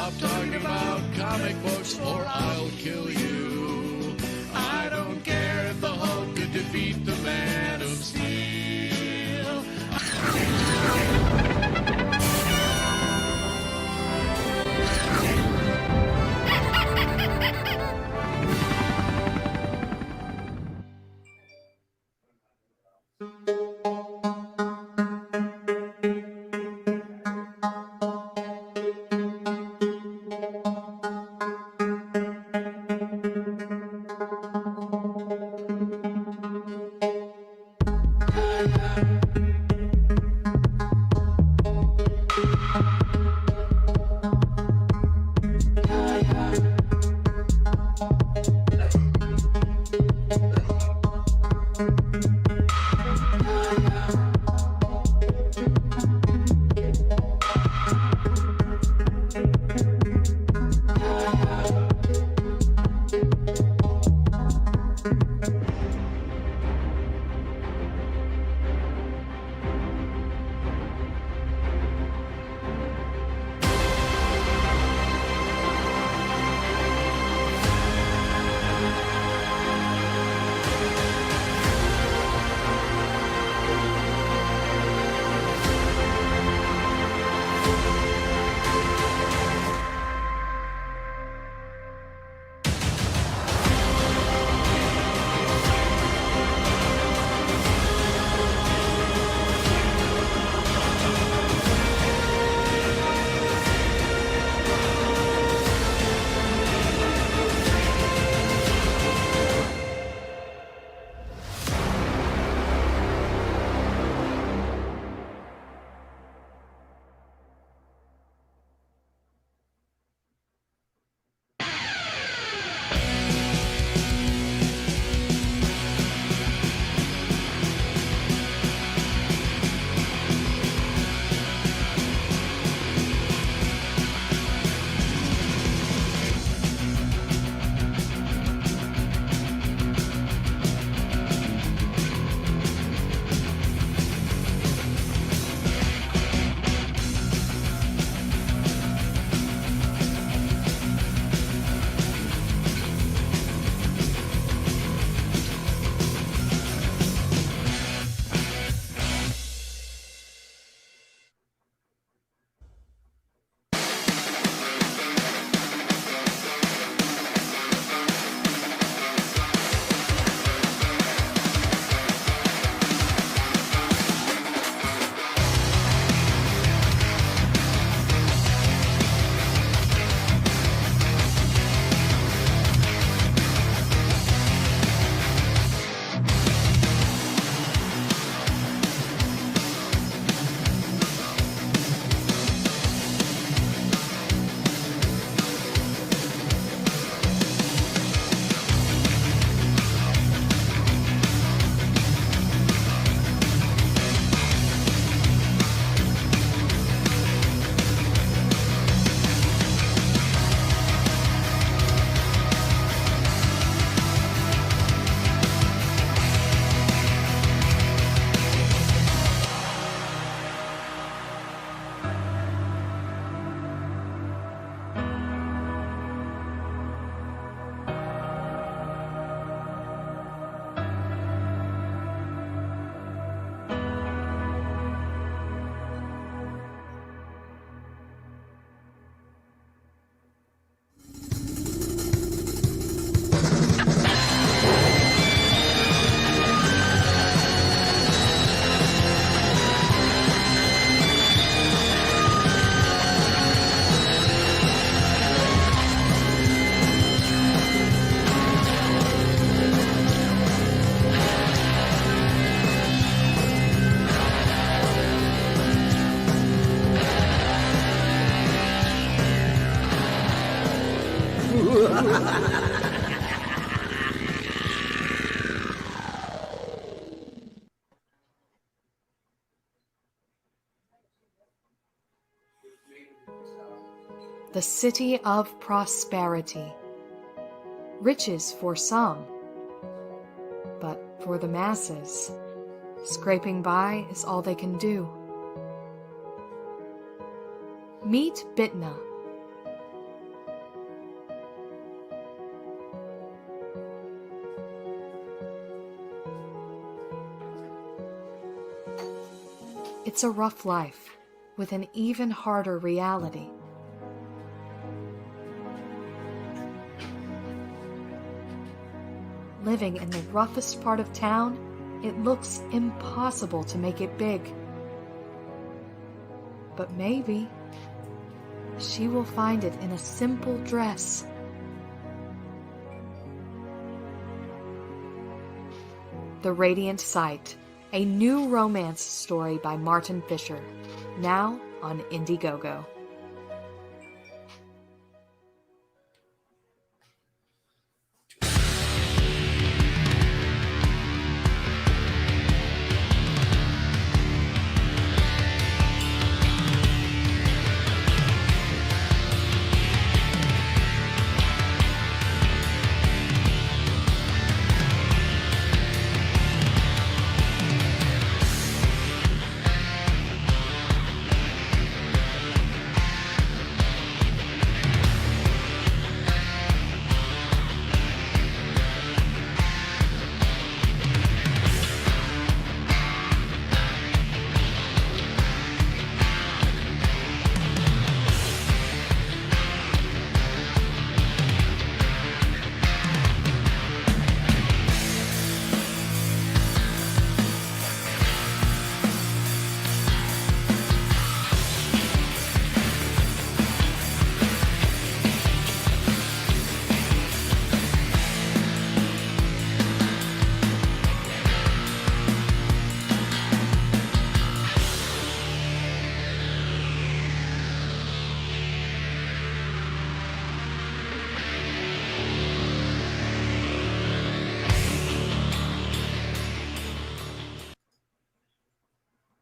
Stop talking about comic books or I'll kill you. I don't care if the Hulk could defeat the Man of Steel. The city of prosperity. Riches for some, but for the masses, scraping by is all they can do. Meet Bitna, it's a rough life with an even harder reality. Living in the roughest part of town, it looks impossible to make it big. But maybe she will find it in a simple dress. The Radiant Sight, a new romance story by Martin Fisher, now on Indiegogo.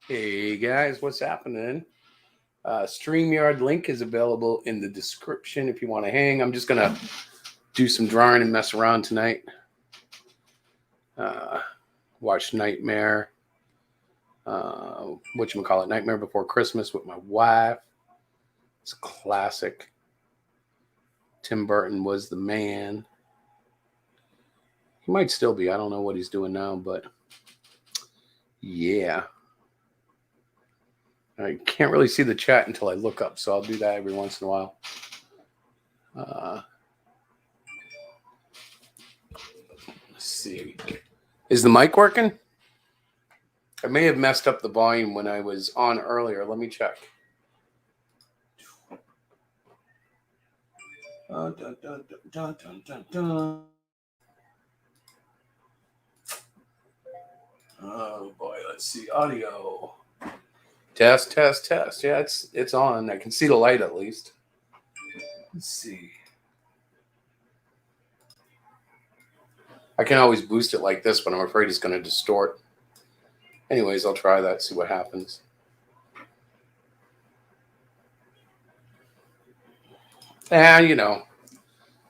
Hey guys, what's happening? StreamYard link is available in the description if you want to hang. I'm just gonna do some drawing and mess around tonight. Watch Nightmare. Nightmare Before Christmas with my wife. It's a classic. Tim Burton was the man. He might still be. I don't know what he's doing now, but yeah. I can't really see the chat until I look up, so I'll do that every once in a while. Let's see. Is the mic working? I may have messed up the volume when I was on earlier. Let me check. Dun, dun, dun, dun, dun, dun. Oh boy, let's see. Audio. Test, test, test. Yeah, it's on. I can see the light at least. Let's see. I can always boost it like this, but I'm afraid it's going to distort. Anyways, I'll try that, see what happens. And,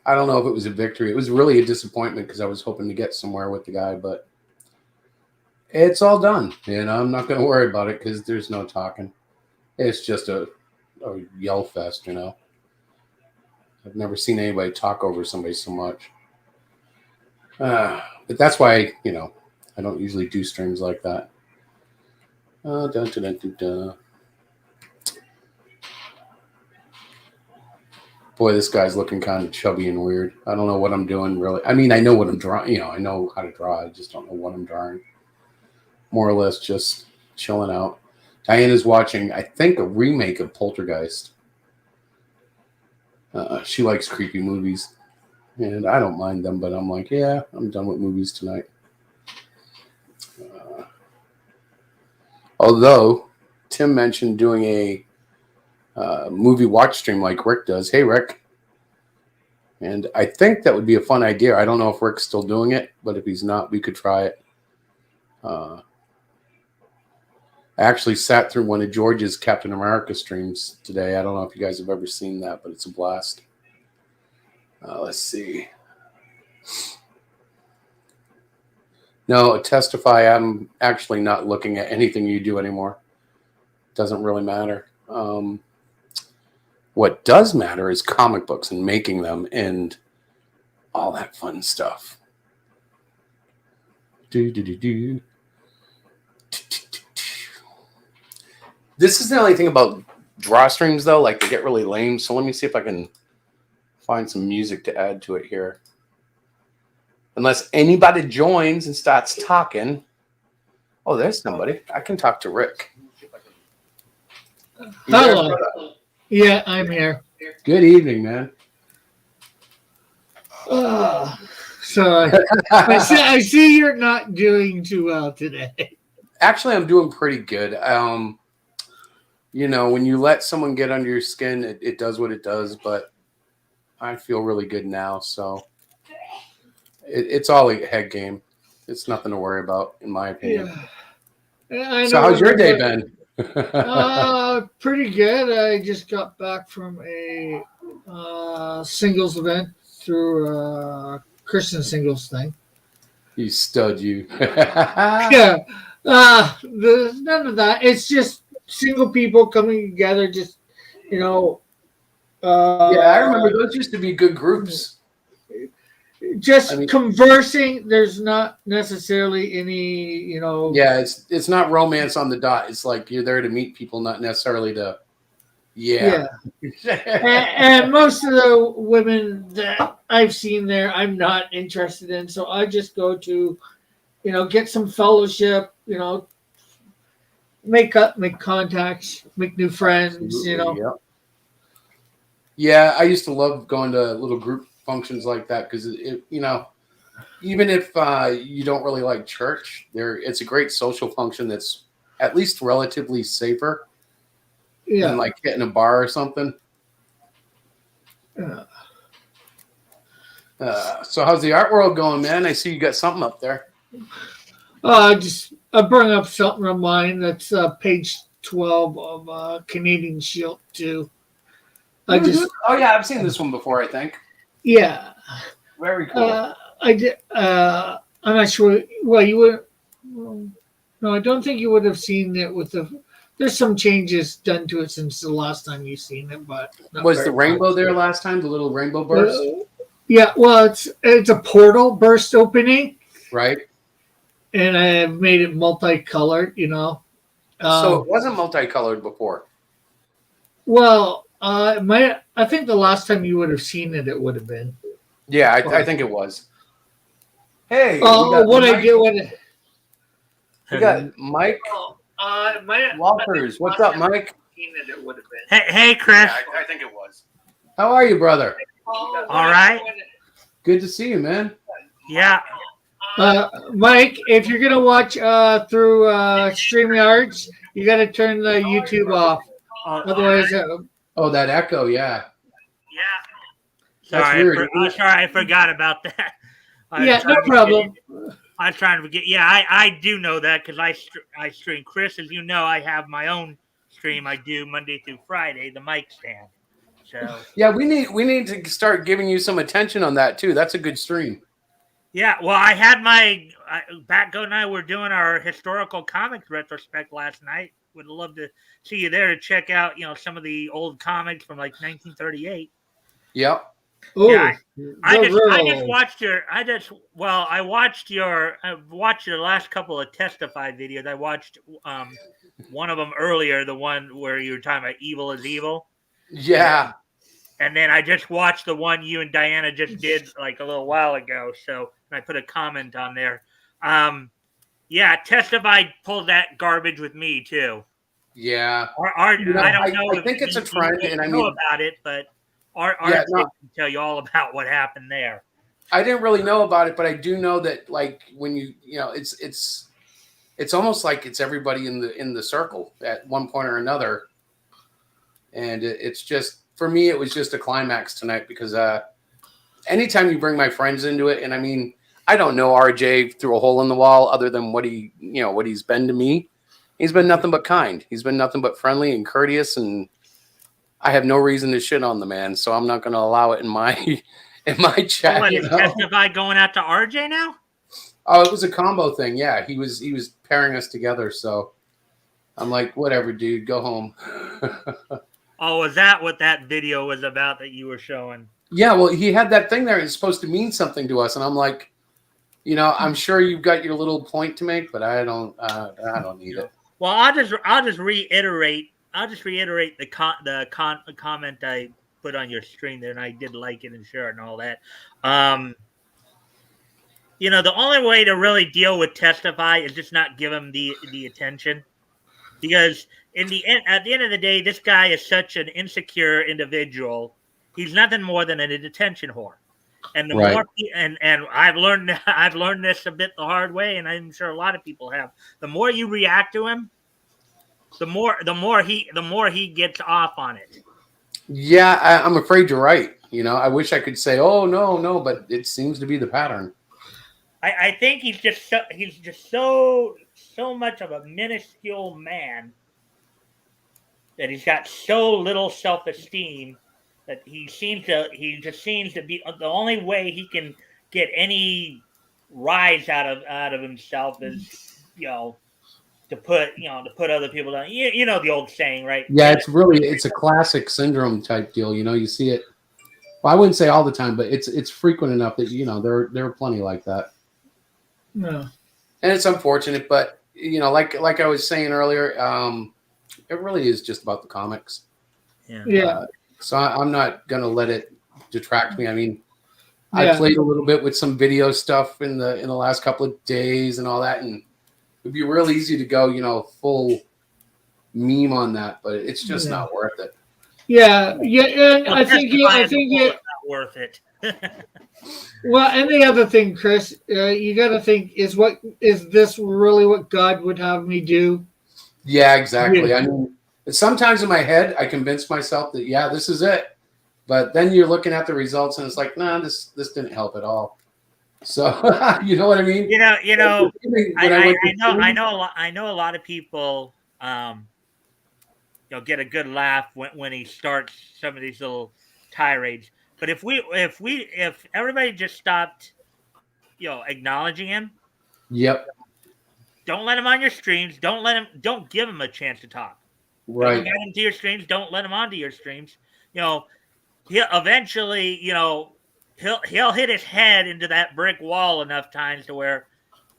I don't know if it was a victory. It was really a disappointment because I was hoping to get somewhere with the guy, but it's all done. I'm not going to worry about it because there's no talking. It's just a yell fest, I've never seen anybody talk over somebody so much. But that's why, I don't usually do streams like that. Dun, dun, dun, dun, dun. Boy, this guy's looking kind of chubby and weird. I don't know what I'm doing, really. I mean, I know what I'm drawing. I know how to draw. I just don't know what I'm drawing. More or less just chilling out. Diana's watching, I think, a remake of Poltergeist. She likes creepy movies. And I don't mind them, but I'm like, yeah, I'm done with movies tonight. Although, Tim mentioned doing a movie watch stream like Rick does. Hey, Rick. And I think that would be a fun idea. I don't know if Rick's still doing it, but if he's not, we could try it. I actually sat through one of George's Captain America streams today. I don't know if you guys have ever seen that, but it's a blast. Let's see. No, Testify, I'm actually not looking at anything you do anymore. Doesn't really matter. What does matter is comic books and making them and all that fun stuff. This is the only thing about draw streams, though. Like, they get really lame. So let me see if I can find some music to add to it here. Unless anybody joins and starts talking. Oh, there's somebody. I can talk to Rick. Hello. Yeah, I'm here. Good evening, man. So I see you're not doing too well today. Actually, I'm doing pretty good. You know, when you let someone get under your skin, it does what it does. But I feel really good now, so it's all a head game. It's nothing to worry about, in my opinion. Yeah. So how's your day been? Pretty good. I just got back from a singles event through a Christian singles thing. You stud, you. Yeah. There's none of that. It's just single people coming together, just, you know. Yeah, I remember those used to be good groups. Just conversing. There's not necessarily any, you know. Yeah, it's not romance on the dot. It's like you're there to meet people, not necessarily to. Yeah. and most of the women that I've seen there, I'm not interested in. So I just go to, you know, get some fellowship, you know, make contacts, make new friends, Absolutely, you know. Yeah. Yeah, I used to love going to little group functions like that because you know, even if you don't really like church, it's a great social function that's at least relatively safer than like hitting a bar or something. So how's the art world going, man? I see you got something up there. I bring up something of mine that's page 12 of Canadian Shield 2. Oh yeah, I've seen this one before, I think. Yeah. Very cool. I did. I'm not sure. Well, you would. No, I don't think you would have seen it with the. There's some changes done to it since the last time you've seen it, but was the rainbow there last time? The little rainbow burst. Yeah. Well, it's a portal burst opening. Right. And I have made it multicolored. You know. So it wasn't multicolored before. Well. I think the last time you would have seen it, it would have been. Yeah, I think it was. Hey. What I did with it. We got Mike Walters. What's up, Mike? It would have been. Hey, Chris. Yeah, I think it was. How are you, brother? All right. Good to see you, man. Yeah. Mike, if you're gonna watch through StreamYards, you got to turn the YouTube off. Otherwise. Oh, that echo, yeah. Yeah. Sorry, I forgot about that. No problem. I was trying to forget. Yeah, I do know that because I stream. Chris, as you know, I have my own stream I do Monday through Friday, the mic stand. So yeah, we need to start giving you some attention on that too. That's a good stream. Yeah, well, I had my Batgo and I were doing our historical comics retrospect last night. Would love to see you there to check out, you know, some of the old comics from like 1938. Yep. Ooh, yeah, I watched your last couple of Testify videos. I watched one of them earlier, the one where you were talking about evil is evil. Yeah. And then I just watched the one you and Diana just did like a little while ago. So I put a comment on there. Yeah, Testify pulled that garbage with me too. Yeah. I don't know. I think it's a trend, and I know about it, but Art can tell you all about what happened there. I didn't really know about it, but I do know that, like, when you know, it's almost like it's everybody in the circle at one point or another, and it's just, for me, it was just a climax tonight because anytime you bring my friends into it, and I mean, I don't know RJ through a hole in the wall other than what he's been to me. He's been nothing but kind. He's been nothing but friendly and courteous, and I have no reason to shit on the man, so I'm not going to allow it in my chat. What, is Testify going out to RJ now? Oh, it was a combo thing. Yeah, he was pairing us together, so I'm like, whatever, dude, go home. Oh, is that what that video was about that you were showing? Yeah, well, he had that thing there. It's supposed to mean something to us, and I'm like, you know, I'm sure you've got your little point to make, but I don't need it. Well, I'll just reiterate the comment I put on your screen there, and I did like it and share it and all that. The only way to really deal with Testify is just not give him the attention, because at the end of the day, this guy is such an insecure individual. He's nothing more than an attention whore. And the Right. more and I've learned this a bit the hard way, and I'm sure a lot of people have. The more you react to him, the more he gets off on it. Yeah, I'm afraid you're right. I wish I could say, oh no, but it seems to be the pattern. I think he's just so much of a minuscule man that he's got so little self-esteem that he just seems to be the only way he can get any rise out of himself is to put other people down. You know the old saying, right? Yeah, it's a classic syndrome type deal. You see it. Well, I wouldn't say all the time, but it's frequent enough that there are plenty like that. No. And it's unfortunate, but like I was saying earlier, it really is just about the comics. Yeah. So I'm not gonna let it detract me. I mean, I played a little bit with some video stuff in the last couple of days and all that, and it'd be real easy to go, full meme on that, but it's just not worth it. Yeah, and I think it's not worth it. Well, and the other thing, Chris, you got to think is this really what God would have me do? Yeah, exactly. I mean, sometimes in my head, I convince myself that this is it, but then you're looking at the results and it's like, nah, this didn't help at all. So you know what I mean? I know a lot of people get a good laugh when he starts some of these little tirades. But if everybody just stopped, acknowledging him. Yep. Don't let him on your streams. Don't give him a chance to talk. Right. Don't let him to your streams. Don't let him onto your streams. He'll eventually, he'll hit his head into that brick wall enough times to where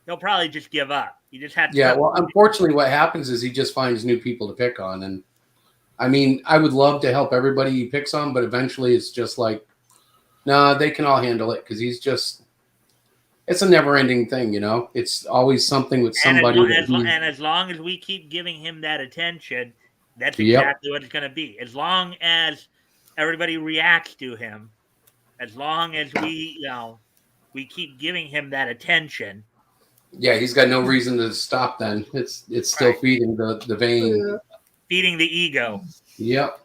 he'll probably just give up. You just have to. Yeah. Well, unfortunately, what happens is he just finds new people to pick on, and I mean, I would love to help everybody he picks on, but eventually it's just like, nah, they can all handle it because it's a never-ending thing, It's always something with somebody. And as long as we keep giving him that attention, that's exactly what it's going to be. As long as everybody reacts to him, as long as we keep giving him that attention. Yeah, he's got no reason to stop then. It's still feeding the vein. Feeding the ego. Yep.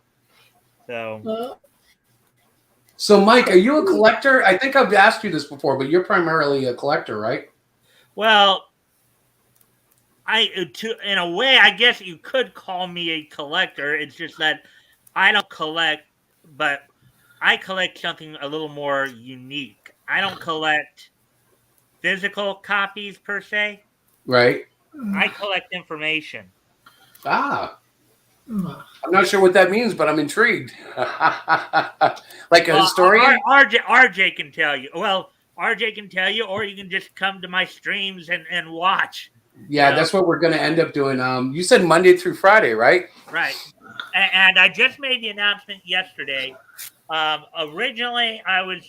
So, Mike, are you a collector? I think I've asked you this before, but you're primarily a collector, right? Well, in a way, I guess you could call me a collector. It's just that I don't collect, but I collect something a little more unique. I don't collect physical copies per se. Right. I collect information. Ah. I'm not sure what that means, but I'm intrigued. Like a historian? RJ can tell you. Well, RJ can tell you, or you can just come to my streams and watch. Yeah, that's what we're going to end up doing. You said Monday through Friday, right? Right. And I just made the announcement yesterday. Originally, I was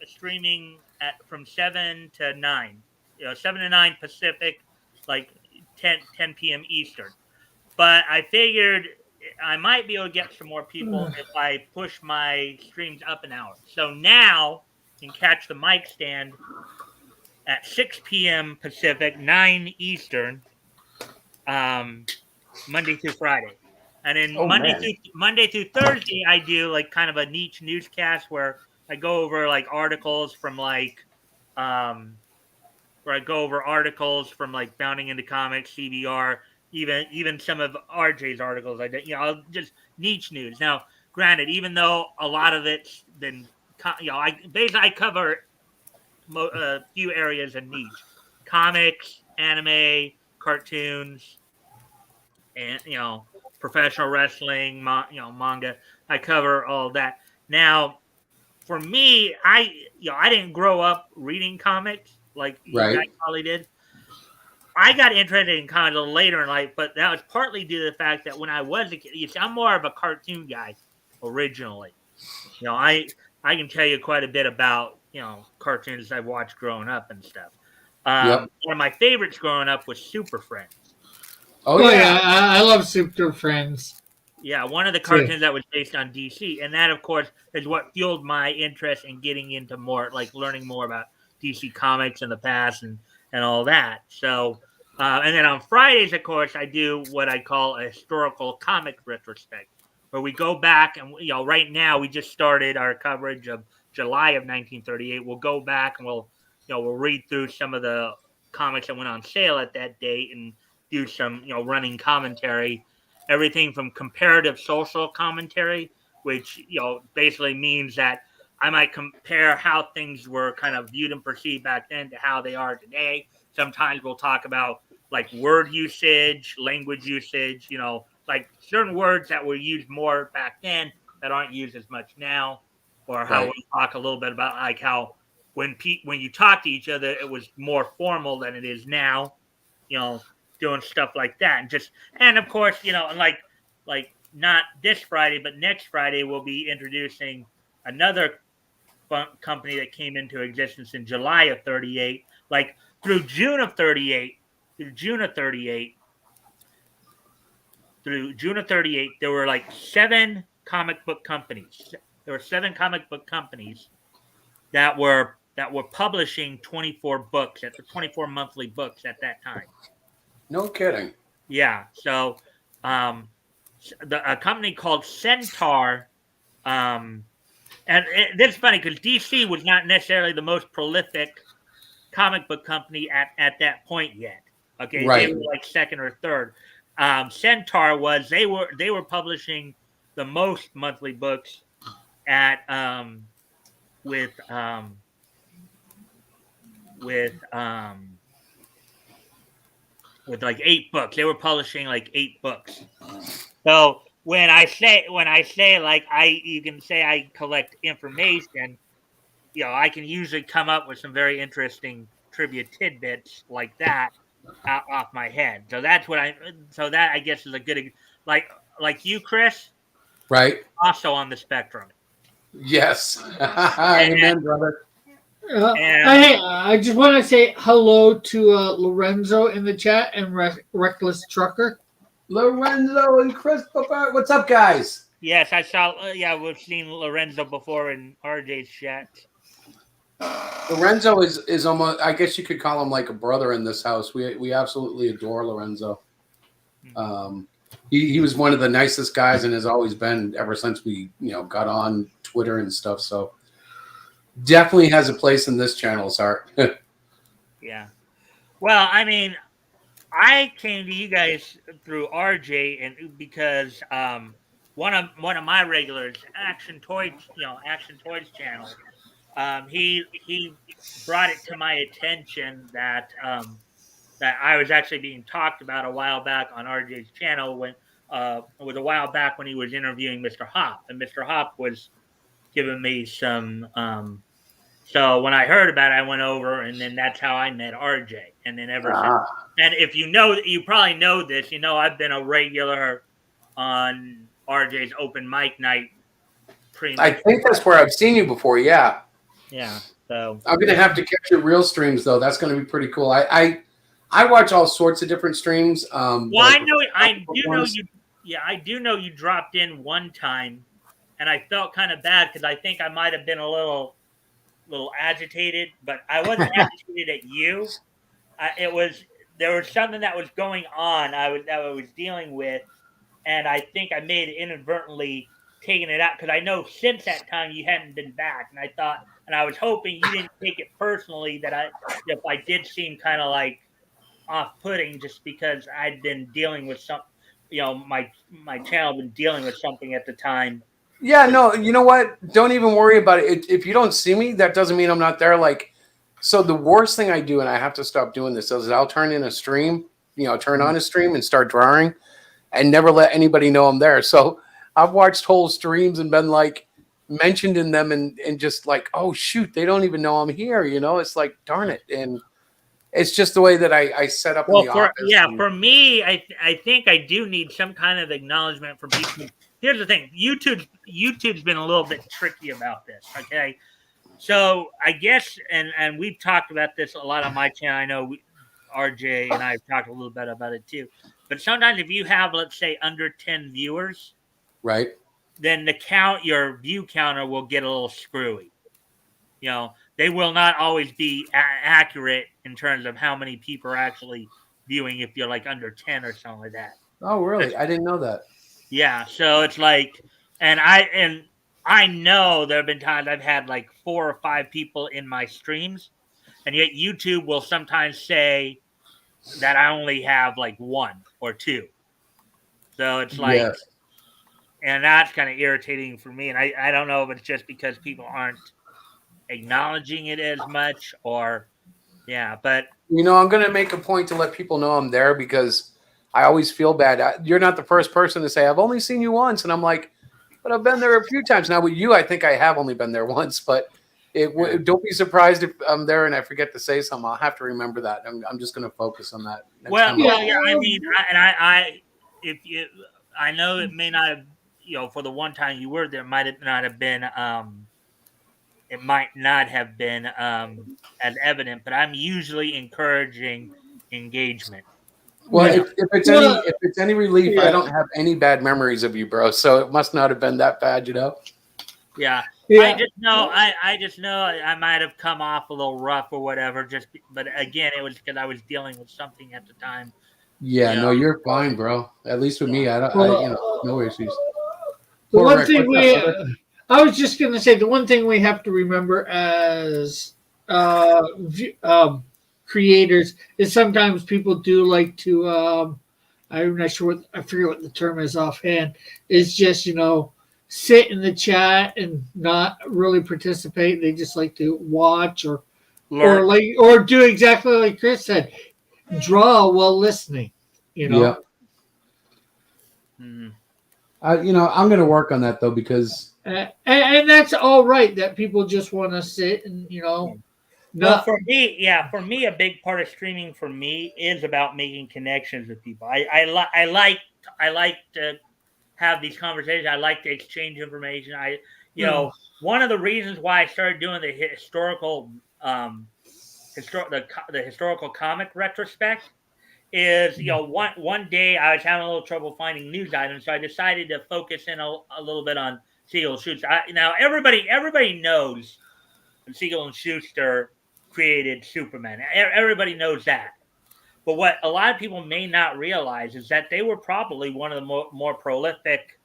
streaming from 7 to 9. 7 to 9 Pacific, like 10 p.m. Eastern. But I figured I might be able to get some more people if I push my streams up an hour. So now you can catch the mic stand at 6 p.m. Pacific, 9 Eastern, Monday through Friday. And then Monday through Thursday, I do like kind of a niche newscast where I go over like articles from like Bounding into Comics, CBR, even some of RJ's articles. I'll just niche news. Now, granted, even though a lot of it's been, I cover a few areas in niche: comics, anime, cartoons, and professional wrestling, manga. I cover all that. Now, for me, I didn't grow up reading comics like you guys probably did. I got interested in comics a little later in life, but that was partly due to the fact that when I was a kid, I'm more of a cartoon guy originally. I can tell you quite a bit about cartoons I've watched growing up and stuff. Yep. One of my favorites growing up was Super Friends. Oh Oh yeah. yeah, I love Super Friends. Yeah, one of the cartoons that was based on DC, and that, of course, is what fueled my interest in getting into more, like learning more about DC Comics in the past and all that. So, and then on Fridays, of course, I do what I call a historical comic retrospect, where we go back and right now we just started our coverage of July of 1938. We'll go back and we'll read through some of the comics that went on sale at that date and do some running commentary. Everything from comparative social commentary, which basically means that I might compare how things were kind of viewed and perceived back then to how they are today. Sometimes we'll talk about like word usage, language usage, like certain words that were used more back then that aren't used as much now, or how we talk a little bit about like how when you talk to each other, it was more formal than it is now. Doing stuff like that, and of course, like not this Friday, but next Friday we'll be introducing another company that came into existence in July of 38. Like through June of 38, there were like 7 comic book companies. There were 7 comic book companies that were publishing 24 books, at the 24 monthly books at that time. No kidding. Yeah. So, a company called Centaur, and this is funny because DC was not necessarily the most prolific comic book company at that point yet. Okay, right. They were like second or third. Centaur was they were publishing the most monthly books at with like 8 books. They were publishing like 8 books. So when I say like you can say I collect information, I can usually come up with some very interesting trivia tidbits like that off my head. So that I guess is a good, like you, Chris, Right. also on the spectrum. Yes. Amen, brother. I just want to say hello to Lorenzo in the chat and Reckless Trucker. Lorenzo and Christopher. What's up, guys? Yes, I saw. We've seen Lorenzo before in RJ's chat. Lorenzo is almost, I guess you could call him like a brother in this house. We absolutely adore Lorenzo. He was one of the nicest guys and has always been ever since we got on Twitter and stuff. So definitely has a place in this channel's heart. Yeah. Well, I mean, I came to you guys through RJ and because one of my regulars, Action Toys channel. He brought it to my attention that that I was actually being talked about a while back on RJ's channel when it was a while back when he was interviewing Mr. Hop, and Mr. Hop was giving me some. So when I heard about it, I went over, and then that's how I met RJ. And then ever since, and if you probably know this, I've been a regular on RJ's open mic night. I think that's where I've seen you before. Yeah. Yeah. So I'm gonna have to catch your real streams though. That's gonna be pretty cool. I watch all sorts of different streams. Well, I do know you dropped in one time, and I felt kind of bad because I think I might have been a little agitated, but I wasn't agitated at you. There was something that was going on. I was dealing with, and I think I may have inadvertently taken it out because I know since that time you hadn't been back, and I thought, and I was hoping you didn't take it personally that if I did seem kind of like off-putting just because I'd been dealing with some, my channel had been dealing with something at the time. Yeah, no, you know what? Don't even worry about it. If you don't see me, that doesn't mean I'm not there. Like, so the worst thing I do, and I have to stop doing this, is I'll turn on a stream and start drawing and never let anybody know I'm there. So I've watched whole streams and been like mentioned in them and just like, oh shoot, they don't even know I'm here. It's like, darn it. And It's just the way that I set up in Well, the office. for me, I think I do need some kind of acknowledgement from people. Here's the thing: YouTube's been a little bit tricky about this. Okay, so I guess, and we've talked about this a lot on my channel. I know RJ and I have talked a little bit about it too. But sometimes if you have, let's say, under 10 viewers, Right. then your view counter will get a little screwy. You know, they will not always be accurate in terms of how many people are actually viewing if you're like under 10 or something like that. Oh, really? I didn't know that. Yeah, so it's like, and I know there have been times I've had like 4 or 5 people in my streams, and yet YouTube will sometimes say that I only have like 1 or 2. So it's like, Yes. and that's kind of irritating for me. And I don't know if it's just because people aren't acknowledging it as much, or but I'm going to make a point to let people know I'm there, because I always feel bad. You're not the first person to say, I've only seen you once. And I'm like, but I've been there a few times. Now with you, I think I have only been there once, but don't be surprised if I'm there and I forget to say something. I'll have to remember that. I'm just going to focus on that. I mean, I know it may not have, for the one time you were there, it might not have been as evident, but I'm usually encouraging engagement. Well, if it's any relief, I don't have any bad memories of you, bro. So it must not have been that bad, Yeah. I just know I might have come off a little rough or whatever. But again, it was because I was dealing with something at the time. Yeah, no, you're fine, bro. At least with me, no issues. The one thing I was just going to say, the one thing we have to remember as creators is sometimes people do like to, I'm not sure I forget what the term is offhand, is just, sit in the chat and not really participate. They just like to watch or do exactly like Chris said, draw while listening, Yeah. Mm-hmm. I'm going to work on that though, because and that's all right that people just want to sit and Well, for me, a big part of streaming for me is about making connections with people. I like to have these conversations. I like to exchange information. One of the reasons why I started doing the historical the historical comic retrospect is one day I was having a little trouble finding news items, so I decided to focus in a little bit on Siegel and Schuster. Now everybody knows Siegel and Schuster created Superman. Everybody knows that. But what a lot of people may not realize is that they were probably one of the more prolific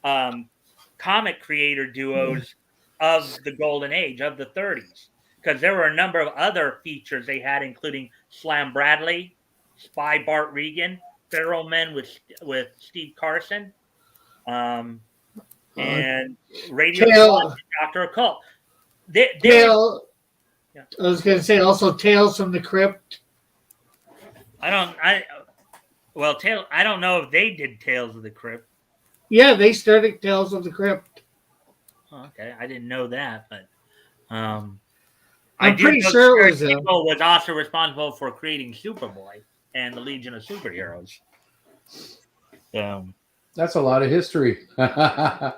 comic creator duos of the golden age, of the 30s. Because there were a number of other features they had, including Slam Bradley, Spy Bart Regan, Feral Men with Steve Carson, and Radio Dr. Occult. I was going to say also Tales from the Crypt. I don't know if they did Tales of the Crypt. Yeah, they started Tales of the Crypt. Oh, okay, I didn't know that, but I'm pretty sure it was was also responsible for creating Superboy and the Legion of Superheroes. That's a lot of history. Yeah.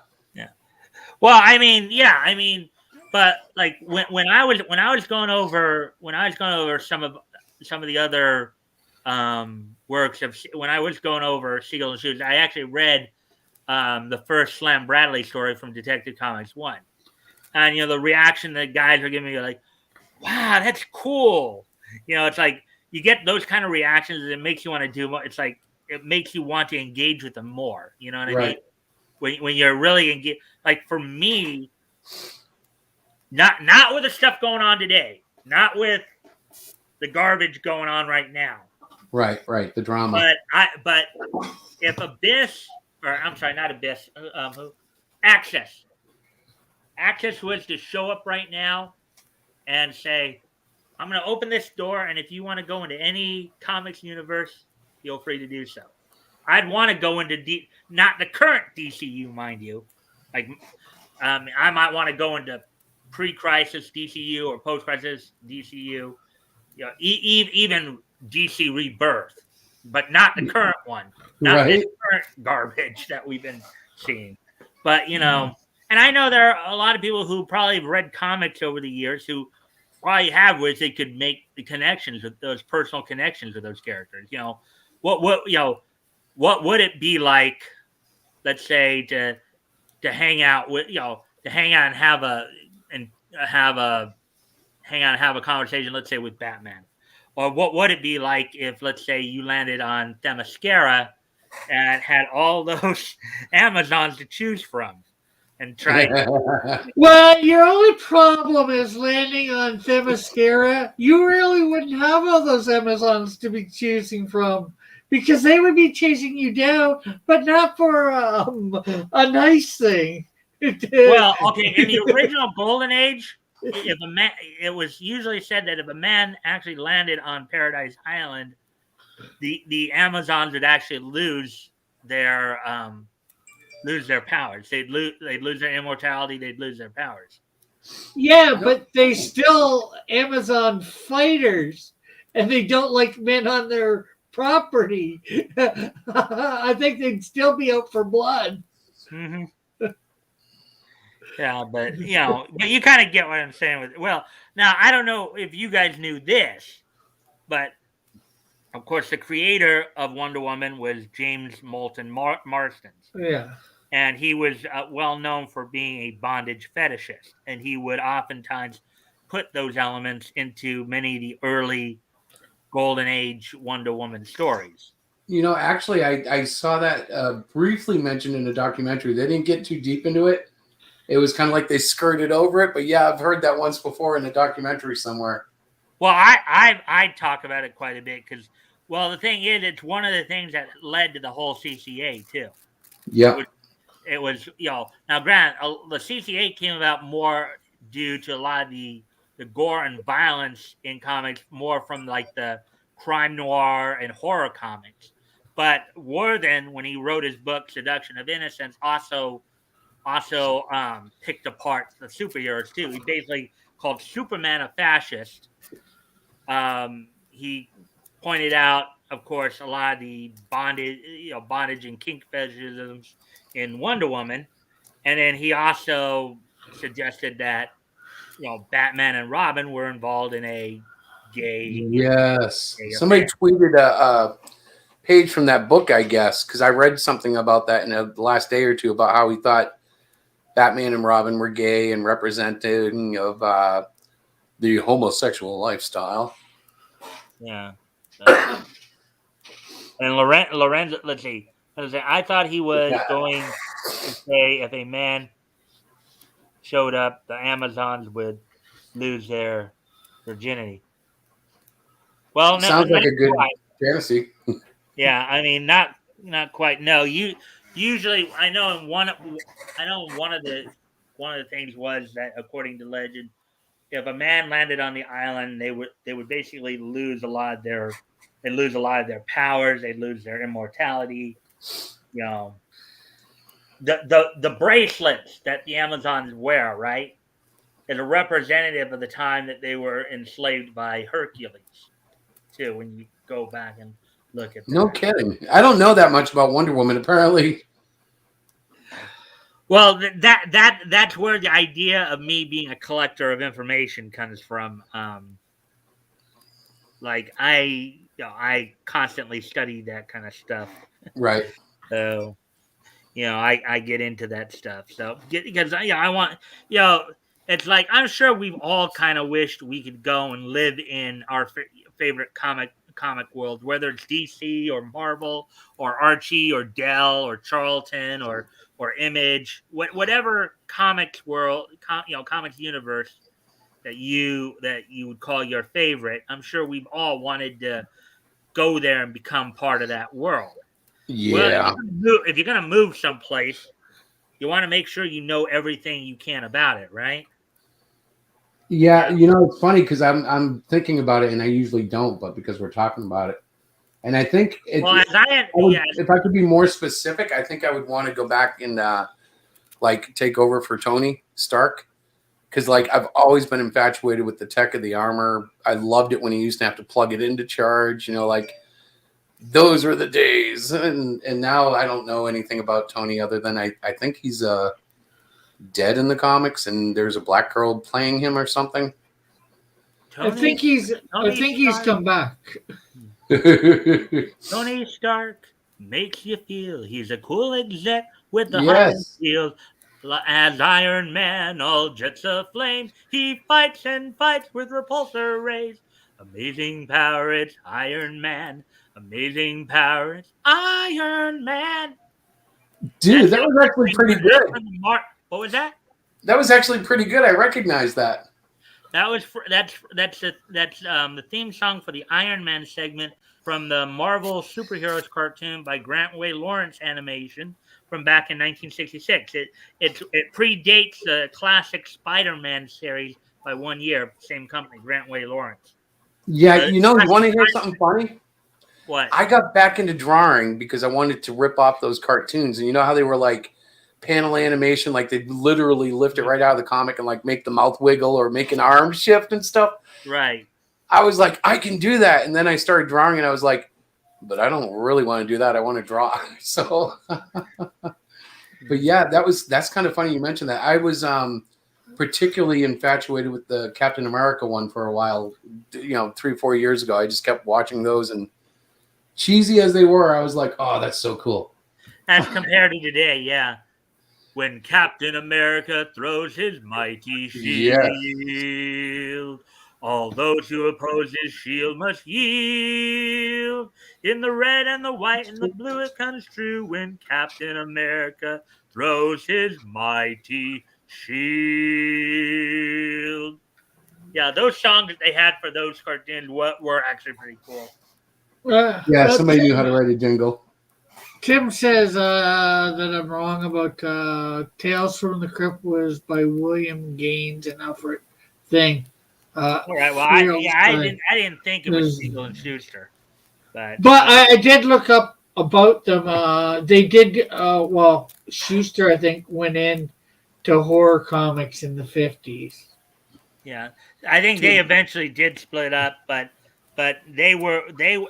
Well, but like when I was going over some of the other works of when I was going over Siegel and Schuster, I actually read the first Slam Bradley story from Detective Comics 1. And the reaction that guys are giving me like, wow, that's cool. It's like you get those kind of reactions and it makes you want to do more. It's like it makes you want to engage with them more. You know what I mean? When you're really engaged, like for me, not with the stuff going on today, not with the garbage going on right now. Right, the drama. But if Abyss, or I'm sorry, not Abyss, Access was to show up right now and say, I'm going to open this door, and if you want to go into any comics universe, feel free to do so. I'd want to go into not the current DCU, mind you. Like, I might want to go into pre-crisis DCU or post-crisis DCU. you know, even DC Rebirth, but not the current one, not Right. this current garbage that we've been seeing. But you know, and I know there are a lot of people who probably have read comics over the years who all you have was they could make the connections with those personal connections with those characters. You know, what what would it be like, let's say, to hang out with, to hang out and have a conversation, let's say, with Batman? Or what would it be like if, let's say, you landed on Themyscira and had all those Amazons to choose from and tried? Well, your only problem is landing on Themyscira. You really wouldn't have all those Amazons to be choosing from because they would be chasing you down, but not for a nice thing. Well, okay, in the original Golden Age, if a man, it was usually said that if a man actually landed on Paradise Island, the Amazons would actually lose their powers. They'd lose their immortality. They'd lose their powers. Yeah, but they still Amazon fighters, and they don't like men on their property. I think they'd still be out for blood. Mm-hmm. Yeah, but but you kind of get what I'm saying with it. Well, now I don't know if you guys knew this, but of course the creator of Wonder Woman was James Moulton Marston. Yeah. And he was well known for being a bondage fetishist, and he would oftentimes put those elements into many of the early Golden Age Wonder Woman stories. Actually, I saw that briefly mentioned in a documentary. They didn't get too deep into it. It was kind of like they skirted over it, but yeah, I've heard that once before in a documentary somewhere. Well, I talk about it quite a bit because, well, the thing is, it's one of the things that led to the whole CCA too. Yeah. It was, now granted, the CCA came about more due to a lot of the gore and violence in comics, more from like the crime noir and horror comics. But Worthen, when he wrote his book Seduction of Innocence, also picked apart the superheroes too. He basically called Superman a fascist. He pointed out, of course, a lot of the bondage and kink fetishisms in Wonder Woman, and then he also suggested that Batman and Robin were involved in a gay. Yes, somebody tweeted a page from that book, I guess, because I read something about that in the last day or two about how he thought Batman and Robin were gay and representing of the homosexual lifestyle. Yeah. And Lorenzo, let's see. I thought he was going to say if a man showed up, the Amazons would lose their virginity. Well, sounds like a good fantasy. Yeah, I mean, not quite. No, usually I know one of the things was that, according to legend, if a man landed on the island, they would basically lose a lot of their powers. They'd lose their immortality. The bracelets that the Amazons wear, right, is a representative of the time that they were enslaved by Hercules, too. When you go back and look at that. No kidding. I don't know that much about Wonder Woman. Apparently. Well, that's where the idea of me being a collector of information comes from. Like I constantly study that kind of stuff. Right. So, I get into that stuff. So because I want, it's like I'm sure we've all kind of wished we could go and live in our favorite comic world, whether it's DC or Marvel or Archie or Dell or Charlton or Image, whatever comics world, comics universe that you would call your favorite. I'm sure we've all wanted to go there and become part of that world. Yeah. Well, if you're gonna move someplace, you want to make sure you know everything you can about it, right? Yeah, it's funny because I'm thinking about it, and I usually don't, but because we're talking about it, and I think if I could be more specific, I think I would want to go back and take over for Tony Stark, because like I've always been infatuated with the tech of the armor. I loved it when he used to have to plug it into charge. Like those were the days. And now I don't know anything about Tony other than I think he's dead in the comics, and there's a black girl playing him or something. I think he's come back. Tony Stark makes you feel he's a cool exec with the Yes. high heels. As Iron Man, all jets aflame, he fights and fights with repulsor rays. Amazing power, it's Iron Man. Amazing power, it's Iron Man. Dude, that was actually pretty good. What was that? That was actually pretty good. I recognize that. That was that's the theme song for the Iron Man segment from the Marvel Superheroes cartoon by Grant Way Lawrence Animation from back in 1966. It predates the classic Spider-Man series by 1 year. Same company, Grant Way Lawrence. Yeah, you want to hear something funny? What? I got back into drawing because I wanted to rip off those cartoons, and you know how they were like panel animation, like they literally lift it right out of the comic and like make the mouth wiggle or make an arm shift and stuff. Right. I was like, I can do that, and then I started drawing, and I was like, but I don't really want to do that. I want to draw. So, but yeah, that's kind of funny you mentioned that. I was particularly infatuated with the Captain America one for a while. 3-4 years ago, I just kept watching those, and cheesy as they were, I was like, oh, that's so cool. As compared to today, yeah. When Captain America throws his mighty shield, all those who oppose his shield must yield. In the red and the white and the blue it comes true when Captain America throws his mighty shield. Yeah, those songs that they had for those cartoons were actually pretty cool. Yeah, somebody knew how to write a jingle. Tim says that I'm wrong about Tales from the Crypt was by William Gaines and Alfred Thing. All right. Well, I didn't think it was Siegel and Schuster, but I did look up about them. They did. Schuster I think went in to horror comics in the 50s. Yeah, I think they eventually did split up, but they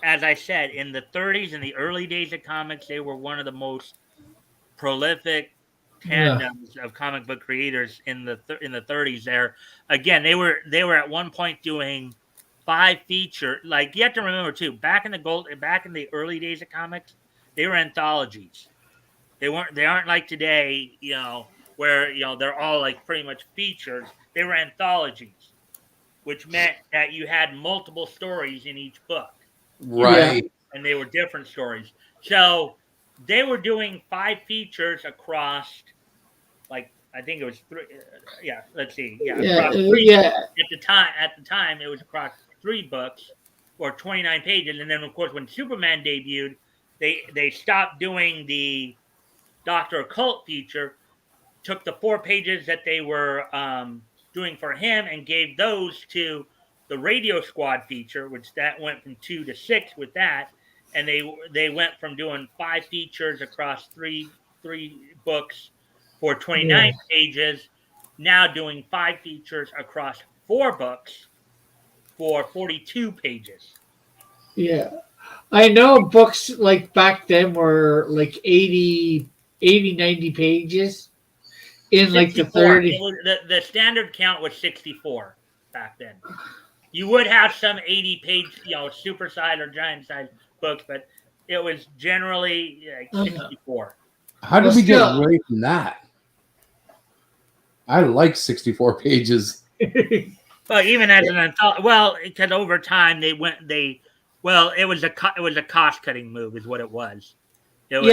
as I said, in the 30s, in the early days of comics, they were one of the most prolific tandems of comic book creators in the 30s. There again, they were at one point doing 5 feature. Like you have to remember too, back in the early days of comics, they were anthologies. They aren't like today, where they're all like pretty much features. They were anthologies, which meant that you had multiple stories in each book. Right. And they were different stories. So they were doing 5 features across, like, I think it was 3. Let's see. Across 3. At the time, it was across 3 books or 29 pages. And then, of course, when Superman debuted, they stopped doing the Dr. Occult feature, took the 4 pages that they were doing for him and gave those to the Radio Squad feature, which that went from 2 to 6 with that, and they went from doing 5 features across three books for 29 pages, now doing 5 features across 4 books for 42 pages. Yeah, I know books like back then were like 80, 90 pages. In 64. like the 30. The standard count was 64 back then. You would have some 80-page, super size or giant size books, but it was generally like 64. How did we get away from that? I like 64 pages. Well, even as an anthology, because over time it was a cost cutting move, is what it was. It was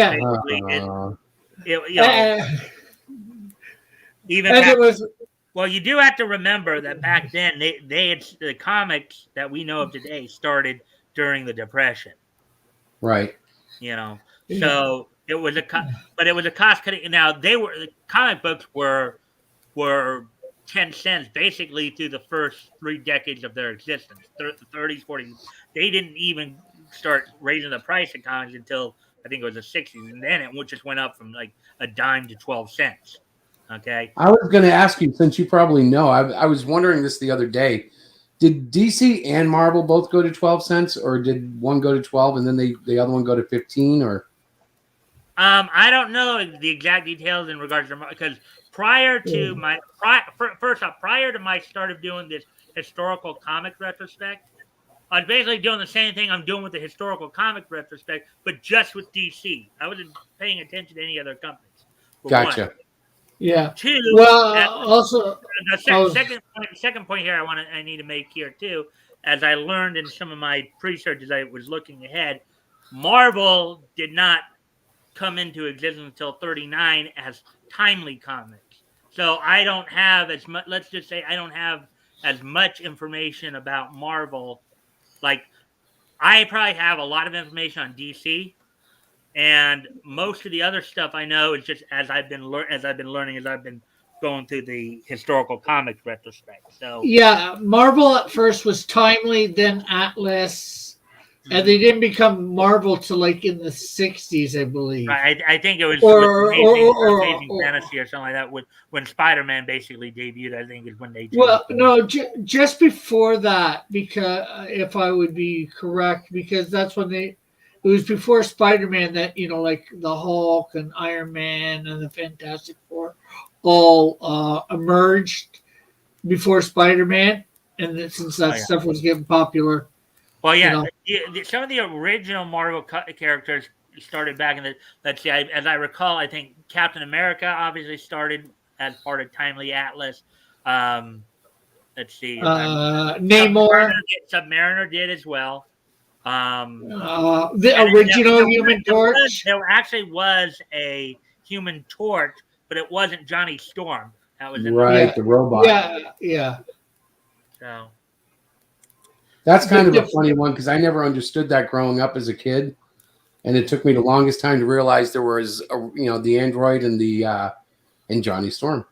you do have to remember that back then they had the comics that we know of today started during the Depression, right? So it was a cost cutting. Now the comic books were 10 cents basically through the first 3 decades of their existence, the 30s, 40s. They didn't even start raising the price of comics until I think it was the 60s, and then it just went up from like a dime to 12 cents. Okay. I was going to ask you, since you probably know, I was wondering this the other day. Did DC and Marvel both go to 12 cents, or did one go to 12 and then the other one go to 15? Or I don't know the exact details in regards to because prior to first off, prior to my start of doing this historical comic retrospect, I was basically doing the same thing I'm doing with the historical comic retrospect, but just with DC. I wasn't paying attention to any other companies. For one, gotcha. Yeah. two. Well, also, I was, Second point here I need to make here too, as I learned in some of my research as I was looking ahead, Marvel did not come into existence until 39 as Timely Comics. So I don't have as much, let's just say I don't have as much information about Marvel. Like, I probably have a lot of information on DC, and most of the other stuff I know is just as I've been learning as I've been going through the historical comics retrospect. So yeah, Marvel at first was Timely, then Atlas, and they didn't become Marvel till like in the 60s, I believe. I think it was Or, Amazing Fantasy or something like that when Spider-Man basically debuted. I think is when they changed well, it. no, just before that, because if I would be correct, because that's when it was before Spider-Man that, like the Hulk and Iron Man and the Fantastic Four all emerged before Spider-Man, and since that stuff was getting popular. Well, yeah, some of the original Marvel characters started back in the. Let's see, as I recall, I think Captain America obviously started as part of Timely Atlas. Let's see, Namor, Submariner did as well. the original Human Torch. There actually was a Human Torch, but it wasn't Johnny Storm. That was right, the robot. Yeah. So that's kind of a funny one because I never understood that growing up as a kid, and it took me the longest time to realize there was the android and the and Johnny Storm.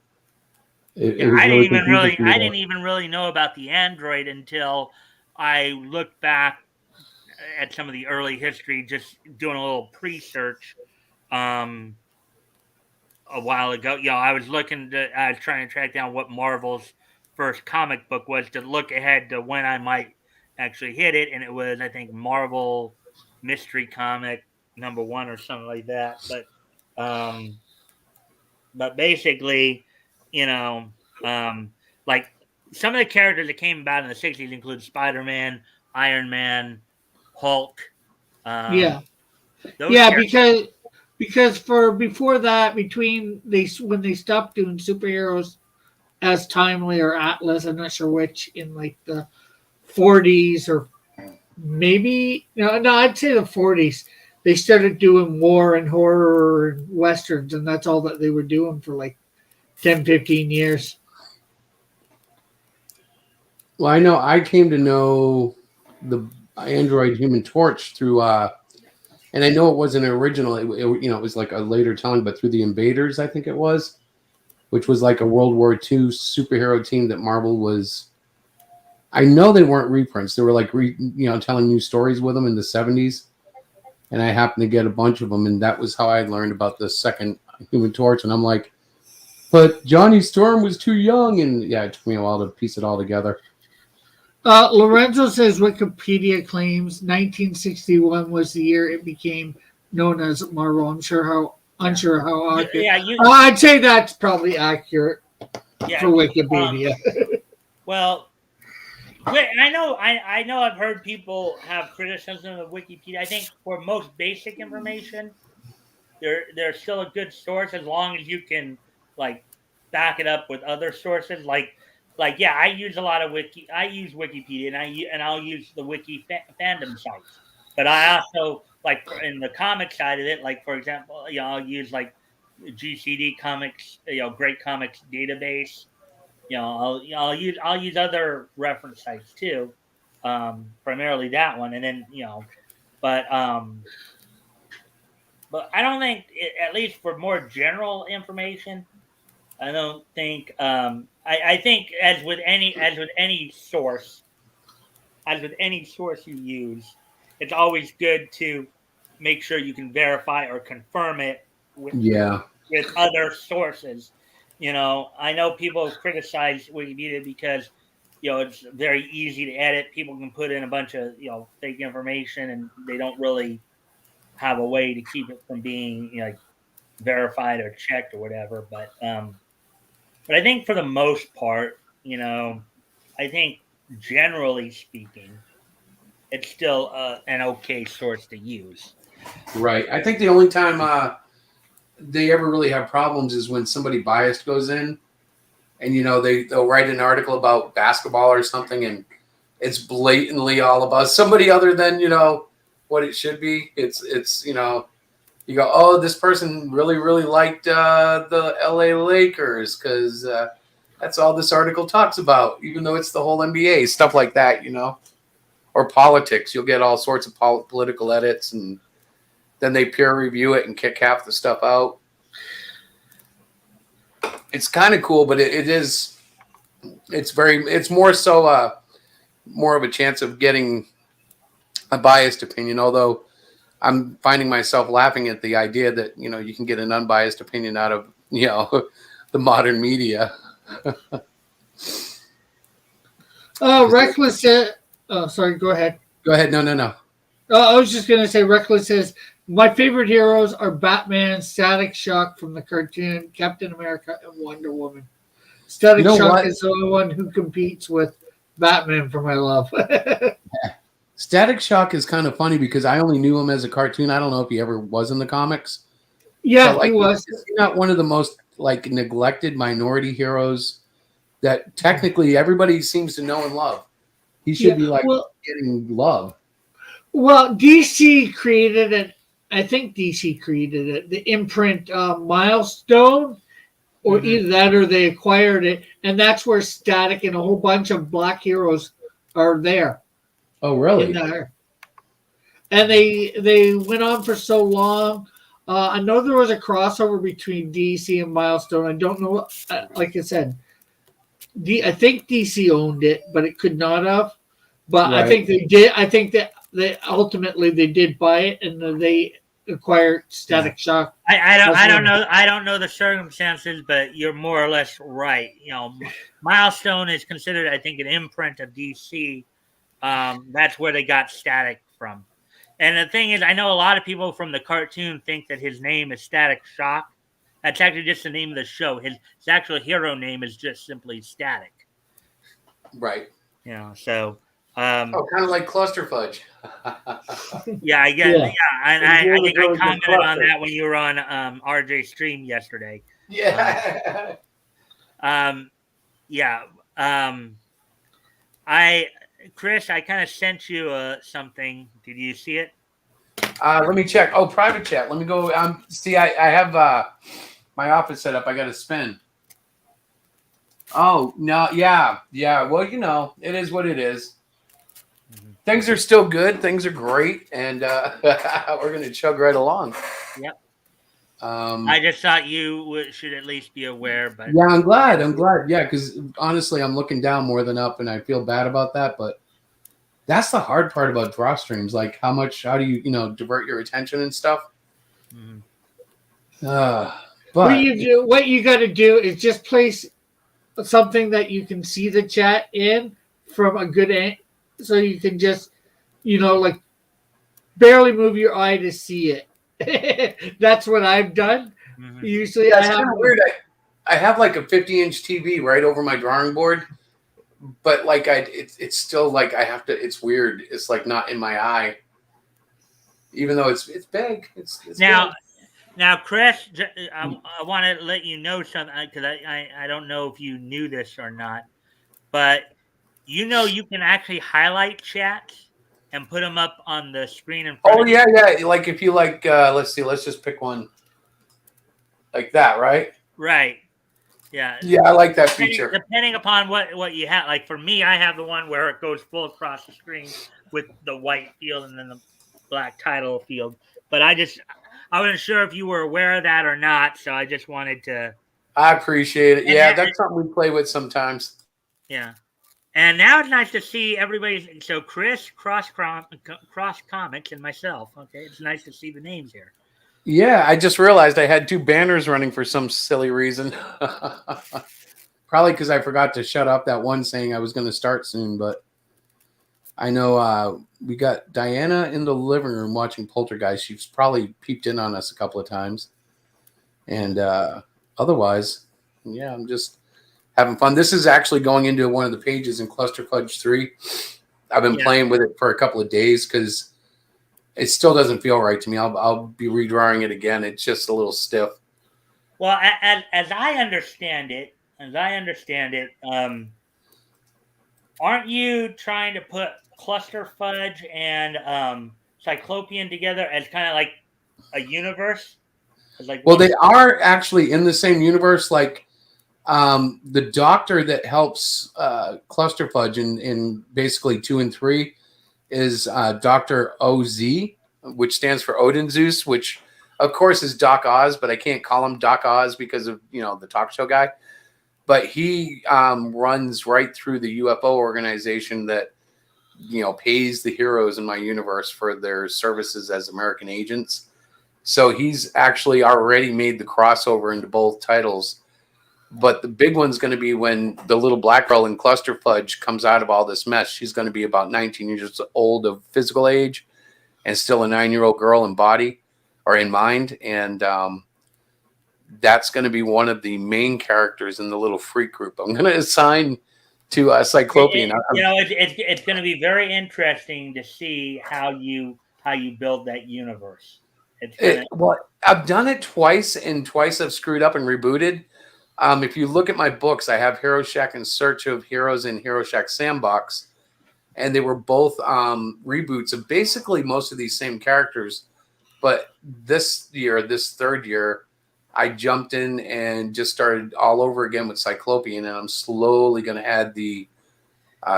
I didn't even really know about the android until I looked back at some of the early history, just doing a little pre-search a while ago. I was trying to track down what Marvel's first comic book was to look ahead to when I might actually hit it, and it was, I think, Marvel Mystery Comic #1 or something like that. But basically, like some of the characters that came about in the 60s include Spider-Man, Iron Man, Hulk. Because for before that, when they stopped doing superheroes as Timely or Atlas, I'm not sure which, in like the 40s or maybe no, I'd say the 40s. They started doing war and horror and westerns, and that's all that they were doing for like 10, 15 years. Well, I know I came to know the Android Human Torch through, and I know it wasn't original. It was like a later telling, but through the Invaders, I think it was, which was like a World War II superhero team that Marvel was. I know they weren't reprints. They were like telling new stories with them in the 70s, and I happened to get a bunch of them, and that was how I learned about the second Human Torch. And I'm like, but Johnny Storm was too young, and yeah, it took me a while to piece it all together. Lorenzo says Wikipedia claims 1961 was the year it became known as Marvel. Unsure how accurate. I'd say that's probably accurate for Wikipedia. Well, I know I've heard people have criticism of Wikipedia. I think for most basic information, they're still a good source as long as you can like back it up with other sources. I use a lot of I use Wikipedia and I'll use the wiki fandom sites. But I also in the comic side of it, like for example, I'll use like GCD Comics, Great Comics Database. I'll use other reference sites too, primarily that one, and then but I don't think at least for more general information. I don't think. I think as with any source you use, it's always good to make sure you can verify or confirm it with other sources. You know, I know people criticize Wikipedia because, you know, it's very easy to edit. People can put in a bunch of, you know, fake information, and they don't really have a way to keep it from being, you know, like verified or checked or whatever. But I think for the most part, you know, I think generally speaking, it's still an okay source to use. Right. I think the only time they ever really have problems is when somebody biased goes in, and they'll write an article about basketball or something, and it's blatantly all about somebody other than what it should be. It's you go, oh, this person really liked the LA Lakers because that's all this article talks about, even though it's the whole NBA, stuff like that, or politics. You'll get all sorts of political edits, and then they peer review it and kick half the stuff out. It's kind of cool, but it's more so more of a chance of getting a biased opinion, although I'm finding myself laughing at the idea that you can get an unbiased opinion out of the modern media. Reckless said, oh, sorry, go ahead. Go ahead. No. I was just going to say, Reckless says, my favorite heroes are Batman, Static Shock from the cartoon, Captain America, and Wonder Woman. Static Shock is the only one who competes with Batman for my love. Static Shock is kind of funny because I only knew him as a cartoon. I don't know if he ever was in the comics. Yeah, he was. Is he not one of the most neglected minority heroes that technically everybody seems to know and love? He should be getting love. Well, DC created it. I think DC created it. The imprint Milestone, or either that or they acquired it, and that's where Static and a whole bunch of black heroes are there. Oh, really? And they went on for so long. I know there was a crossover between DC and Milestone. I don't know. Like I said, I think DC owned it, but it could not have. But right. I think they did. I think that they ultimately did buy it, and they acquired Static Shock. I don't know the circumstances, but you're more or less right. Milestone is considered, I think, an imprint of DC. That's where they got Static from. And the thing is, I know a lot of people from the cartoon think that his name is Static Shock. That's actually just the name of the show. His actual hero name is just simply Static. Right. So. Kind of like Clusterfudge. Yeah, I guess. Yeah, and I think I commented on that when you were on RJ's stream yesterday. Yeah. Chris, I kind of sent you something. Did you see it? Let me check. Oh, private chat. Let me go. See, I have my office set up. I got to spin. Oh, no. Yeah. Well, it is what it is. Things are still good. Things are great. And we're going to chug right along. Yep. I just thought you should at least be aware. But yeah, I'm glad. Yeah, because honestly, I'm looking down more than up, and I feel bad about that. But that's the hard part about draw streams. Like, how do you, divert your attention and stuff? Mm-hmm. But what you got to do is just place something that you can see the chat in from a good angle. So you can just, barely move your eye to see it. That's what I've done. Mm-hmm. Usually, it's kind of weird. I have like a 50-inch TV right over my drawing board, but it's still like I have to. It's weird. It's like not in my eye, even though it's big. It's now. Big. Now, Chris, I want to let you know something because I don't know if you knew this or not, but. You can actually highlight chats and put them up on the screen in front of you. Yeah. Like if you let's see, let's just pick one like that, right? Right. Yeah. Yeah, I like that feature. Depending upon what you have. Like for me, I have the one where it goes full across the screen with the white field and then the black title field. But I wasn't sure if you were aware of that or not, so I just wanted to. I appreciate it. Yeah, that's something we play with sometimes. Yeah. And now it's nice to see everybody. So Chris, Cross Comics, and myself. Okay, it's nice to see the names here. Yeah, I just realized I had 2 banners running for some silly reason. Probably because I forgot to shut up that one saying I was going to start soon, but I know we got Diana in the living room watching Poltergeist. She's probably peeped in on us a couple of times. And otherwise, yeah, I'm just having fun. This is actually going into one of the pages in Cluster Fudge 3. I've been playing with it for a couple of days because it still doesn't feel right to me. I'll be redrawing it again. It's just a little stiff. Well, as I understand it, aren't you trying to put Cluster Fudge and Cyclopean together as kind of like a universe? Like, well, they are actually in the same universe. Like the doctor that helps Cluster Fudge in basically 2 and 3 is Dr. OZ, which stands for Odin Zeus, which of course is Doc Oz, but I can't call him Doc Oz because of, the talk show guy. But he runs right through the UFO organization that, pays the heroes in my universe for their services as American agents. So he's actually already made the crossover into both titles. But the big one's going to be when the little black girl in Cluster Fudge comes out of all this mess. She's going to be about 19 years old of physical age and still a 9-year-old girl in body or in mind. And that's going to be one of the main characters in the little freak group I'm going to assign to Cyclopean. It's going to be very interesting to see how you build that universe. Well, I've done it twice, and twice I've screwed up and rebooted. If you look at my books, I have Hero Shack in Search of Heroes and Hero Shack Sandbox, and they were both reboots of basically most of these same characters. But this third year, I jumped in and just started all over again with Cyclopean, and I'm slowly going to add the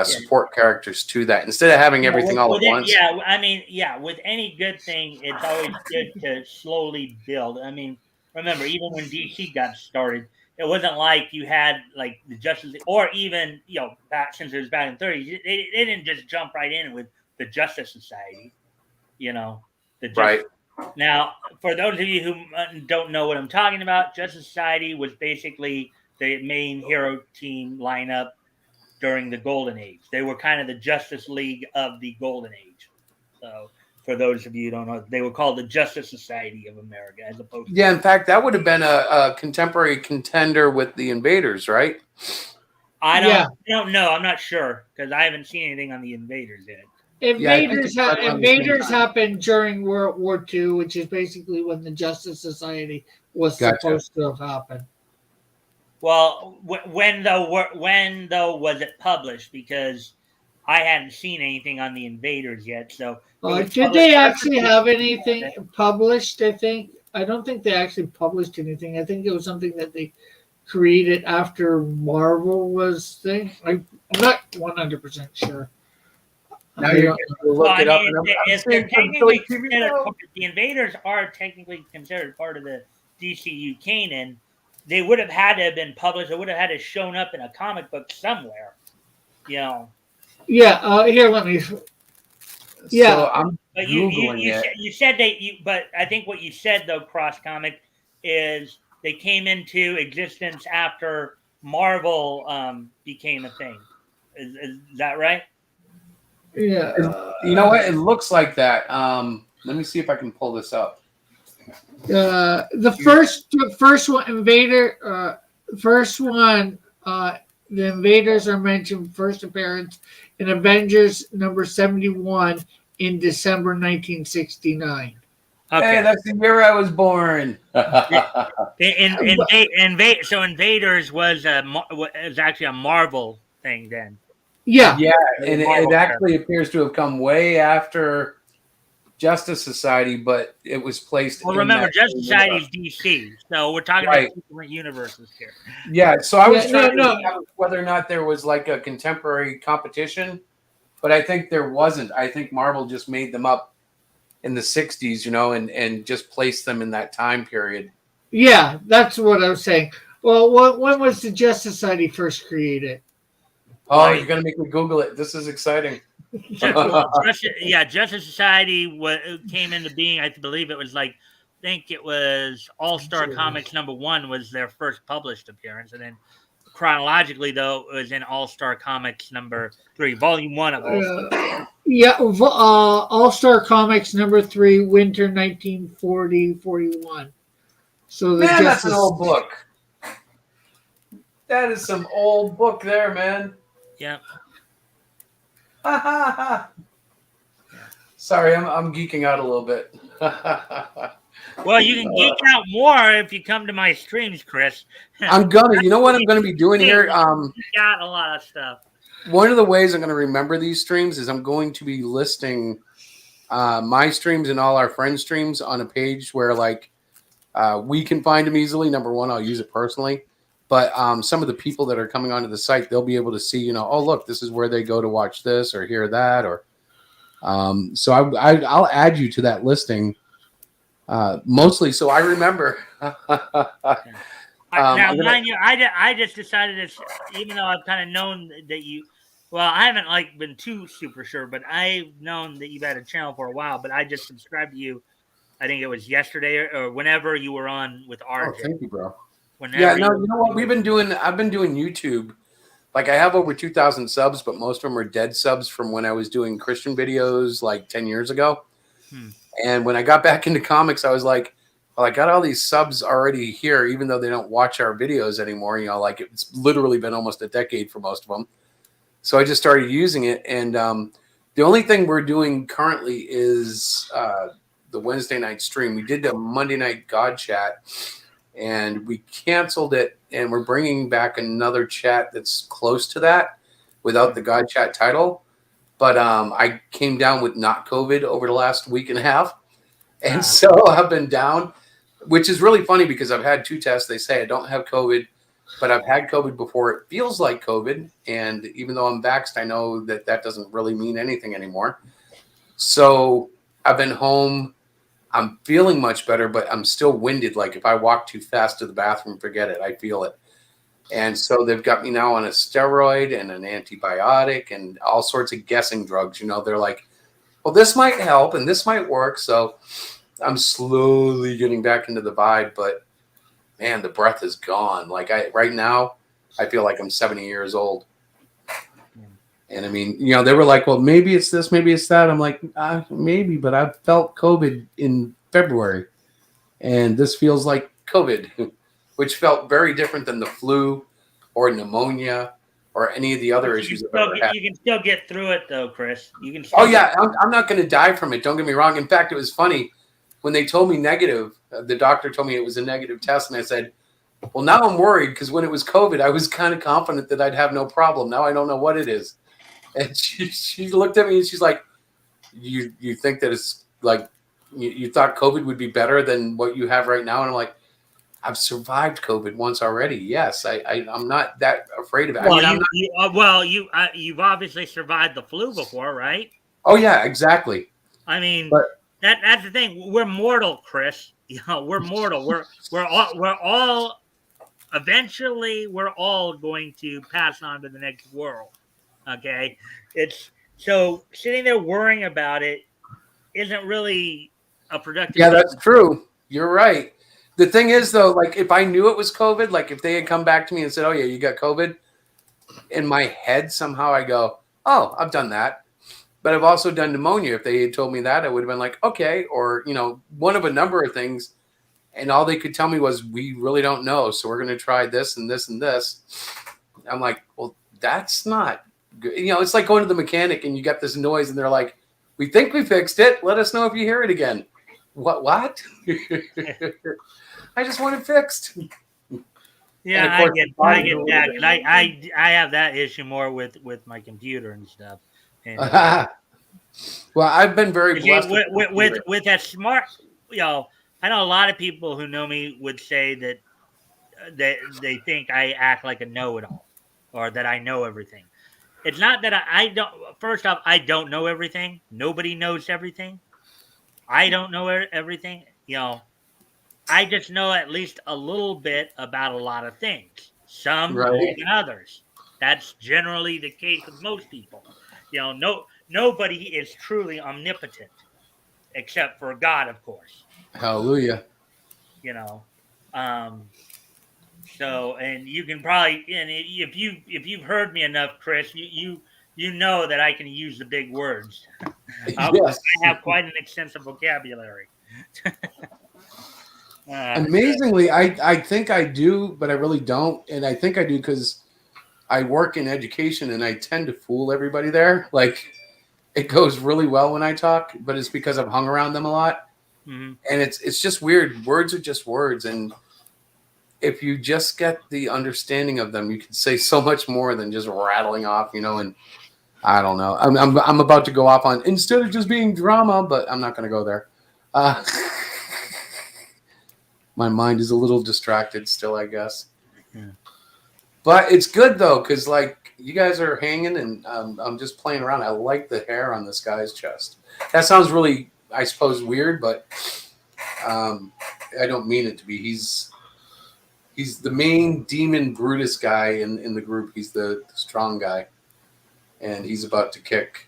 support characters to that instead of having everything all at once. Yeah, I mean, with any good thing, it's always good to slowly build. I mean, remember, even when DC got started, it wasn't like you had like the Justice League, or even since it was back in the 30s, they didn't just jump right in with the Justice Society. Right. Now, for those of you who don't know what I'm talking about, Justice Society was basically the main hero team lineup during the Golden Age. They were kind of the Justice League of the Golden Age. So, for those of you who don't know, they were called the Justice Society of America, as opposed to... in fact, that would have been a contemporary contender with the Invaders, right? I don't know. I'm not sure, because I haven't seen anything on the Invaders yet. Invaders happened during World War II, which is basically when the Justice Society was supposed to have happened. Well, when though was it published? Because I hadn't seen anything on the Invaders yet. So did they actually have anything published? I don't think they actually published anything. I think it was something that they created after Marvel was thing. I'm not 100% sure. Now you're going to look it up. The Invaders are technically considered part of the DCU canon. They would have had to have been published. It would have had to have shown up in a comic book somewhere. Yeah. Here, let me. Yeah. So I'm Googling it. You said but I think what you said though, Cross Comic, is they came into existence after Marvel became a thing. Is that right? Yeah. You know what? It looks like that. Let me see if I can pull this up. The first one, the Invaders are mentioned first appearance in Avengers number 71 in December 1969. Okay. Hey, that's the year I was born. So Invaders was actually a Marvel thing then. Yeah, and it actually appears to have come way after Justice Society, but it was placed. Well, remember, Justice Society is DC, so we're talking about different universes here. Yeah, so I was trying to establish whether or not there was like a contemporary competition, but I think there wasn't. I think Marvel just made them up in the 60s, and just placed them in that time period. Yeah, that's what I was saying. Well, when was the Justice Society first created? Oh, you're going to make me Google it. This is exciting. Justice Society came into being, I believe it was like think it was All Star Comics #1 was their first published appearance, and then chronologically though it was in All Star Comics #3, Volume 1 of All Star. All Star Comics #3, Winter 1940-41. So the Man, that's Justice. an old book. That is some old book there, man. Yeah. Ha ha ha. Sorry, I'm geeking out a little bit. Well, you can geek out more if you come to my streams, Chris. I'm gonna. You know what I'm gonna be doing here? Got a lot of stuff. One of the ways I'm gonna remember these streams is I'm going to be listing my streams and all our friends' streams on a page where like we can find them easily. Number one, I'll use it personally, but some of the people that are coming onto the site, they'll be able to see, oh look, this is where they go to watch this or hear that, or so I'll add you to that listing. Mostly, so I remember. Now, mind you, I just decided to, even though I've kind of known that you, well, I haven't like been too super sure, but I've known that you've had a channel for a while. But I just subscribed to you. I think it was yesterday or whenever you were on with RJ. Oh, thank you, bro. Whenever Yeah, no, you know what? I've been doing YouTube. Like I have over 2,000 subs, but most of them are dead subs from when I was doing Christian videos like 10 years ago. And when I got back into comics, I was like, well, I got all these subs already here, even though they don't watch our videos anymore. Like it's literally been almost a decade for most of them. So I just started using it. And the only thing we're doing currently is the Wednesday night stream. We did a Monday night God chat and we canceled it. And we're bringing back another chat that's close to that without the God chat title. But I came down with not COVID over the last week and a half. And so I've been down, which is really funny because I've had 2 tests. They say I don't have COVID, but I've had COVID before. It feels like COVID. And even though I'm vaxxed, I know that that doesn't really mean anything anymore. So I've been home. I'm feeling much better, but I'm still winded. Like if I walk too fast to the bathroom, forget it. I feel it. And so they've got me now on a steroid and an antibiotic and all sorts of guessing drugs. They're like, well, this might help and this might work. So I'm slowly getting back into the vibe, but man, the breath is gone. Like right now, I feel like I'm 70 years old. And I mean, they were like, well, maybe it's this, maybe it's that. I'm like, maybe, but I've felt COVID in February and this feels like COVID, which felt very different than the flu or pneumonia or any of the other issues I've ever had. You can still get through it, though, Chris. You can. Oh, yeah. I'm not going to die from it. Don't get me wrong. In fact, it was funny. When they told me negative, the doctor told me it was a negative test. And I said, well, now I'm worried because when it was COVID, I was kind of confident that I'd have no problem. Now I don't know what it is. And she looked at me and she's like, you think that it's like, you thought COVID would be better than what you have right now? And I'm like, I've survived COVID once already. Yes, I'm not that afraid of it. Well, you've obviously survived the flu before, right? Oh yeah, exactly. I mean, that's the thing. We're mortal, Chris. We're mortal. We're all eventually we're all going to pass on to the next world. Okay, it's so sitting there worrying about it isn't really a productive. Yeah, that's true. You're right. The thing is, though, like if I knew it was COVID, like if they had come back to me and said, "Oh yeah, you got COVID," in my head somehow I go, "Oh, I've done that," but I've also done pneumonia. If they had told me that, I would have been like, "Okay," or one of a number of things, and all they could tell me was, "We really don't know, so we're going to try this and this and this." I'm like, "Well, that's not good." It's like going to the mechanic and you got this noise, and they're like, "We think we fixed it. Let us know if you hear it again." What? I just want it fixed. Yeah, I get that. I have that issue more with my computer and stuff. And, well, I've been very blessed with that smart. I know a lot of people who know me would say that they think I act like a know-it-all or that I know everything. It's not that I don't. First off, I don't know everything. Nobody knows everything. I don't know everything. I just know at least a little bit about a lot of things. Some more than others. That's generally the case with most people. Nobody is truly omnipotent, except for God, of course. Hallelujah. You know, so and you can probably and if you've heard me enough, Chris, you know that I can use the big words. I Yes. have quite an extensive vocabulary. Amazingly, I think I do, but I really don't. And I think I do because I work in education and I tend to fool everybody there. Like, it goes really well when I talk, but it's because I've hung around them a lot. Mm-hmm. And it's just weird. Words are just words. And if you just get the understanding of them, you can say so much more than just rattling off, and I don't know. I'm about to go off on instead of just being drama, but I'm not going to go there. My mind is a little distracted still, I guess. Yeah. But it's good though, because like you guys are hanging, and I'm just playing around. I like the hair on this guy's chest. That sounds really, I suppose, weird, but I don't mean it to be. He's the main demon Brutus guy in the group. He's the strong guy, and he's about to kick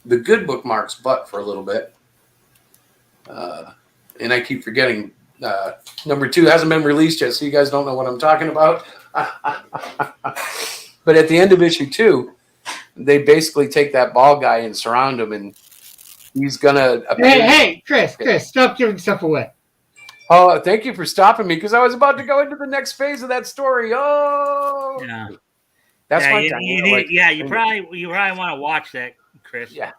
the good bookmark's butt for a little bit. And I keep forgetting. Number 2 hasn't been released yet, so you guys don't know what I'm talking about. But at the end of issue 2, they basically take that ball guy and surround him, and he's gonna. Hey, Chris, stop giving stuff away. Oh, thank you for stopping me, because I was about to go into the next phase of that story. Oh, yeah. That's yeah, why you probably want to watch that, Chris. Yeah.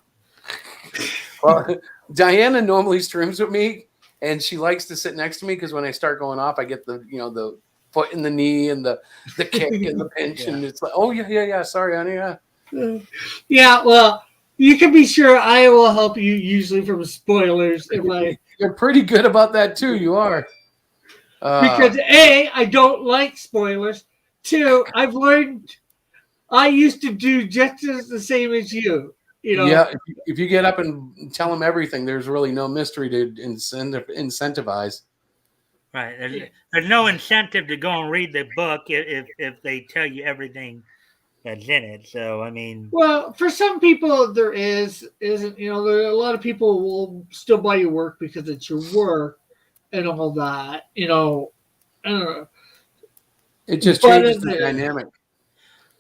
Well, Diana normally streams with me, and she likes to sit next to me because when I start going off, I get the foot in the knee and the kick and the pinch, and it's like, oh yeah, sorry, honey, yeah. Yeah, well, you can be sure I will help you usually from spoilers if I. You're pretty good about that too. You are. Because A, I don't like spoilers. 2, I've learned I used to do just as the same as you. Yeah, if you get up and tell them everything, there's really no mystery to incentivize. Right. There's no incentive to go and read the book if they tell you everything that's in it. So I mean, well, for some people there isn't. There a lot of people will still buy your work because it's your work and all that. I don't know. It just changes the dynamic.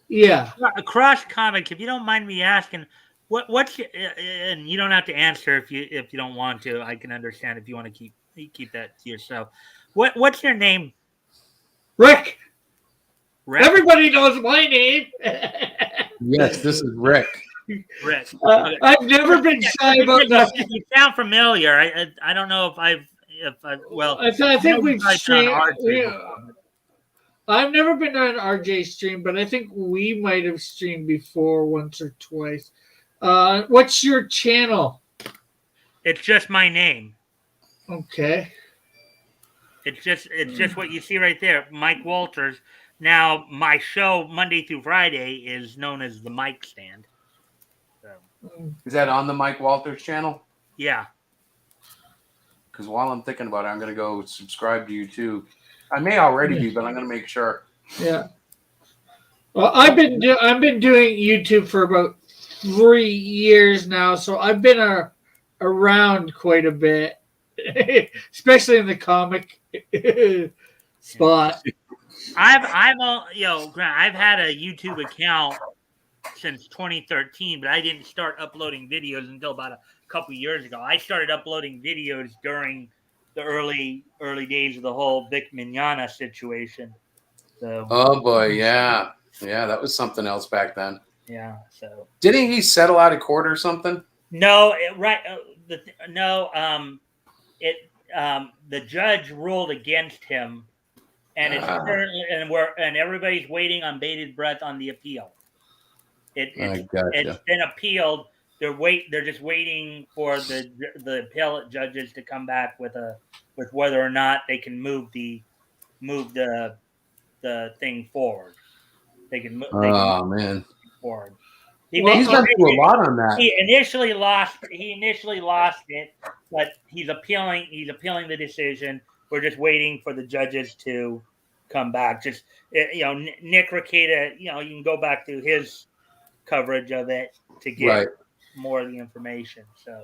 Yeah. Across comics, if you don't mind me asking, what's and you don't have to answer if you don't want to. I can understand if you want to keep that to yourself. What's your name? Rick. Everybody knows my name. Yes, this is Rick. Rick. I've never been shy about that. You sound familiar. I don't know if I've I think we've streamed. I've never been on RJ stream, but I think we might have streamed before once or twice. What's your channel? It's just my name. Okay. It's just what you see right there, Mike Walters. Now my show Monday through Friday is known as the Mike Stand. So. Is that on the Mike Walters channel? Yeah. Because while I'm thinking about it, I'm going to go subscribe to you too. I may already be, but I'm going to make sure. Yeah. Well, I've been doing YouTube for about 3 years now, so I've been around quite a bit, especially in the comic spot. I've had a YouTube account since 2013, but I didn't start uploading videos until about a couple years ago. I started uploading videos during the early days of the whole Vic Mignogna situation. So. Oh boy, yeah, that was something else back then. Yeah. So. Didn't he settle out of court or something? No, the judge ruled against him, and it's currently and everybody's waiting on bated breath on the appeal. It's been appealed. They're just waiting for the appellate judges to come back with whether or not they can move the thing forward. They can move. Man. Forward. He's gone through a lot on that. He initially lost it, but he's appealing the decision. We're just waiting for the judges to come back. Just Nick Rekieta, you can go back to his coverage of it to get more of the information. So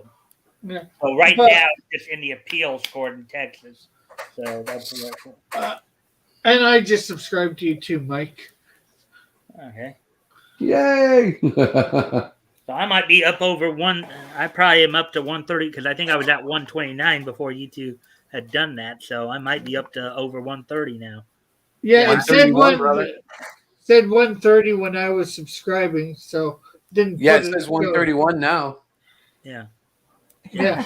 Yeah. So right But- now, it's just in the appeals court in Texas. So that's And I just subscribed to you too, Mike. okay. Yay! So I might be up over one. I probably am up to 130 because I think I was at 129 before you two had done that. So I might be up to over 130 now. Yeah, it said 131, brother. said 130 when I was subscribing, so didn't Yeah, put it says 131 now. Yeah. Yeah.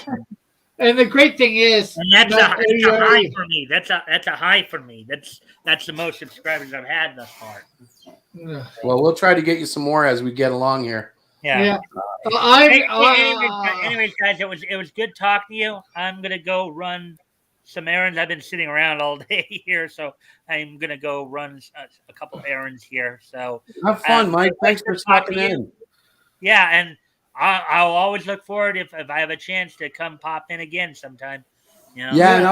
And the great thing is, And that's a you high already- for me. That's a high for me. That's the most subscribers I've had thus far. Yeah. Well, we'll try to get you some more as we get along here. Yeah. Anyways, guys, it was good talking to you. I'm gonna go run some errands. I've been sitting around all day here, so I'm gonna go run a couple errands here. So Have fun, Mike. Thanks for stopping in. yeah, and I'll always look forward if I have a chance to come pop in again sometime. You know? Yeah, and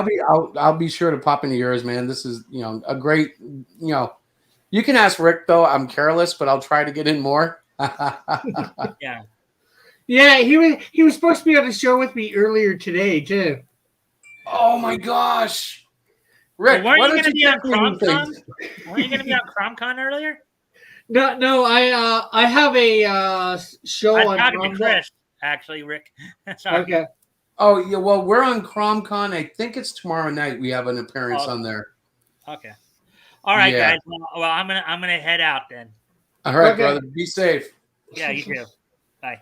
I'll be sure to pop into yours, man. This is a great You can ask Rick though. I'm careless, but I'll try to get in more. Yeah. Yeah, he was supposed to be on the show with me earlier today too. Oh my gosh, Rick! Well, why weren't you don't going to be you on check me these CromCon? things? Weren't you going to be on CromCon earlier? No, I have a show I was on talking to Rumble. Chris, actually, Rick. Sorry. Okay. Oh yeah, well we're on CromCon. I think it's tomorrow night. We have an appearance on there. Okay. All right, Yeah. guys. Well, I'm gonna head out then. All right, Okay. brother. Be safe. Yeah, you too. Bye.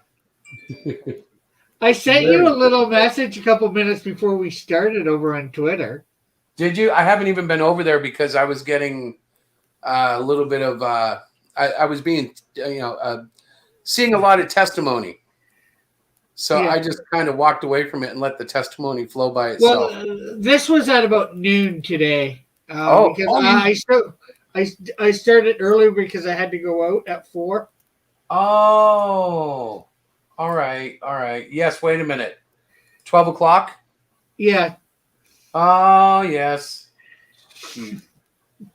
I sent you a little message a couple minutes before we started over on Twitter. Did you? I haven't even been over there because I was getting a little bit of. I was being, seeing a lot of testimony. So Yeah. I just kind of walked away from it and let the testimony flow by itself. Well, this was at about noon today. Because I started early because I had to go out at 4. Oh, all right. Yes, wait a minute. 12 o'clock? Yeah. Oh, yes.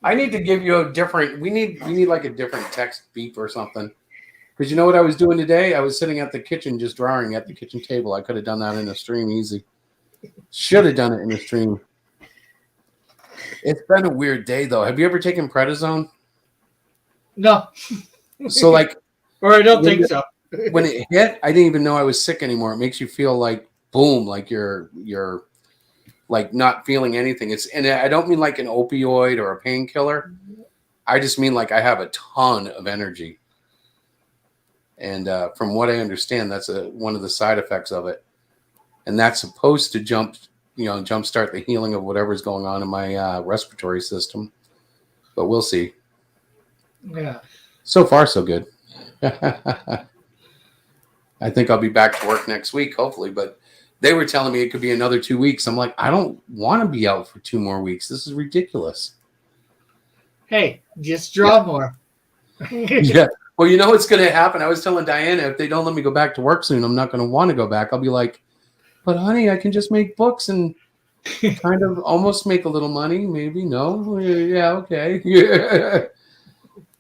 I need to give you a different, we need like a different text beep or something. Because you know what I was doing today? I was sitting at the kitchen just drawing at the kitchen table. I could have done that in a stream easy. Should have done it in a stream. It's been a weird day, though. Have you ever taken prednisone? No. So, like, Or I don't think so. when it hit, I didn't even know I was sick anymore. It makes you feel like, boom, like you're like not feeling anything. And I don't mean like an opioid or a painkiller. I just mean like I have a ton of energy. And from what I understand, that's one of the side effects of it. And that's supposed to jumpstart the healing of whatever's going on in my respiratory system. But we'll see. Yeah. So far, so good. I think I'll be back to work next week, hopefully. But they were telling me it could be another 2 weeks. I'm like, I don't want to be out for 2 more weeks. This is ridiculous. Hey, just draw more. Yeah. Well, you know what's going to happen? I was telling Diana, if they don't let me go back to work soon, I'm not going to want to go back. I'll be like, but honey, I can just make books and kind of almost make a little money. Maybe. No. Yeah. Okay. Yeah.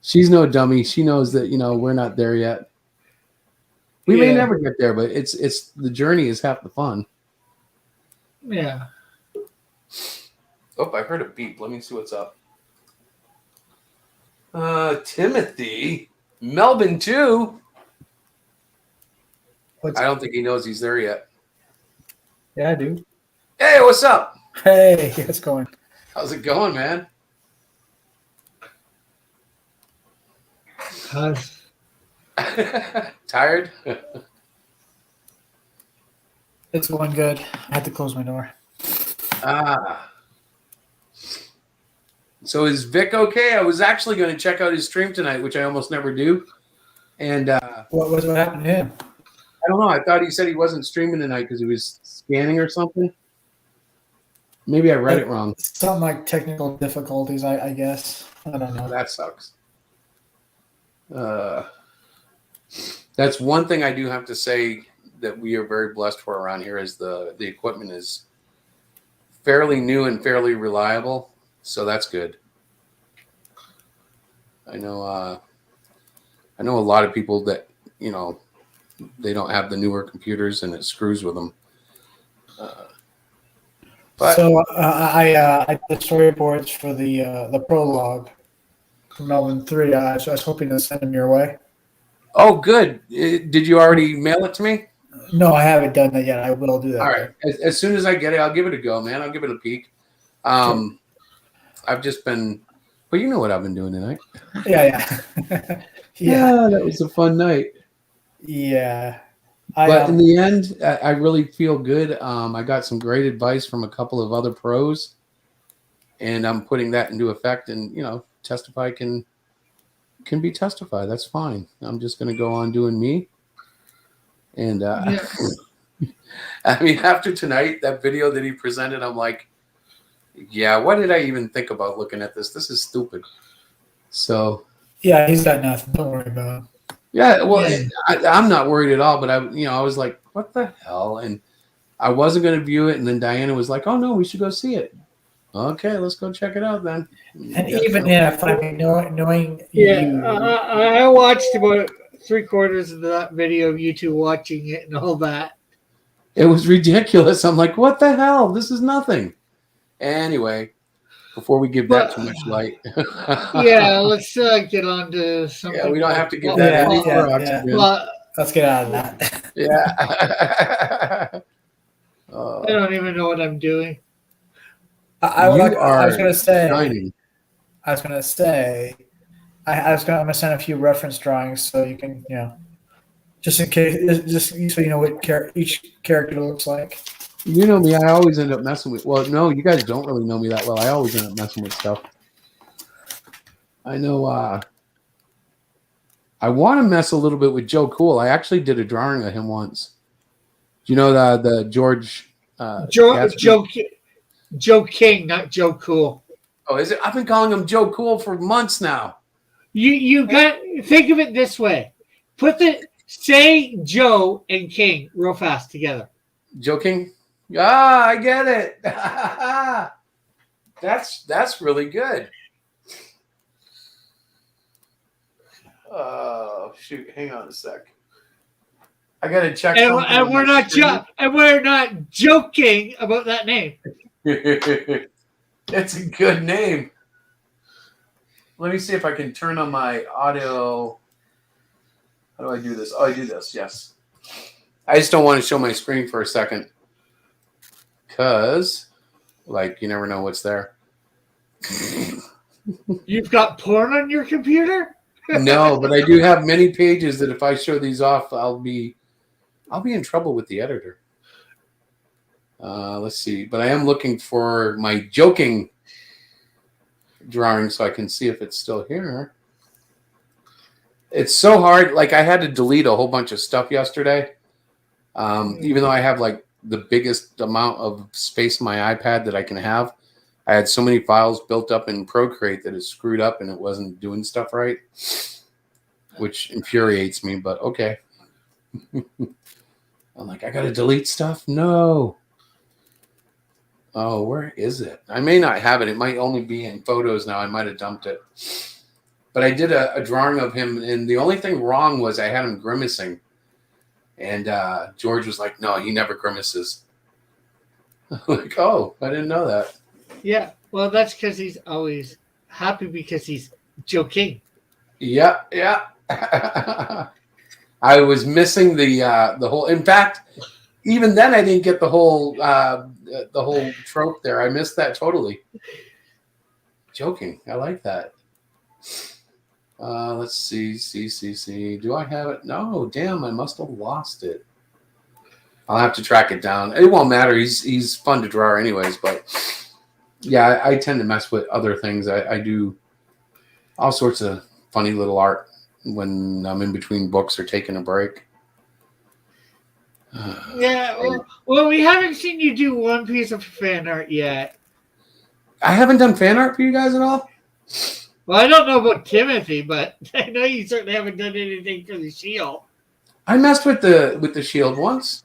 She's no dummy. She knows that, we're not there yet. We may never get there, but it's the journey is half the fun. Yeah. Oh, I heard a beep. Let me see what's up. Timothy. Melbourne too. I don't think he knows he's there yet. Yeah, I do. Hey, what's up? Hey, how's it going? How's it going, man? Tired? It's going good. I had to close my door. So is Vic okay? I was actually going to check out his stream tonight, which I almost never do. And What happened to him? I don't know. I thought he said he wasn't streaming tonight because he was scanning or something. Maybe I read it wrong. Something like technical difficulties, I guess. I don't know. That sucks. That's one thing I do have to say that we are very blessed for around here is the equipment is fairly new and fairly reliable. So that's good. I know a lot of people that, they don't have the newer computers and it screws with them. But So I did the storyboards for the prologue for Melvin 3. So I was hoping to send them your way. oh, good. Did you already mail it to me? No, I haven't done that yet. I will do that. All right. As soon as I get it, I'll give it a go, man. I'll give it a peek. I've just been, well, you know what I've been doing tonight. Yeah. That was a fun night. Yeah. But in the end, I really feel good. I got some great advice from a couple of other pros, and I'm putting that into effect. And Testify can be Testify. That's fine. I'm just going to go on doing me. And I mean, after tonight, that video that he presented, I'm like, yeah, what did I even think about looking at this? This is stupid. So yeah, he's got nothing. Don't worry about it. yeah, well, I'm not worried at all. But I was like, what the hell? And I wasn't going to view it, and then Diana was like, oh no, we should go see it. Okay, let's go check it out then. And even if I mean, knowing you, I watched about 3/4 of that video of you two watching it and all that. It was ridiculous. I'm like, what the hell? This is nothing. Anyway, before we give that too much light. Yeah, let's get on to something. Yeah, we don't have to give that any more oxygen. Well, let's get out of that. Yeah. I don't even know what I'm doing. I was going to say. Shining. I was going to say. I'm going to send a few reference drawings so you can, just in case, just so you know what each character looks like. You know me, I always end up messing with. Well, no, you guys don't really know me that well. I always end up messing with stuff. I know. I want to mess a little bit with Joe Cool. I actually did a drawing of him once. Do you know the George? Joe King, not Joe Cool. Oh, is it? I've been calling him Joe Cool for months now. You got think of it this way. Say Joe and King real fast together. Joe King. Ah, I get it. That's really good. Oh shoot! Hang on a sec. I gotta check. And we're not joking about that name. It's a good name. Let me see if I can turn on my audio. How do I do this? Oh, I do this. Yes. I just don't want to show my screen for a second. Because, you never know what's there. You've got porn on your computer? No, but I do have many pages that if I show these off, I'll be in trouble with the editor. Let's see. But I am looking for my joking drawing so I can see if it's still here. It's so hard. I had to delete a whole bunch of stuff yesterday. Even though I have the biggest amount of space on my iPad that I can have, I had so many files built up in Procreate that it screwed up and it wasn't doing stuff right, which infuriates me, but okay. I'm like, I got to delete stuff? No. Oh, where is it? I may not have it. It might only be in photos now. I might have dumped it. But I did a drawing of him, and the only thing wrong was I had him grimacing. And George was like, no, he never grimaces. I'm like, oh, I didn't know that. Yeah, well, that's because he's always happy because he's Joe King. Yeah. I was missing the whole. In fact, even then, I didn't get the whole trope there. I missed that totally. Joking. I like that. Let's see. Do I have it? No, damn, I must have lost it. I'll have to track it down. It won't matter. He's fun to draw anyways, but yeah, I tend to mess with other things. I do all sorts of funny little art when I'm in between books or taking a break. Yeah, well, we haven't seen you do one piece of fan art yet. I haven't done fan art for you guys at all? Well, I don't know about Timothy, but I know you certainly haven't done anything for the Shield. I messed with the Shield once.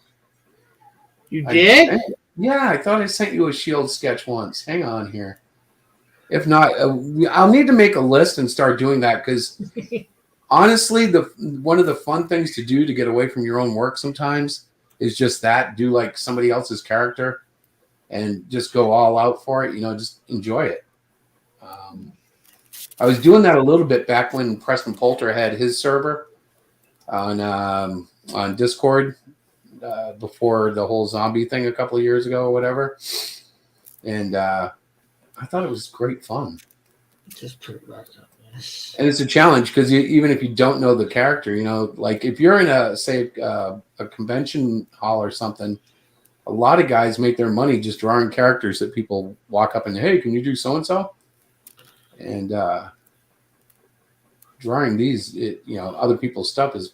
You did? Yeah, I thought I sent you a Shield sketch once. Hang on here. If not, I'll need to make a list and start doing that because honestly, one of the fun things to do to get away from your own work sometimes is just that. Do like somebody else's character and just go all out for it. Just enjoy it. I was doing that a little bit back when Preston Poulter had his server on Discord before the whole zombie thing a couple of years ago or whatever. And I thought it was great fun. Just pretty much. And it's a challenge because even if you don't know the character, like if you're in a convention hall or something, a lot of guys make their money just drawing characters that people walk up and, hey, can you do so-and-so? And drawing these, other people's stuff is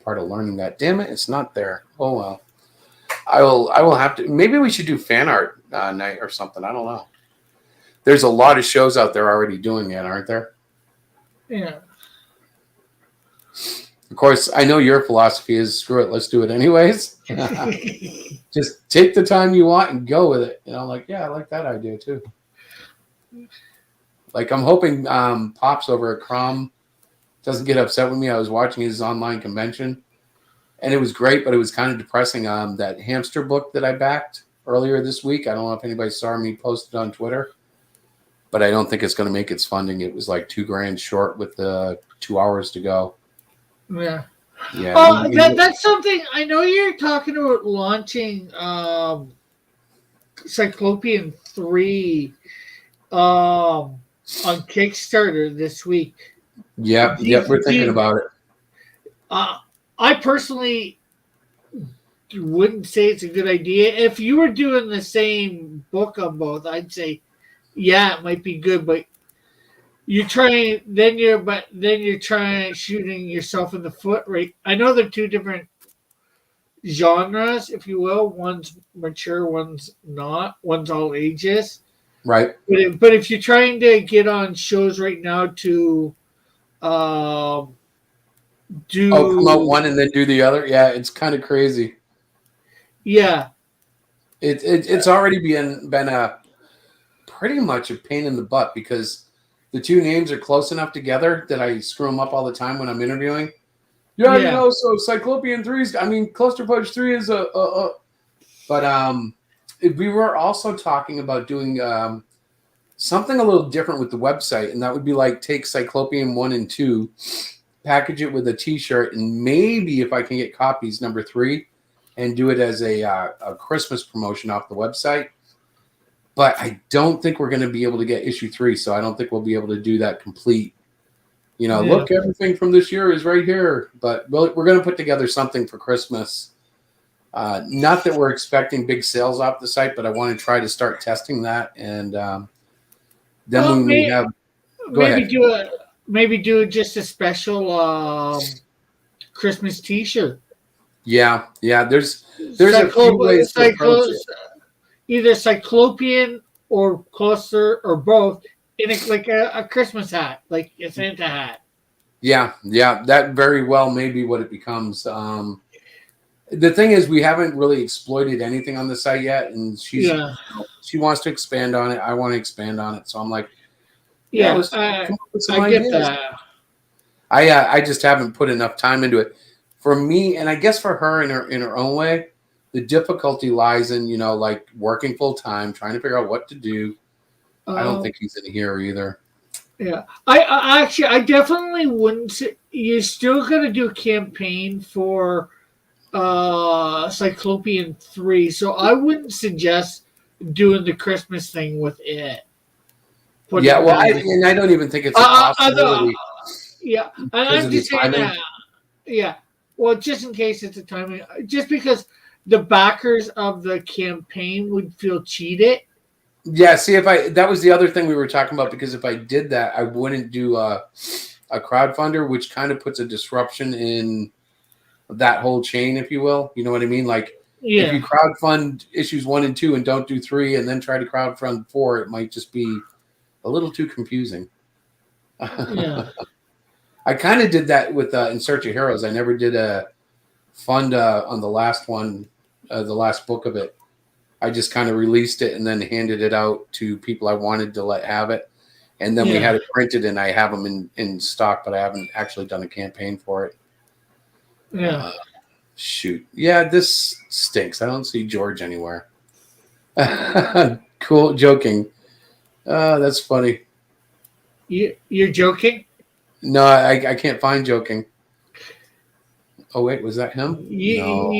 part of learning that. Damn it, it's not there. Oh, well. I will have to, maybe we should do fan art night or something. I don't know. There's a lot of shows out there already doing it, aren't there? Yeah. Of course, I know your philosophy is screw it, let's do it anyways. Just take the time you want and go with it. Like, yeah, I like that idea too. Like, I'm hoping Pops over at Crom doesn't get upset with me. I was watching his online convention, and it was great, but it was kind of depressing. That hamster book that I backed earlier this week, I don't know if anybody saw me post it on Twitter, but I don't think it's going to make its funding. It was like $2,000 short with 2 hours to go. Yeah. Yeah. That's something. I know you're talking about launching Cyclopean 3 on Kickstarter this week. Yep, we're thinking about it. I personally wouldn't say it's a good idea. If you were doing the same book on both, I'd say, yeah, it might be good, but you're trying shooting yourself in the foot, right? I know they're two different genres, if you will. One's mature, one's not. One's all ages. Right. But if you're trying to get on shows right now to come out one and then do the other, yeah, it's kind of crazy. Yeah. It's already been a pretty much a pain in the butt because the two names are close enough together that I screw them up all the time when I'm interviewing. Yeah. So Cyclopean 3 Cluster Punch 3 is but we were also talking about doing something a little different with the website, and that would be like take Cyclopean 1 and 2, package it with a t-shirt, and maybe if I can get copies, number 3, and do it as a Christmas promotion off the website. But I don't think we're going to be able to get issue 3, so I don't think we'll be able to do that complete. Look, everything from this year is right here. But we're going to put together something for Christmas. Not that we're expecting big sales off the site, but I want to try to start testing that. And then when we have... Go ahead. Maybe do just a special Christmas T-shirt. Yeah. There's a few ways to approach it. Either Cyclopean or Cluster or both in a Christmas hat, like a Santa hat. Yeah, that very well may be what it becomes. The thing is, we haven't really exploited anything on the site yet, and she wants to expand on it. I want to expand on it, so I'm like, let's come up with some ideas. Get that. I just haven't put enough time into it. For me, and I guess for her in her own way, the difficulty lies in like working full time, trying to figure out what to do. I don't think he's in here either. Yeah, I definitely wouldn't say you're still gonna do a campaign for Cyclopean 3, so I wouldn't suggest doing the Christmas thing with it. I don't even think it's a possibility. And I'm just saying that. Yeah, well, just in case it's a timing, just because the backers of the campaign would feel cheated. Yeah, see, that was the other thing we were talking about, because if I did that, I wouldn't do a crowdfunder, which kind of puts a disruption in that whole chain, if you will. You know what I mean? Like, if you crowdfund issues 1 and 2 and don't do 3 and then try to crowdfund 4, it might just be a little too confusing. Yeah. I kind of did that with In Search of Heroes. I never did a fund on the last one, the last book of it. I just kind of released it and then handed it out to people I wanted to let have it. And then we had it printed, and I have them in stock, but I haven't actually done a campaign for it. Yeah. Shoot. Yeah, this stinks. I don't see George anywhere. Cool. Joking. That's funny. You're joking? No, I can't find joking. Oh, wait. Was that him? No.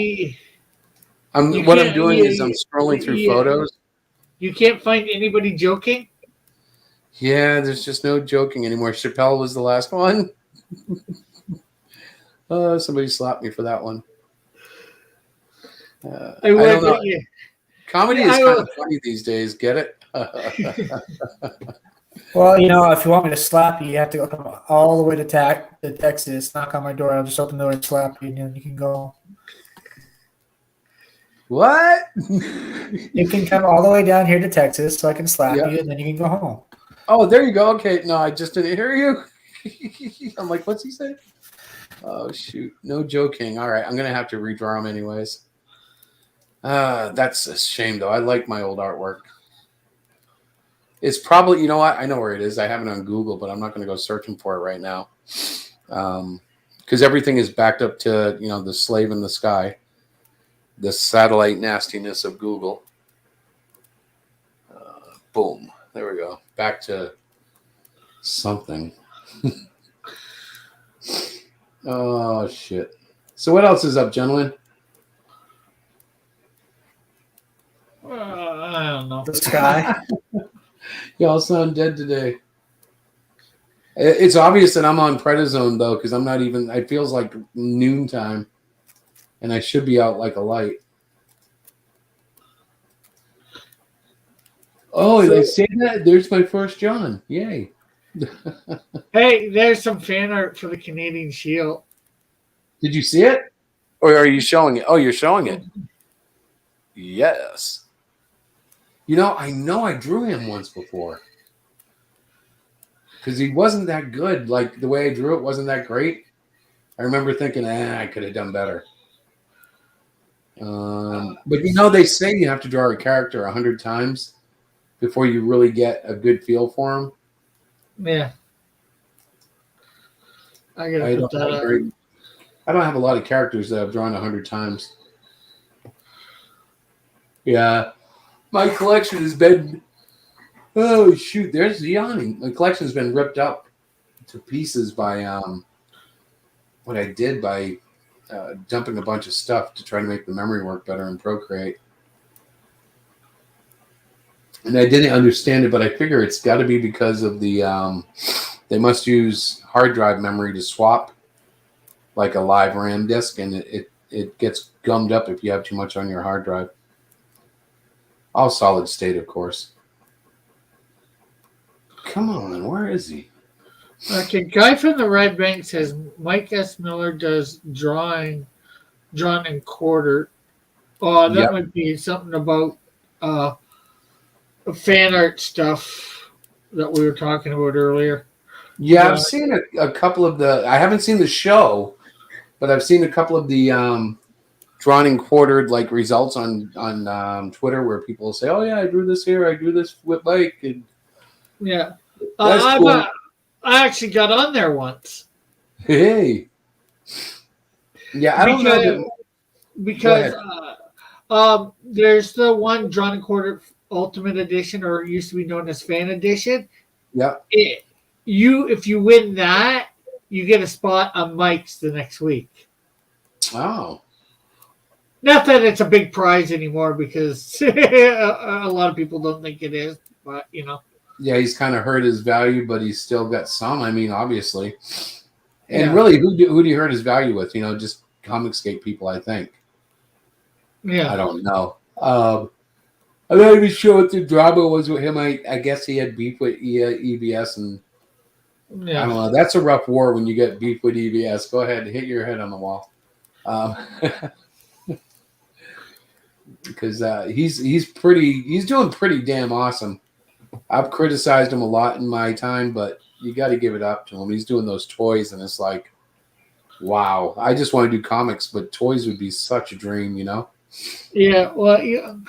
What I'm doing is I'm scrolling through photos. You can't find anybody joking? Yeah, there's just no joking anymore. Chappelle was the last one. Somebody slapped me for that one. I don't know. Comedy is kind of funny these days. Get it? Well, if you want me to slap you, you have to come all the way to Texas, knock on my door. I'll just open the door and slap you, and then you can go. What? You can come all the way down here to Texas so I can slap you, and then you can go home. Oh, there you go. Okay. No, I just didn't hear you. I'm like, what's he saying? Oh, shoot. No joking. All right. I'm going to have to redraw them anyways. That's a shame, though. I like my old artwork. It's probably, you know what? I know where it is. I have it on Google, but I'm not going to go searching for it right now. Because everything is backed up to, the slave in the sky. The satellite nastiness of Google. Boom. There we go. Back to something. Oh, shit. So what else is up, gentlemen? I don't know. The sky. Y'all sound dead today. It's obvious that I'm on prednisone, though, because I'm not even... It feels like noontime, and I should be out like a light. Oh, they say that? There's my first John. Yay. Hey, there's some fan art for the Canadian Shield. Did you see it? Or are you showing it? Oh, you're showing it. Yes. I know I drew him once before. Because he wasn't that good. Like, the way I drew it wasn't that great. I remember thinking, I could have done better. But, they say you have to draw a character 100 times before you really get a good feel for him. Yeah. I don't have a lot of characters that I've drawn 100 times. Yeah. My collection has been... Oh, shoot. There's the yawning. My collection's been ripped up to pieces by what I did by dumping a bunch of stuff to try to make the memory work better in Procreate. And I didn't understand it, but I figure it's got to be because of the... they must use hard drive memory to swap like a live RAM disk, and it gets gummed up if you have too much on your hard drive. All solid state, of course. Come on, where is he? Okay, Guy from the Red Bank says Mike S. Miller does drawn and quartered. Oh, that might be something about fan art stuff that we were talking about earlier. Yeah, I've seen a couple of the... I haven't seen the show, but I've seen a couple of the drawn and quartered like results on Twitter where people say, "Oh yeah, I drew this here. I drew this with Mike." And yeah, cool. I actually got on there once. Hey, yeah, I don't know because there's the one drawn and quartered Ultimate Edition, or it used to be known as Fan Edition. Yeah. If you win that, you get a spot on Mike's the next week. Oh. Not that it's a big prize anymore, because a lot of people don't think it is, but Yeah, he's kind of hurt his value, but he's still got some. I mean, obviously. And really, who do you hurt his value with? Just Comicsgate people, I think. Yeah. I don't know. I'm not even sure what the drama was with him. I guess he had beef with EBS, and I don't know. That's a rough war when you get beef with EBS. Go ahead, hit your head on the wall. Because he's doing pretty damn awesome. I've criticized him a lot in my time, but you got to give it up to him. He's doing those toys, and it's like, wow. I just want to do comics, but toys would be such a dream, Yeah, well,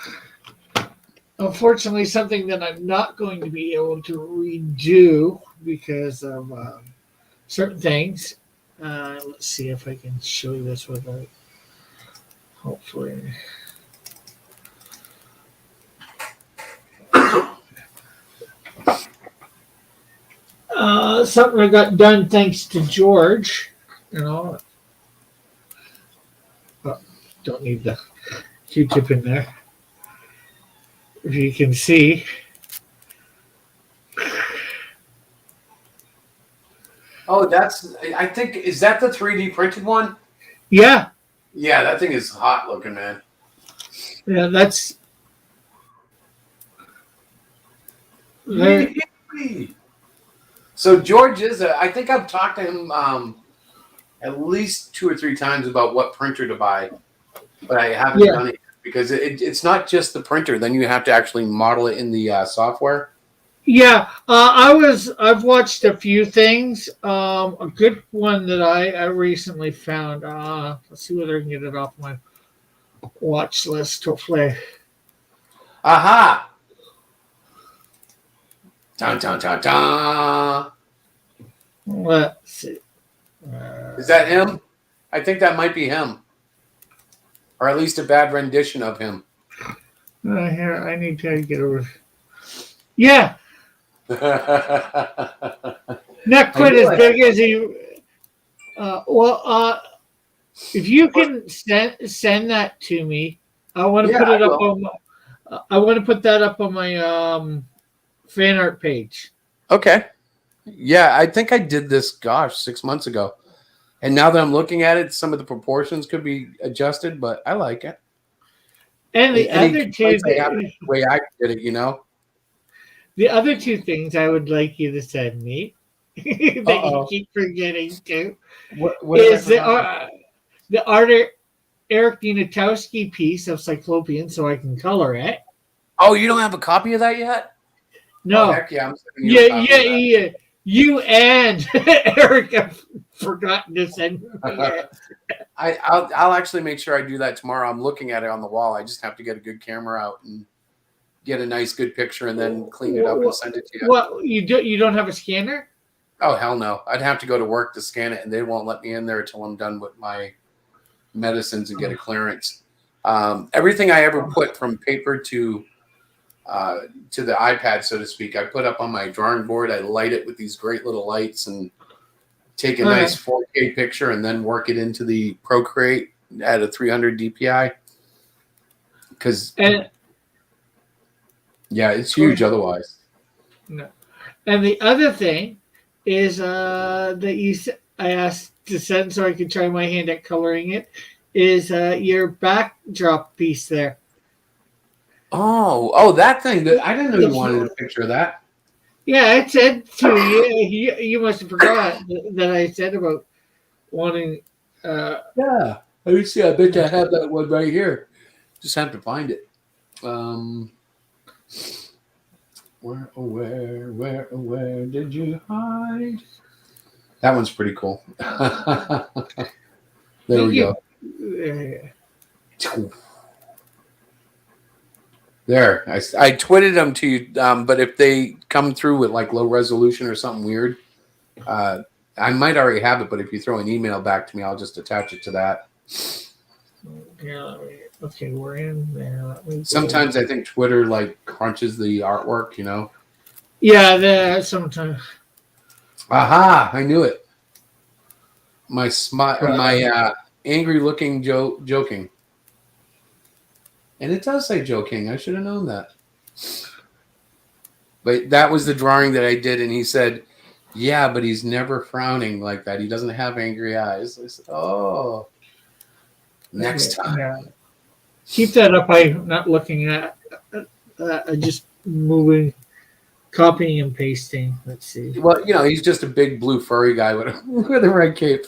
unfortunately, something that I'm not going to be able to redo because of certain things. Let's see if I can show you this without. Hopefully. Something I got done thanks to George. You know, oh, don't need the Q-tip in there. If you can see. Oh, I think, is that the 3D printed one? Yeah, Yeah, that thing is hot looking, man. yeah, that's. There, So George I think I've talked to him at least 2 or 3 times about what printer to buy, but I haven't Yeah. done it because it's not just the printer. Then you have to actually model it in the software. Yeah, I've watched a few things. A good one that I recently found. Let's see whether I can get it off my watch list. Hopefully, Aha! Dun, dun, dun, dun. let's see. Is that him? I think that might be him, or at least a bad rendition of him. Here, I need to get over. Yeah, not quite as big as he. If you can send that to me, I want to Yeah, put it I up will. on. I want to put that up on my fan art page. Okay. Yeah, I think I did this, 6 months ago. And now that I'm looking at it, some of the proportions could be adjusted, but I like it. And the Any other two, complaints I have the way I did it, the other two things I would like you to send me that you Uh-oh. keep forgetting to What is the Eric Unitowski piece of Cyclopean, so I can color it. Oh, you don't have a copy of that yet? No, Oh, heck yeah, I'm sending you a copy of that. yeah. You and Eric have forgotten to send me it. I'll actually make sure I do that tomorrow. I'm looking at it on the wall. I just have to get a good camera out and get a nice good picture and then clean it up and send it to you. What you don't have a scanner? Oh, hell no. I'd have to go to work to scan it, and they won't let me in there until I'm done with my medicines and get a clearance. Everything I ever put from paper to the iPad, so to speak, I put up on my drawing board. I light it with these great little lights and take a nice 4K picture and then work it into the Procreate at a 300 DPI. Yeah, it's huge otherwise. No. And the other thing is that I asked to send so I could try my hand at coloring it is your backdrop piece there. Oh, that thing. I didn't know you wanted a picture of that. Yeah, I said to you. You must have forgot that I said about wanting. Yeah, I see. I bet you I have that one right here. Just have to find it. Where did you hide? That one's pretty cool. There we go. There, I tweeted them to you, but if they come through with like low resolution or something weird, I might already have it. But if you throw an email back to me, I'll just attach it to that. Yeah. Okay, we're in there. Sometimes I think Twitter like crunches the artwork, Yeah, sometimes. Aha! I knew it. My angry looking joking. And it does say joking. I should have known that. But that was the drawing that I did, and he said, "Yeah, but he's never frowning like that. He doesn't have angry eyes." I said, "Oh, next time." Yeah. Keep that up. I'm not looking at. Just moving, copying and pasting. Let's see. Well, he's just a big blue furry guy with a red cape.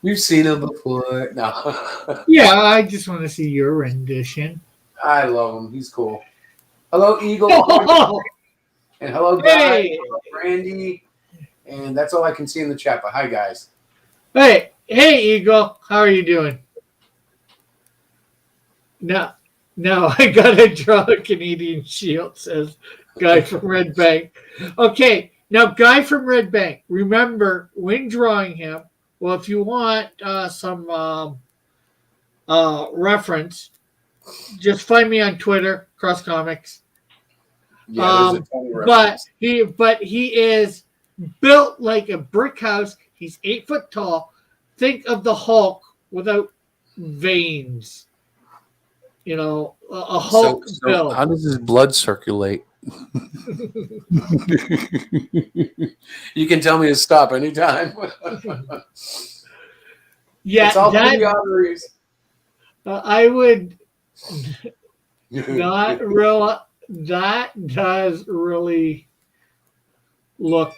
We've seen him before. No. Yeah, I just want to see your rendition. I love him. He's cool. Hello, Eagle. And hello, guys. Hey. Hello, Brandy. And that's all I can see in the chat. But hi, guys. Hey, Eagle. How are you doing? No, I gotta draw a Canadian shield, says Guy from Red Bank. Okay, now Guy from Red Bank, remember when drawing him, well, if you want some reference, just find me on Twitter, Cross Comics. Yeah, there's a Tony reference. But he is built like a brick house. He's 8 foot tall. Think of the Hulk without veins. You know, a Hulk build. How does his blood circulate? You can tell me to stop anytime. Yeah, it's all through the arteries. I would not real. That does really look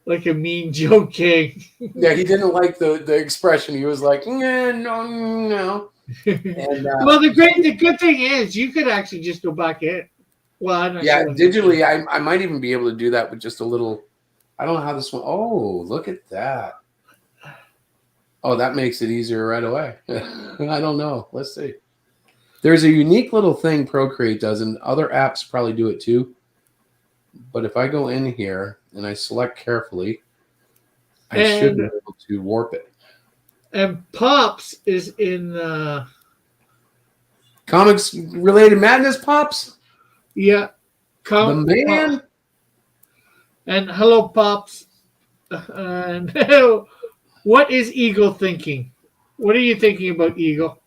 like a mean Joe King. Yeah, he didn't like the expression. He was like, no. And, well, the good thing is you could actually just go back in. Well, I'm not sure digitally, I might even be able to do that with just a little. I don't know how this one. Oh, look at that. Oh, that makes it easier right away. I don't know. Let's see. There's a unique little thing Procreate does, and other apps probably do it too. But if I go in here and I select carefully, I should be able to warp it. And Pops is in Comics Related Madness, Pops? Yeah. The man? Pops. And hello, Pops. And what is Eagle thinking? What are you thinking about Eagle?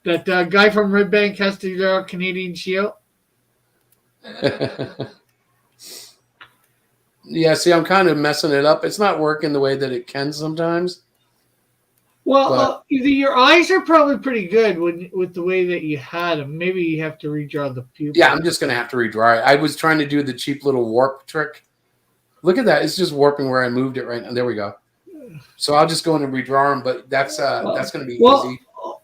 That guy from Red Bank has to do our Canadian Shield? Yeah, see, I'm kind of messing it up. It's not working the way that it can sometimes. Well, your eyes are probably pretty good with the way that you had them. Maybe you have to redraw the pupil. Yeah, I'm just going to have to redraw it. I was trying to do the cheap little warp trick. Look at that. It's just warping where I moved it right now. There we go. So I'll just go in and redraw them, but that's going to be easy.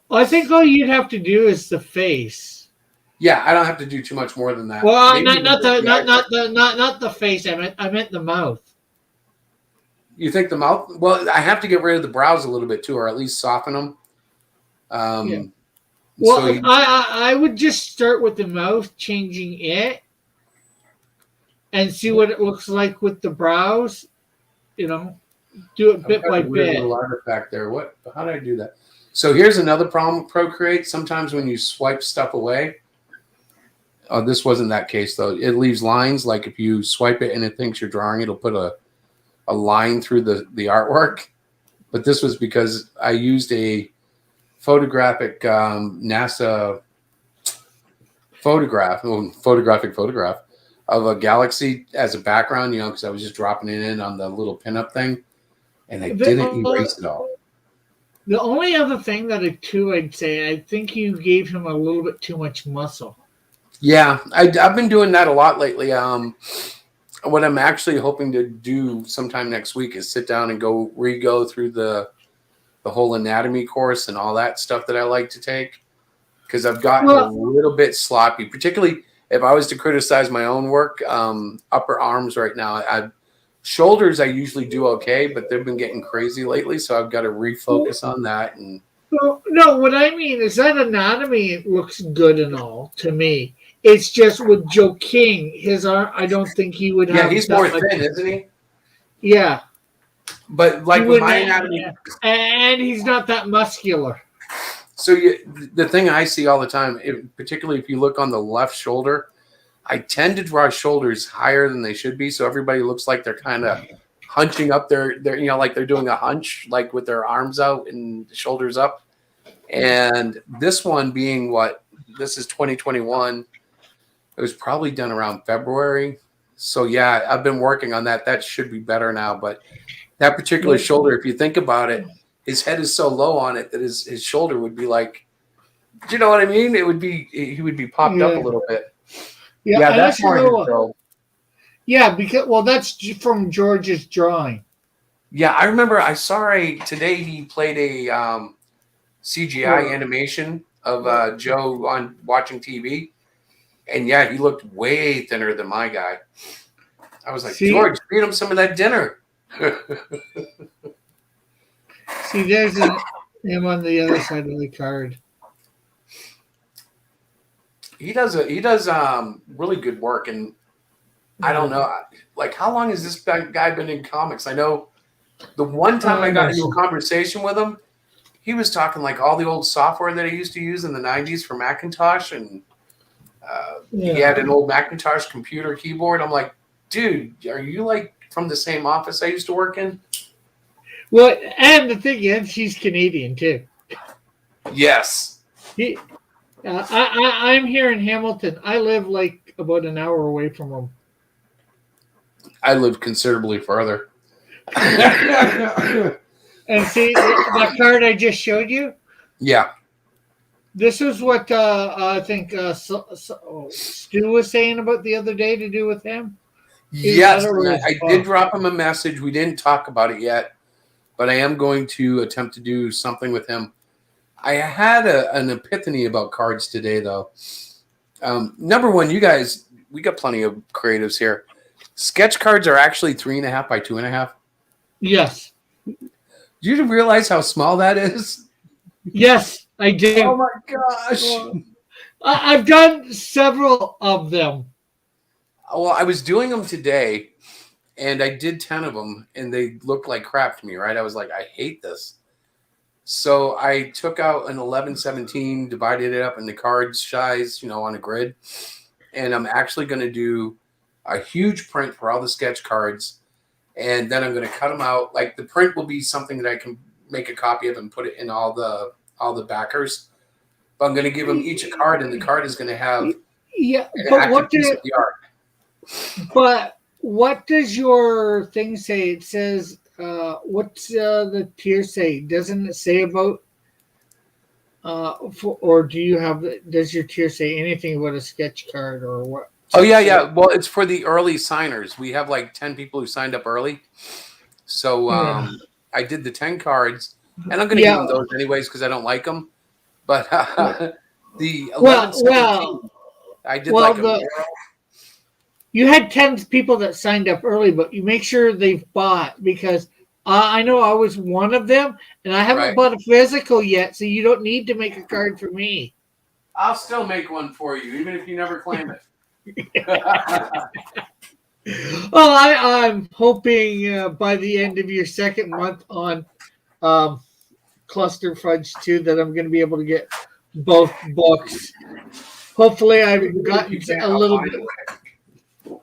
I think all you'd have to do is the face. Yeah, I don't have to do too much more than that. Well, not the face. I meant the mouth. You think the mouth? Well, I have to get rid of the brows a little bit too, or at least soften them. Yeah. Well, so I would just start with the mouth, changing it, and see what it looks like with the brows. You know, do it bit by bit. Little artifact there. What? How did I do that? So here's another problem with Procreate. Sometimes when you swipe stuff away, this wasn't that case though. It leaves lines. Like if you swipe it and it thinks you're drawing, it'll put a line through the artwork. But this was because I used a photographic NASA photographic photograph of a galaxy as a background, you know, because I was just dropping it in on the little pinup thing, and I didn't erase it all. The only other thing that I'd say, I think you gave him a little bit too much muscle. Yeah, I've been doing that a lot lately. What I'm actually hoping to do sometime next week is sit down and re-go through the whole anatomy course and all that stuff that I like to take, because I've gotten a little bit sloppy, particularly if I was to criticize my own work. Upper arms right now, shoulders I usually do okay, but they've been getting crazy lately, so I've got to refocus on that. And no, what I mean is that anatomy looks good and all to me. It's just with Joe King, his arm, I don't think he would have. Yeah, he's more thin, isn't he? Yeah. But like with my anatomy. And he's not that muscular. So the thing I see all the time, particularly if you look on the left shoulder, I tend to draw shoulders higher than they should be. So everybody looks like they're kind of hunching up their, you know, like they're doing a hunch, like with their arms out and shoulders up. And this one being this is 2021. It was probably done around February. So, yeah, I've been working on that. That should be better now. But that particular shoulder, if you think about it, his head is so low on it that his shoulder would be like, do you know what I mean? He would be popped up a little bit. Yeah, that's more control. Yeah, because that's from George's drawing. Yeah, I remember I saw today he played a CGI animation of Joe on watching TV. And yeah, he looked way thinner than my guy. I was like, George, feed him some of that dinner. See, there's him on the other side of the card. He does really good work, and I don't know, like, how long has this guy been in comics? I know the one time I got into a conversation with him, he was talking like all the old software that I used to use in the 90s for Macintosh, and he had an old Macintosh computer keyboard. I'm like, dude, are you like from the same office I used to work in? Well, and the thing is, he's Canadian too. Yes. I'm here in Hamilton. I live like about an hour away from him. I live considerably further. And see, that card I just showed you? Yeah. This is what I think Stu was saying about the other day to do with him. Yes, I did drop him a message. We didn't talk about it yet, but I am going to attempt to do something with him. I had an epiphany about cards today, though. Number one, you guys, we got plenty of creatives here. Sketch cards are actually 3.5 by 2.5. Yes. Do you realize how small that is? Yes, I do. Oh my gosh. I've done several of them. Well, I was doing them today, and I did 10 of them, and they looked like crap to me, right? I was like, I hate this. So I took out an 11/17, divided it up into card size, on a grid, and I'm actually going to do a huge print for all the sketch cards, and then I'm going to cut them out. Like the print will be something that I can make a copy of and put it in all the backers. But I'm going to give them each a card, and the card is going to have but piece of the art. But what does your thing say? It says, what's the tier say? Doesn't it say about, or does your tier say anything about a sketch card or what? Oh, yeah. Well, it's for the early signers. We have like 10 people who signed up early. So I did the 10 cards, and I'm going to give them those anyways because I don't like them. But the 11/17, I did like a You had 10 people that signed up early, but you make sure they've bought because I know I was one of them, and I haven't bought a physical yet, so you don't need to make a card for me. I'll still make one for you, even if you never claim it. Well, I'm hoping by the end of your second month on Cluster Fudge 2 that I'm going to be able to get both books. Hopefully, I've gotten a little bit.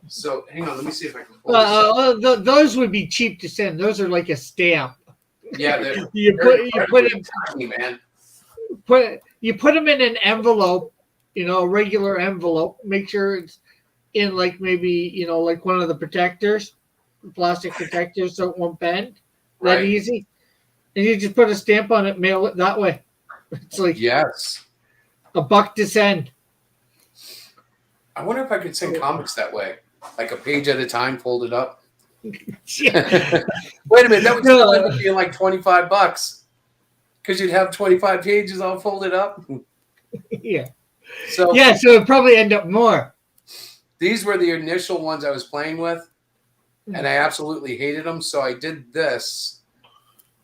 So hang on, let me see if I can pull this up. Those would be cheap to send. Those are like a stamp. Yeah, you put them in an envelope, a regular envelope. Make sure it's in like maybe like one of the protectors, plastic protectors, so it won't bend. That easy. And you just put a stamp on it, mail it that way. It's like $1 to send. I wonder if I could send comics that way, like a page at a time, folded up. Wait a minute, that would still end up being like $25 because you'd have 25 pages all folded up. Yeah. So it'd probably end up more. These were the initial ones I was playing with, and I absolutely hated them. So I did this,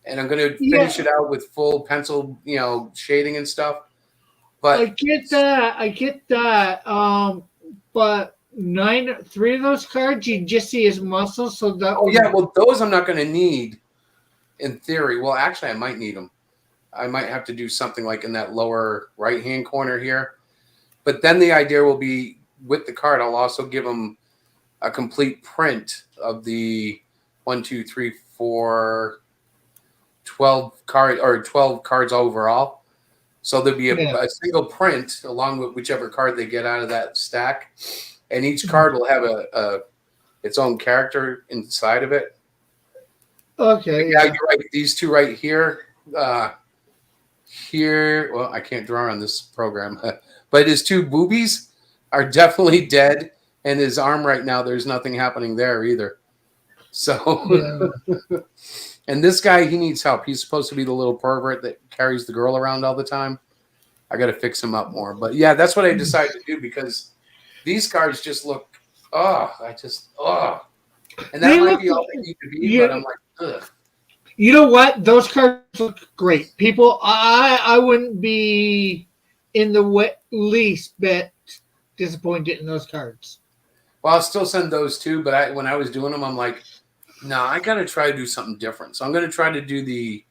and I'm going to finish it out with full pencil, shading and stuff. But I get that. But 3 of those cards, you just see his muscles. So that. Well, those I'm not going to need, in theory. Well, actually, I might need them. I might have to do something like in that lower right-hand corner here. But then the idea will be with the card, I'll also give them a complete print of the 1, 2, 3, 4, 12 cards overall. So there'll be a single print along with whichever card they get out of that stack, and each card will have its own character inside of it. Okay. Yeah, you're right. These two right here. Well, I can't draw on this program, but his 2 boobies are definitely dead, and his arm right now, there's nothing happening there either. So, and this guy, he needs help. He's supposed to be the little pervert that carries the girl around all the time. I got to fix him up more. But yeah, that's what I decided to do because these cards just look, and that might be all they need to be, but I'm like, ugh. You know what? Those cards look great. People, I wouldn't be in the least bit disappointed in those cards. Well, I'll still send those too, but when I was doing them, I'm like, no, I got to try to do something different. So I'm going to try to do the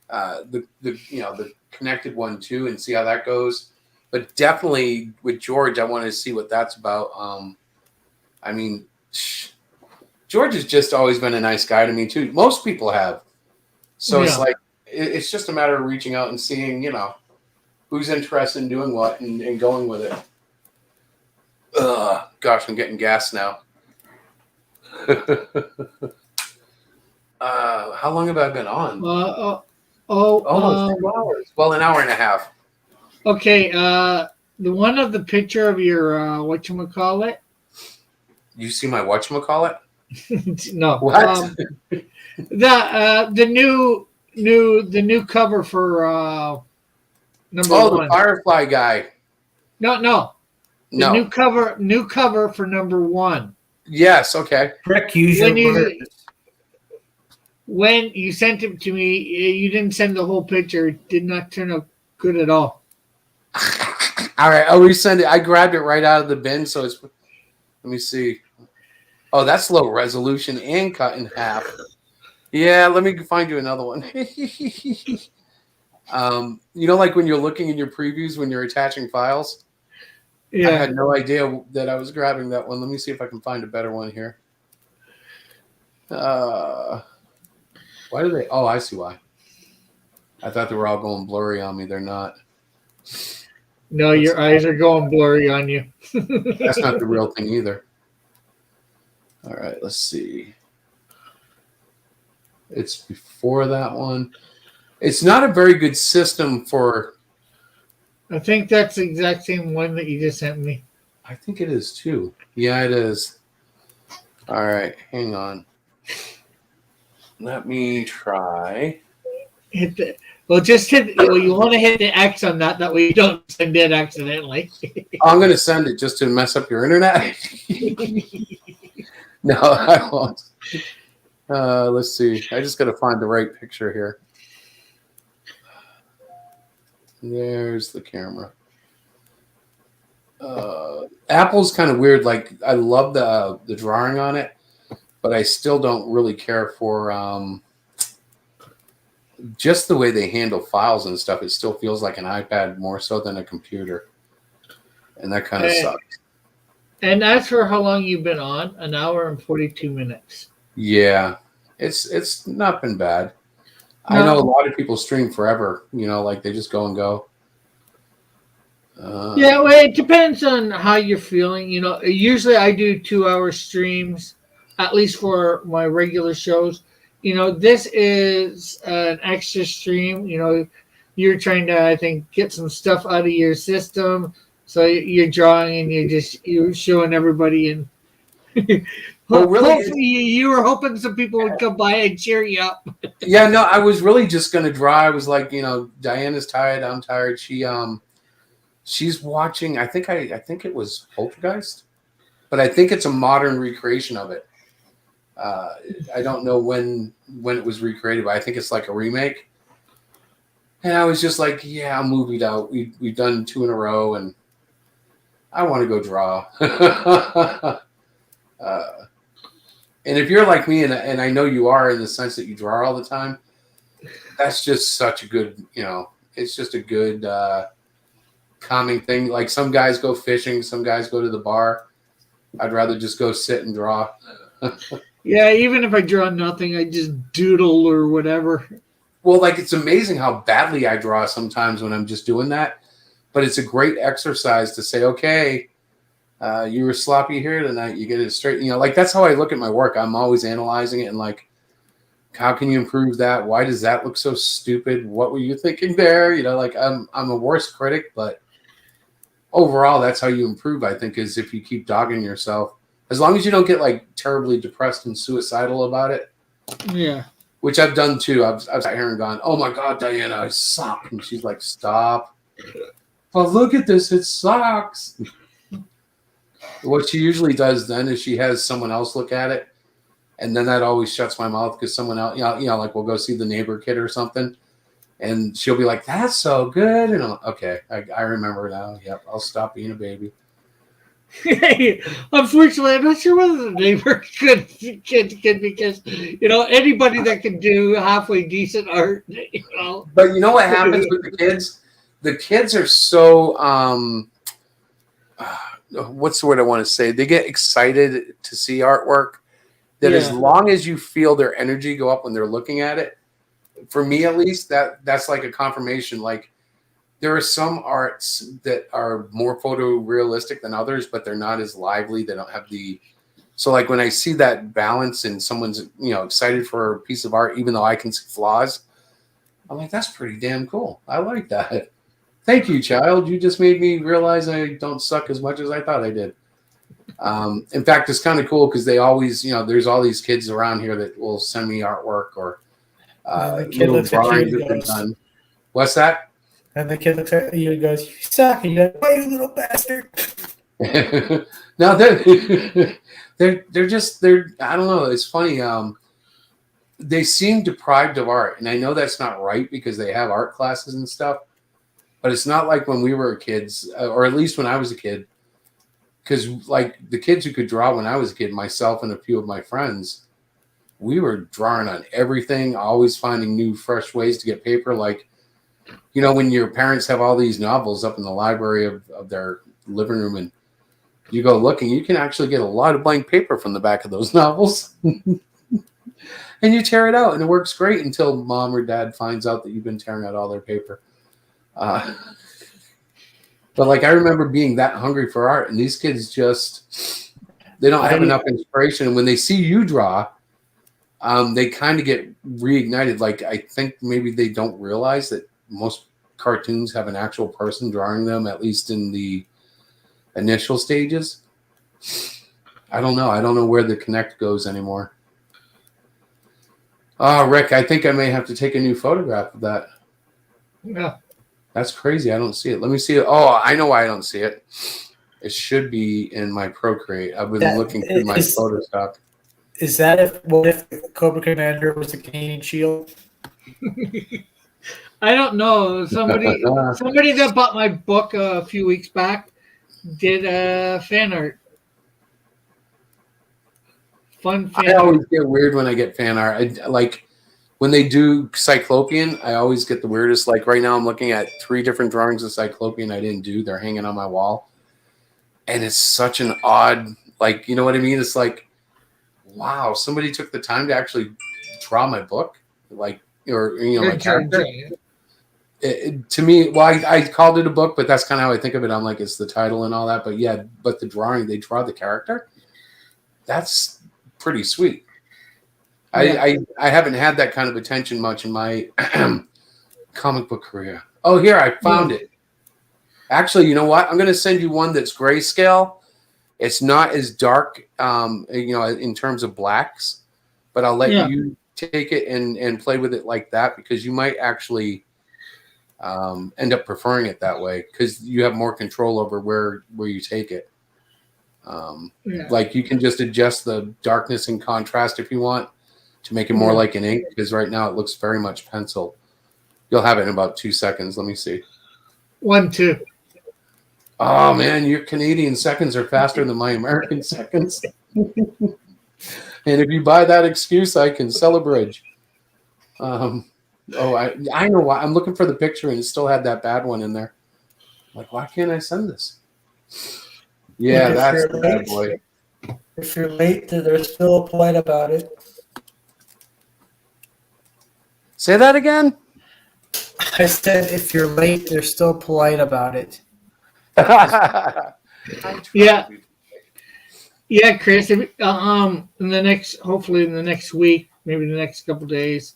the connected one too, and see how that goes. But definitely with George, I want to see what that's about. I mean, George has just always been a nice guy to me too. Most people have. So it's Yeah. like it's just a matter of reaching out and seeing, who's interested in doing what and going with it. Ugh, gosh, I'm getting gas now. How long have I been on? Almost 2 hours. Well, an hour and a half. Okay. The one of the picture of your whatchamacallit? You see my whatchamacallit? No. What? The new cover for number one. The Firefly guy. No. The new cover for number one. Yes, okay. Rick, use your words. When you sent it to me, you didn't send the whole picture. It did not turn out good at all. All right, I'll resend it. I grabbed it right out of the bin, so it's. Let me see. Oh, that's low resolution and cut in half. Yeah, let me find you another one. Like when you're looking in your previews when you're attaching files. Yeah. I had no idea that I was grabbing that one. Let me see if I can find a better one here. Why do they? Oh, I see why. I thought they were all going blurry on me. They're not. No, your eyes are going blurry on you. That's not the real thing either. All right, let's see. It's before that one. It's not a very good system for. I think that's the exact same one that you just sent me. I think it is too. Yeah, it is. All right, hang on. Let me try. You want to hit the X on that. That way you don't send it accidentally. I'm going to send it just to mess up your internet. No, I won't. Let's see. I just got to find the right picture here. There's the camera. Apple's kind of weird. Like, I love the drawing on it, but I still don't really care for just the way they handle files and stuff. It still feels like an iPad more so than a computer, and that kind of sucks. And as for how long you've been on, an hour and 42 minutes. Yeah, it's not been bad. No. I know a lot of people stream forever. Like they just go and go. Yeah, well, it depends on how you're feeling. Usually I do 2-hour streams, at least for my regular shows. This is an extra stream. You're trying to, I think, get some stuff out of your system. So you're drawing and you're showing everybody. And well, really, hopefully you were hoping some people would come by and cheer you up. Yeah, no, I was really just going to draw. I was like, Diana's tired. I'm tired. She's watching. I think it was Poltergeist, but I think it's a modern recreation of it. I don't know when it was recreated, but I think it's like a remake. And I was just like, yeah, I'm moved out. We've done 2 in a row, and I want to go draw. And if you're like me, and I know you are in the sense that you draw all the time, that's just such a good, it's just a good calming thing. Like some guys go fishing, some guys go to the bar. I'd rather just go sit and draw. Yeah, even if I draw nothing, I just doodle or whatever. Well, like it's amazing how badly I draw sometimes when I'm just doing that. But it's a great exercise to say, okay, you were sloppy here tonight. You get it straight. Like that's how I look at my work. I'm always analyzing it and like, how can you improve that? Why does that look so stupid? What were you thinking there? Like I'm a worse critic, but overall, that's how you improve, I think, is if you keep dogging yourself. As long as you don't get like terribly depressed and suicidal about it. Yeah. Which I've done too. I've sat here and gone, oh my God, Diana, I suck. And she's like, stop. But look at this, it sucks. What she usually does then is she has someone else look at it. And then that always shuts my mouth because someone else, like we'll go see the neighbor kid or something. And she'll be like, that's so good. And okay, I remember now. Yep, I'll stop being a baby. Unfortunately, I'm not sure whether the neighbor could because anybody that can do halfway decent art, But you know what happens with the kids? The kids are so what's the word I want to say? They get excited to see artwork that as Yeah. long as you feel their energy go up when they're looking at it, for me at least, that's like a confirmation. Like there are some arts that are more photorealistic than others, but they're not as lively. They don't have the so like when I see that balance and someone's excited for a piece of art, even though I can see flaws, I'm like, that's pretty damn cool. I like that. Thank you, child. You just made me realize I don't suck as much as I thought I did. In fact, it's kind of cool because they always, there's all these kids around here that will send me artwork or And the kid little looks at you drawings and that they've goes, done. What's that? and the kid looks at you and goes, "You suck." And you're like, "Oh, you little bastard." No, they're just I don't know. It's funny. They seem deprived of art, and I know that's not right because they have art classes and stuff. But it's not like when we were kids, or at least when I was a kid. Because like the kids who could draw when I was a kid, myself and a few of my friends, we were drawing on everything, always finding new, fresh ways to get paper. Like, when your parents have all these novels up in the library of their living room and you go looking, you can actually get a lot of blank paper from the back of those novels. And you tear it out and it works great until mom or dad finds out that you've been tearing out all their paper. But like I remember being that hungry for art, and these kids they don't have enough inspiration. And when they see you draw, they kind of get reignited. Like I think maybe they don't realize that most cartoons have an actual person drawing them, at least in the initial stages. I don't know. I don't know where the connect goes anymore. Oh, Rick, I think I may have to take a new photograph of that. Yeah. That's crazy. I don't see it. Let me see it. Oh, I know why I don't see it. It should be in my Procreate. I've been looking through my photo stock. Is that what if Cobra Commander was the Canadian Shield? I don't know. Somebody that bought my book a few weeks back did fan art. Fun fan I art. always get weird when I get fan art. Like when they do Cyclopean, I always get the weirdest. Like right now, I'm looking at 3 different drawings of Cyclopean I didn't do. They're hanging on my wall, and it's such an odd, like, you know what I mean? It's like, wow, somebody took the time to actually draw my book, like, or my character. To me, well, I called it a book, but that's kind of how I think of it. I'm like, it's the title and all that, but yeah, but the drawing, they draw the character. That's pretty sweet. Yeah. I haven't had that kind of attention much in my comic book career. Oh, here, I found it. Actually, you know what? I'm going to send you one that's grayscale. It's not as dark, in terms of blacks, but I'll let you take it and play with it like that because you might actually end up preferring it that way because you have more control over where you take it. Like you can just adjust the darkness and contrast if you want to make it more like an ink because right now it looks very much pencil. You'll have it in about 2 seconds. Let me see. 1, 2. Oh man, your Canadian seconds are faster than my American seconds. And if you buy that excuse, I can sell a bridge. I know why. I'm looking for the picture and it still had that bad one in there. Like, why can't I send this? Yeah, that's the bad boy. If you're late, there's still polite about it. Say that again? I said if you're late, they're still polite about it. Yeah, Chris. Hopefully in the nenext week, maybe the next couple days,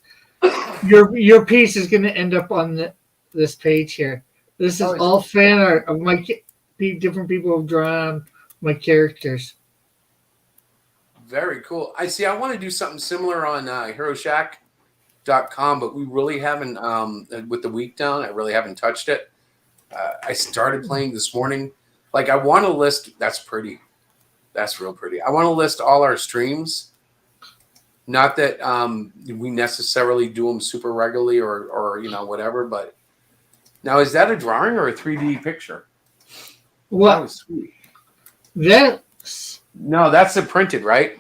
your piece is going to end up on this page here. This is all fan art of my different people have drawn my characters. Very cool. I want to do something similar on HeroShack.com, but we really haven't. With the week down, I really haven't touched it. I started playing this morning. Like I want to list. That's pretty. That's real pretty. I want to list all our streams. Not that we necessarily do them super regularly or whatever. But now is that a drawing or a 3D picture? What? That was sweet. This. No, that's the printed, right?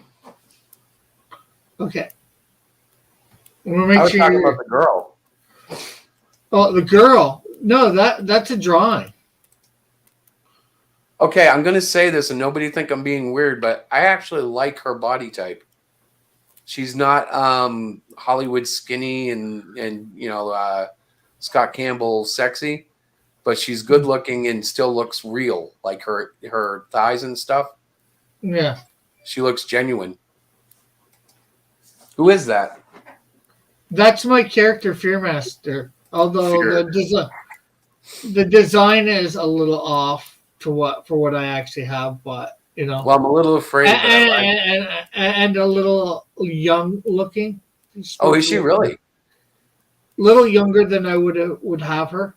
Okay. We'll I make was sure talking you're. about the girl. Oh, the girl. No, that's a drawing. Okay, I'm going to say this, and nobody think I'm being weird, but I actually like her body type. She's not Hollywood skinny and Scott Campbell sexy, but she's good looking and still looks real, like her thighs and stuff. Yeah. She looks genuine. Who is that? That's my character, Fearmaster. Although Fear. the design is a little off for what I actually have, but Well, I'm a little afraid. and a little young looking. Oh, is she really? Little younger than I would have her.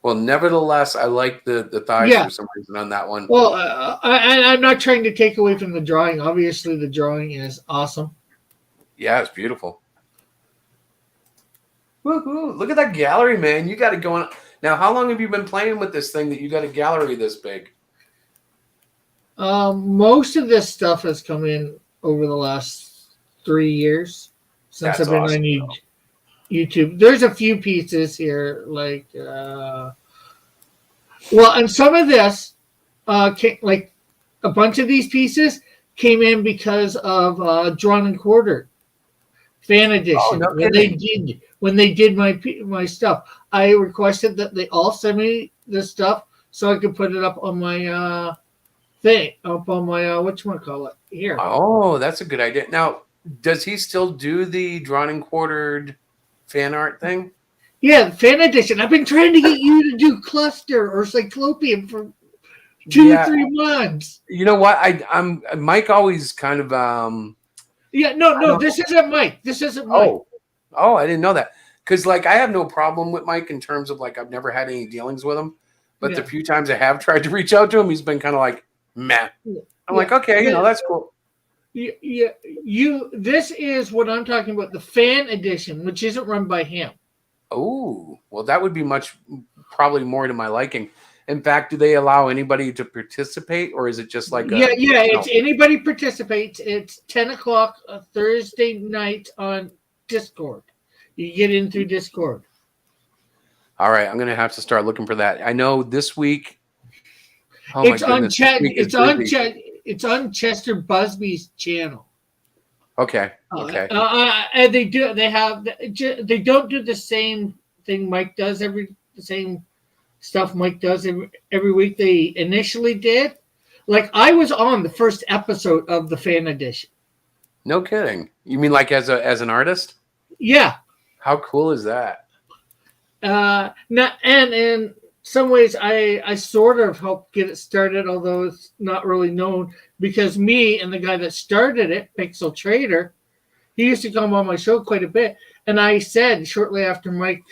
Well, nevertheless, I like the thighs for some reason on that one. Well, I'm not trying to take away from the drawing. Obviously, the drawing is awesome. Yeah, it's beautiful. Woo-hoo. Look at that gallery, man. You got it going. Now, how long have you been playing with this thing that you got a gallery this big? Most of this stuff has come in over the last 3 years since I've been on YouTube. There's a few pieces here, like, and some of this, like a bunch of these pieces came in because of Drawn and Quartered fan edition. Oh, no kidding. When they did my stuff, I requested that they all send me this stuff so I could put it up on my thing, up on my whatchamacallit here. Oh, that's a good idea. Now, does he still do the Drawn and Quartered fan art thing? Yeah, fan edition. I've been trying to get you to do Cluster or Cyclopean for 2 or 3 months. You know what? I'm Mike always kind of No, this isn't Mike. This isn't Mike. Oh, I didn't know that. Because like I have no problem with Mike in terms of like I've never had any dealings with him, but the few times I have tried to reach out to him, he's been kind of like meh. I'm like, okay, that's cool. This is what I'm talking about, the fan edition, which isn't run by him. Oh, well, that would be probably more to my liking. In fact, do they allow anybody to participate, or is it just like it's anybody participates. It's 10 o'clock Thursday night on Discord. You get in through Discord. All right, I'm gonna have to start looking for that. I know this week. Oh It's my goodness, it's on Chester Busby's channel. Okay. And they don't do the same thing Mike does the same stuff Mike does every week. They initially did. Like I was on the first episode of the fan edition. No kidding. You mean like as an artist? Yeah. How cool is that? And in some ways, I sort of helped get it started, although it's not really known because me and the guy that started it, Pixel Trader, he used to come on my show quite a bit. And I said shortly after Mike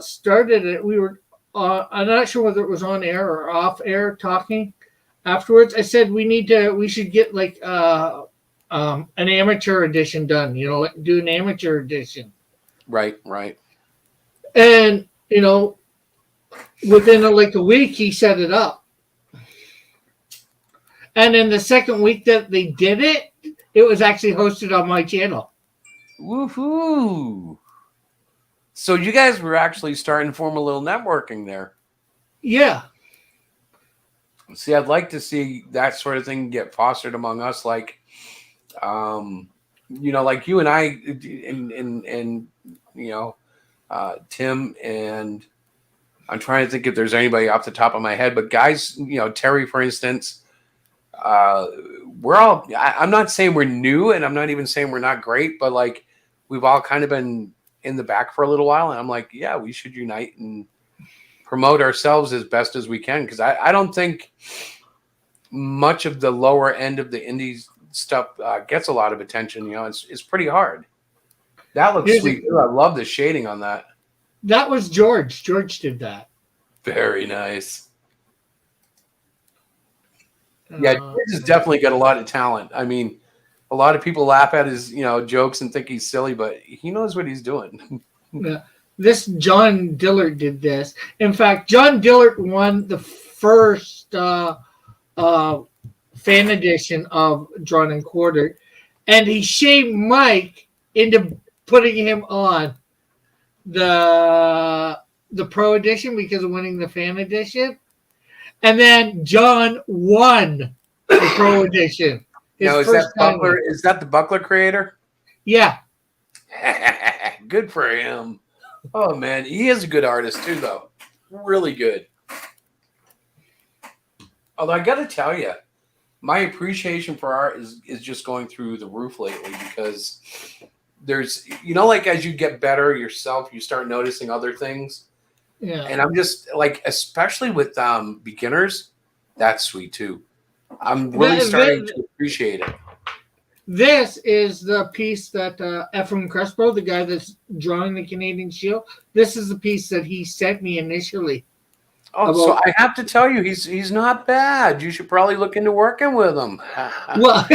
started it, we were, I'm not sure whether it was on air or off air talking afterwards. I said we should get like an amateur edition done, do an amateur edition. Right. And, within a week, he set it up. And in the second week that they did it, it was actually hosted on my channel. Woohoo! So you guys were actually starting to form a little networking there. Yeah. See, I'd like to see that sort of thing get fostered among us, like, like you and I, and Tim, and I'm trying to think if there's anybody off the top of my head, but guys, Terry, for instance, we're all, I'm not saying we're new, and I'm not even saying we're not great, but like we've all kind of been in the back for a little while, and I'm like, yeah, we should unite and promote ourselves as best as we can, because I don't think much of the lower end of the indies stuff gets a lot of attention. It's pretty hard. That looks sweet too. I love the shading on that. That was George. George did that. Very nice. Yeah, George has definitely got a lot of talent. I mean, a lot of people laugh at his jokes and think he's silly, but he knows what he's doing. Yeah. This John Dillard did this. In fact, John Dillard won the first fan edition of Drawn and Quartered, and he shamed Mike into putting him on the Pro Edition because of winning the fan edition, and then John won the Pro Edition. Now, is that Buckler? Is that the Buckler creator? Yeah. Good for him. Oh man, he is a good artist too, though. Really good. Although I got to tell you, my appreciation for art is just going through the roof lately, because there's, like as you get better yourself, you start noticing other things. Yeah. And I'm just like, especially with beginners, that's sweet too. I'm really starting to appreciate it. This is the piece that Ephraim Crespo, the guy that's drawing the Canadian Shield, this is the piece that he sent me initially. Oh, so I have to tell you, he's not bad. You should probably look into working with him. Well,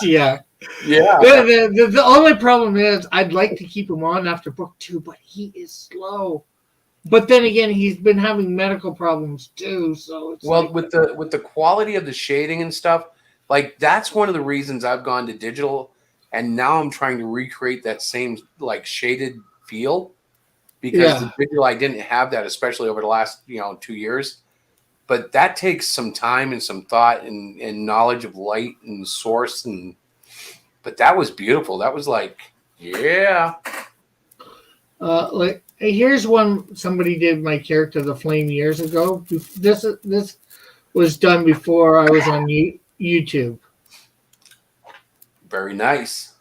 yeah. Yeah. The only problem is I'd like to keep him on after book 2, but he is slow. But then again, he's been having medical problems too. So it's with the quality of the shading and stuff, like that's one of the reasons I've gone to digital, and now I'm trying to recreate that same like shaded feel, because the digital, I didn't have that, especially over the last 2 years. But that takes some time and some thought and knowledge of light and source, but that was beautiful. That was like, yeah. Like here's one somebody did my character the Flame years ago. This was done before I was on YouTube. Very nice.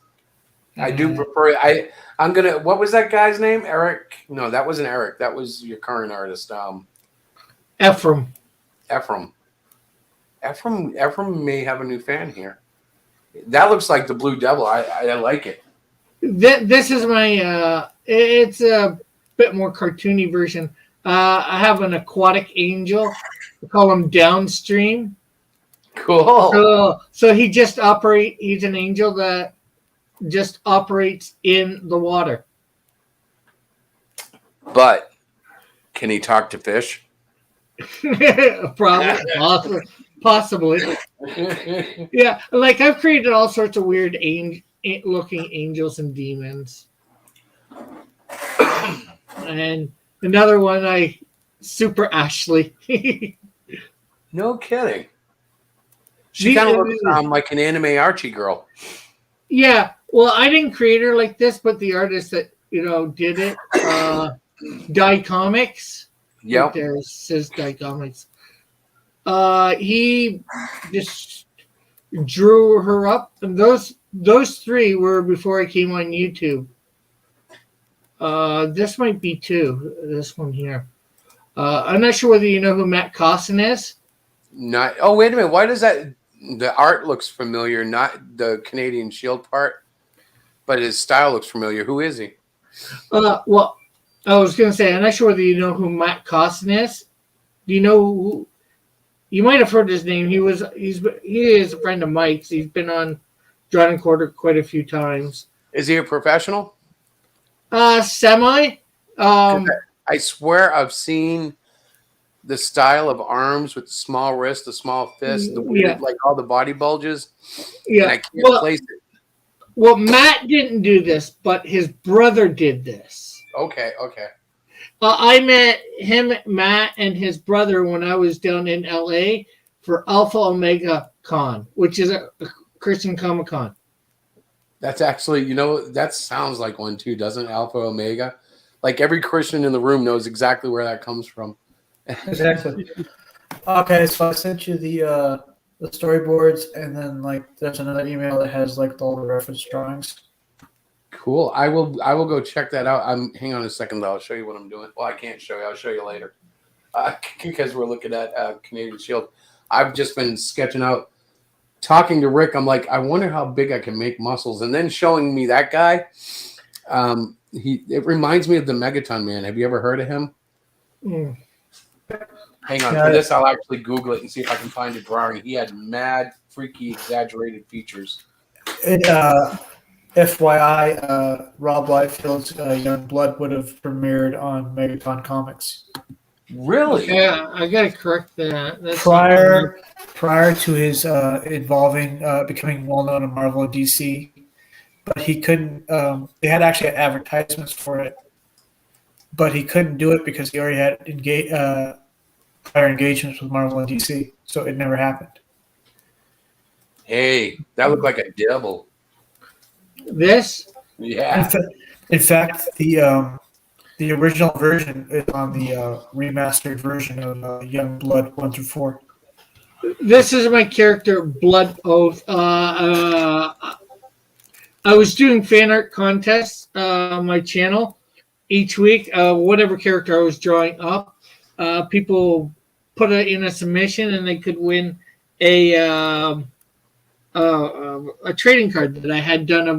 I do prefer it. I'm gonna. What was that guy's name? Eric? No, that wasn't Eric. That was your current artist. Ephraim. Ephraim may have a new fan here. That looks like the Blue Devil. I like it. This is my. It's a bit more cartoony version. I have an aquatic angel. I call him Downstream. Cool. So he just he's an angel that just operates in the water. But can he talk to fish? Possibly. Yeah, like I've created all sorts of weird looking angels and demons. And another one, Super Ashley. No kidding. She kind of looks like an anime Archie girl. Yeah, well, I didn't create her like this, but the artist that did it, Die Comics. Yep. There says Die Comics. He just drew her up, and those 3 were before I came on YouTube. This might be 2. This one here. I'm not sure whether you know who Matt Cosson is. Not. Oh, wait a minute. Why does that? The art looks familiar, not the Canadian Shield part, but his style looks familiar. Who is he? Well, I was going to say, I'm not sure whether you know who Matt Cosson is. Do you know who? You might have heard his name. He is a friend of Mike's. He's been on Drawn and Quartered quite a few times. Is he a professional? Semi. I swear I've seen the style of arms with the small wrist, the small fist, the weird, like all the body bulges. Yeah, and I can't place it. Well, Matt didn't do this, but his brother did this. Okay. I met him, Matt, and his brother when I was down in LA for Alpha Omega Con, which is a Christian Comic Con. That's actually, that sounds like one too, doesn't it? Alpha Omega? Like every Christian in the room knows exactly where that comes from. Exactly. Okay, so I sent you the storyboards, and then there's another email that has all the reference drawings. Cool. I will go check that out. Hang on a second though. I'll show you what I'm doing. Well, I can't show you. I'll show you later. Because we're looking at Canadian Shield. I've just been sketching out, talking to Rick. I'm like, I wonder how big I can make muscles, and then showing me that guy. It reminds me of the Megaton Man. Have you ever heard of him? Mm. Hang on. For this, I'll actually Google it and see if I can find a drawing. He had mad, freaky, exaggerated features. FYI, Rob Liefeld's Young Blood would have premiered on Megaton Comics. Really? Yeah, I gotta correct that. That's Prior to his becoming well known in Marvel and DC, but he couldn't. They had actually advertisements for it, but he couldn't do it because he already had prior engagements with Marvel and DC, so it never happened. Hey, that looked like a devil. this. Yeah. In fact, the original version is on the remastered version of Young Blood 1 through 4. This is my character, Blood Oath. I was doing fan art contests on my channel each week. Whatever character I was drawing up, people put it in a submission, and they could win a trading card that I had done of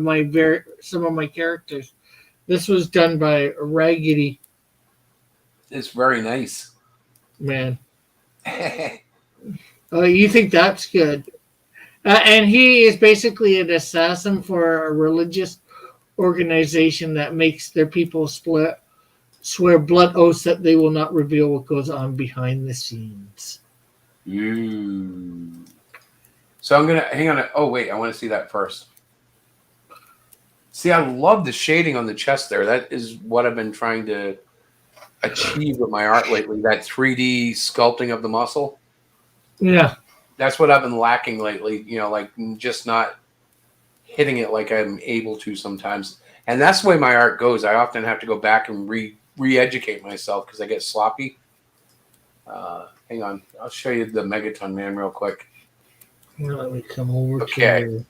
some of my characters. This was done by Raggedy. It's very nice. Man. You think that's good? And he is basically an assassin for a religious organization that makes their people swear blood oaths that they will not reveal what goes on behind the scenes. So I'm gonna hang on. Oh wait, I want to see that first. See, I love the shading on the chest there. That is what I've been trying to achieve with my art lately. That 3D sculpting of the muscle. Yeah. That's what I've been lacking lately. You know, like just not hitting it like I'm able to sometimes. And that's the way my art goes. I often have to go back and re-educate myself because I get sloppy. Hang on. I'll show you the Megaton Man real quick. Let me come over to...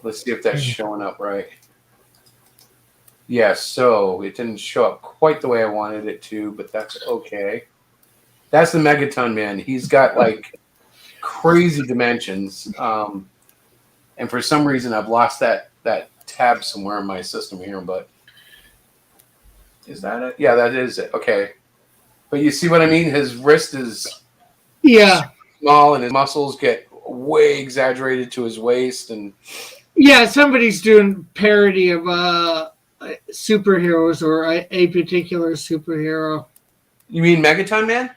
Let's see if that's showing up right. Yeah, so it didn't show up quite the way I wanted it to, but that's okay. That's the Megaton Man. He's got like crazy dimensions. And for some reason I've lost that tab somewhere in my system here, but is that it? Yeah, that is it. Okay. But you see what I mean? His wrist is small and his muscles get way exaggerated to his waist, and somebody's doing parody of superheroes or a particular superhero. You mean Megaton Man?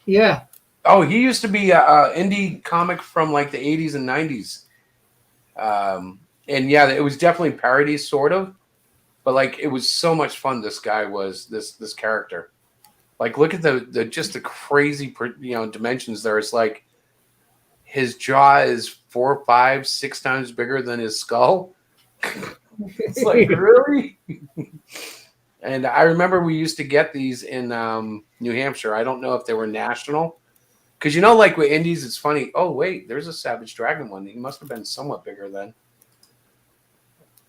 Yeah. Oh, he used to be an indie comic from like the 80s and 90s. And yeah, it was definitely parody, sort of. But like, it was so much fun. This guy was this character. Like, look at the just the crazy dimensions there. It's like his jaw is 4, 5, 6 times bigger than his skull. It's like, really? And I remember we used to get these in New Hampshire. I don't know if they were national. Because, like with indies, it's funny. Oh, wait, there's a Savage Dragon one. He must have been somewhat bigger then.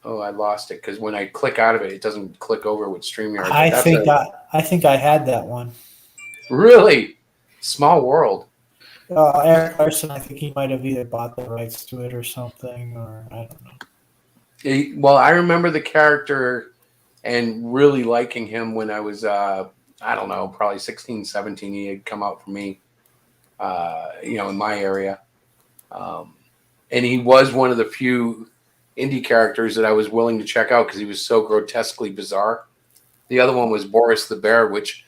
Oh, I lost it because when I click out of it, it doesn't click over with StreamYard. I think I had that one. Really? Small world. Eric Carson, I think he might have either bought the rights to it or something, or I don't know. Well, I remember the character and really liking him when I was, I don't know, probably 16, 17. He had come out for me, in my area. And he was one of the few indie characters that I was willing to check out because he was so grotesquely bizarre. The other one was Boris the Bear, which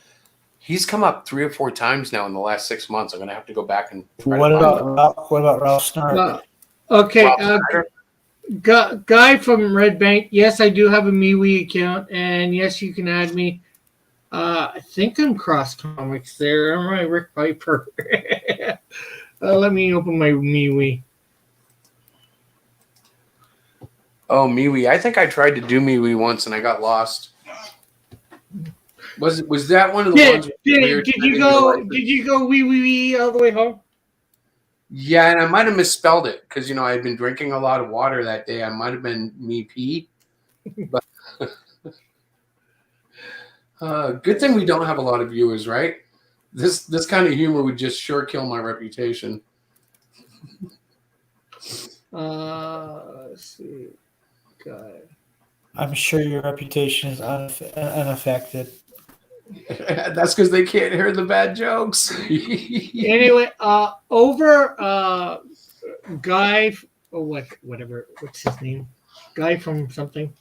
he's come up 3 or 4 times now in the last 6 months. I'm going to have to go back and what about Ralph Snark? Okay. Guy from Red Bank. Yes, I do have a MeWe account, and yes, you can add me. I think I'm Cross Comics there. Am I Rick Piper? Let me open my MeWe. Oh, MeWe. I think I tried to do MeWe once and I got lost. Was that one of the ones? Did you go wee all the way home? Yeah, and I might have misspelled it because I had been drinking a lot of water that day. I might have been me pee. But good thing we don't have a lot of viewers, right? This kind of humor would just sure kill my reputation. Let's see. God. I'm sure your reputation is unaffected. That's because they can't hear the bad jokes. Anyway, Guy, what's his name? Guy from something.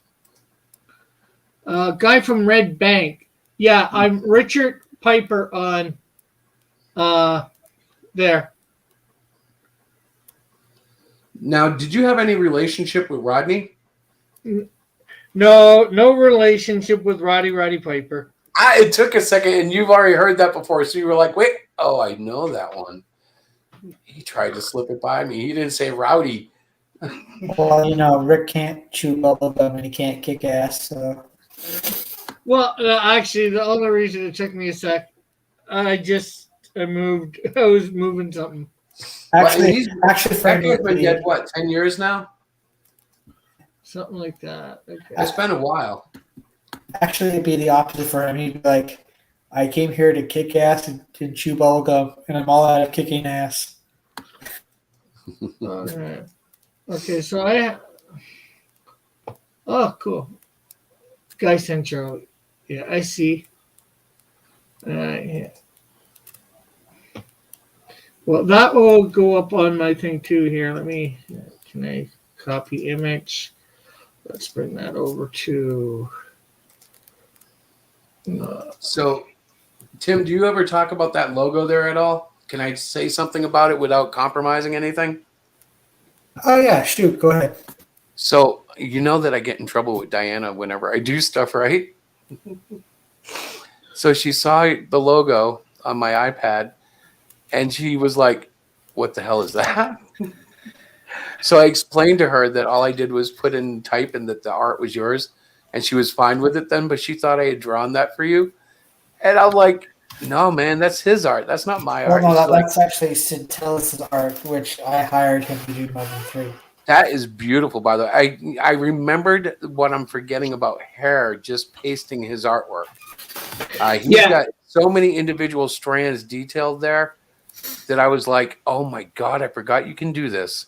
Guy from Red Bank. Yeah, I'm Richard Piper on there. Now, did you have any relationship with Rodney? No relationship with Roddy Piper. It took a second, and you've already heard that before, so you were like, wait, oh, I know that one. He tried to slip it by me. He didn't say Rowdy. Well, Rick can't chew bubblegum and he can't kick ass. So. Well, actually, the only reason it took me a sec, I moved. I was moving something. Actually, Frank has been dead, what, 10 years now? Something like that. Okay. It's been a while. Actually, it'd be the opposite for him. He'd be like, I came here to kick ass and to chew bubblegum, and I'm all out of kicking ass. All right. Okay, so cool. Guy Central. Yeah, I see. Yeah. Well, that will go up on my thing too here. Can I copy image? Let's bring that over to. So, Tim, do you ever talk about that logo there at all? Can I say something about it without compromising anything? Oh, yeah, shoot, go ahead. So, you know that I get in trouble with Diana whenever I do stuff, right? So she saw the logo on my iPad, and she was like, what the hell is that? So I explained to her that all I did was put in type and that the art was yours, and she was fine with it then, but she thought I had drawn that for you. And I'm like, no, man, that's his art. That's not my art. No, that's actually Sid Tellis' art, which I hired him to do Mother 3. That is beautiful, by the way. I remembered what I'm forgetting about hair, just pasting his artwork. He's got so many individual strands detailed there that I was like, oh my God, I forgot you can do this.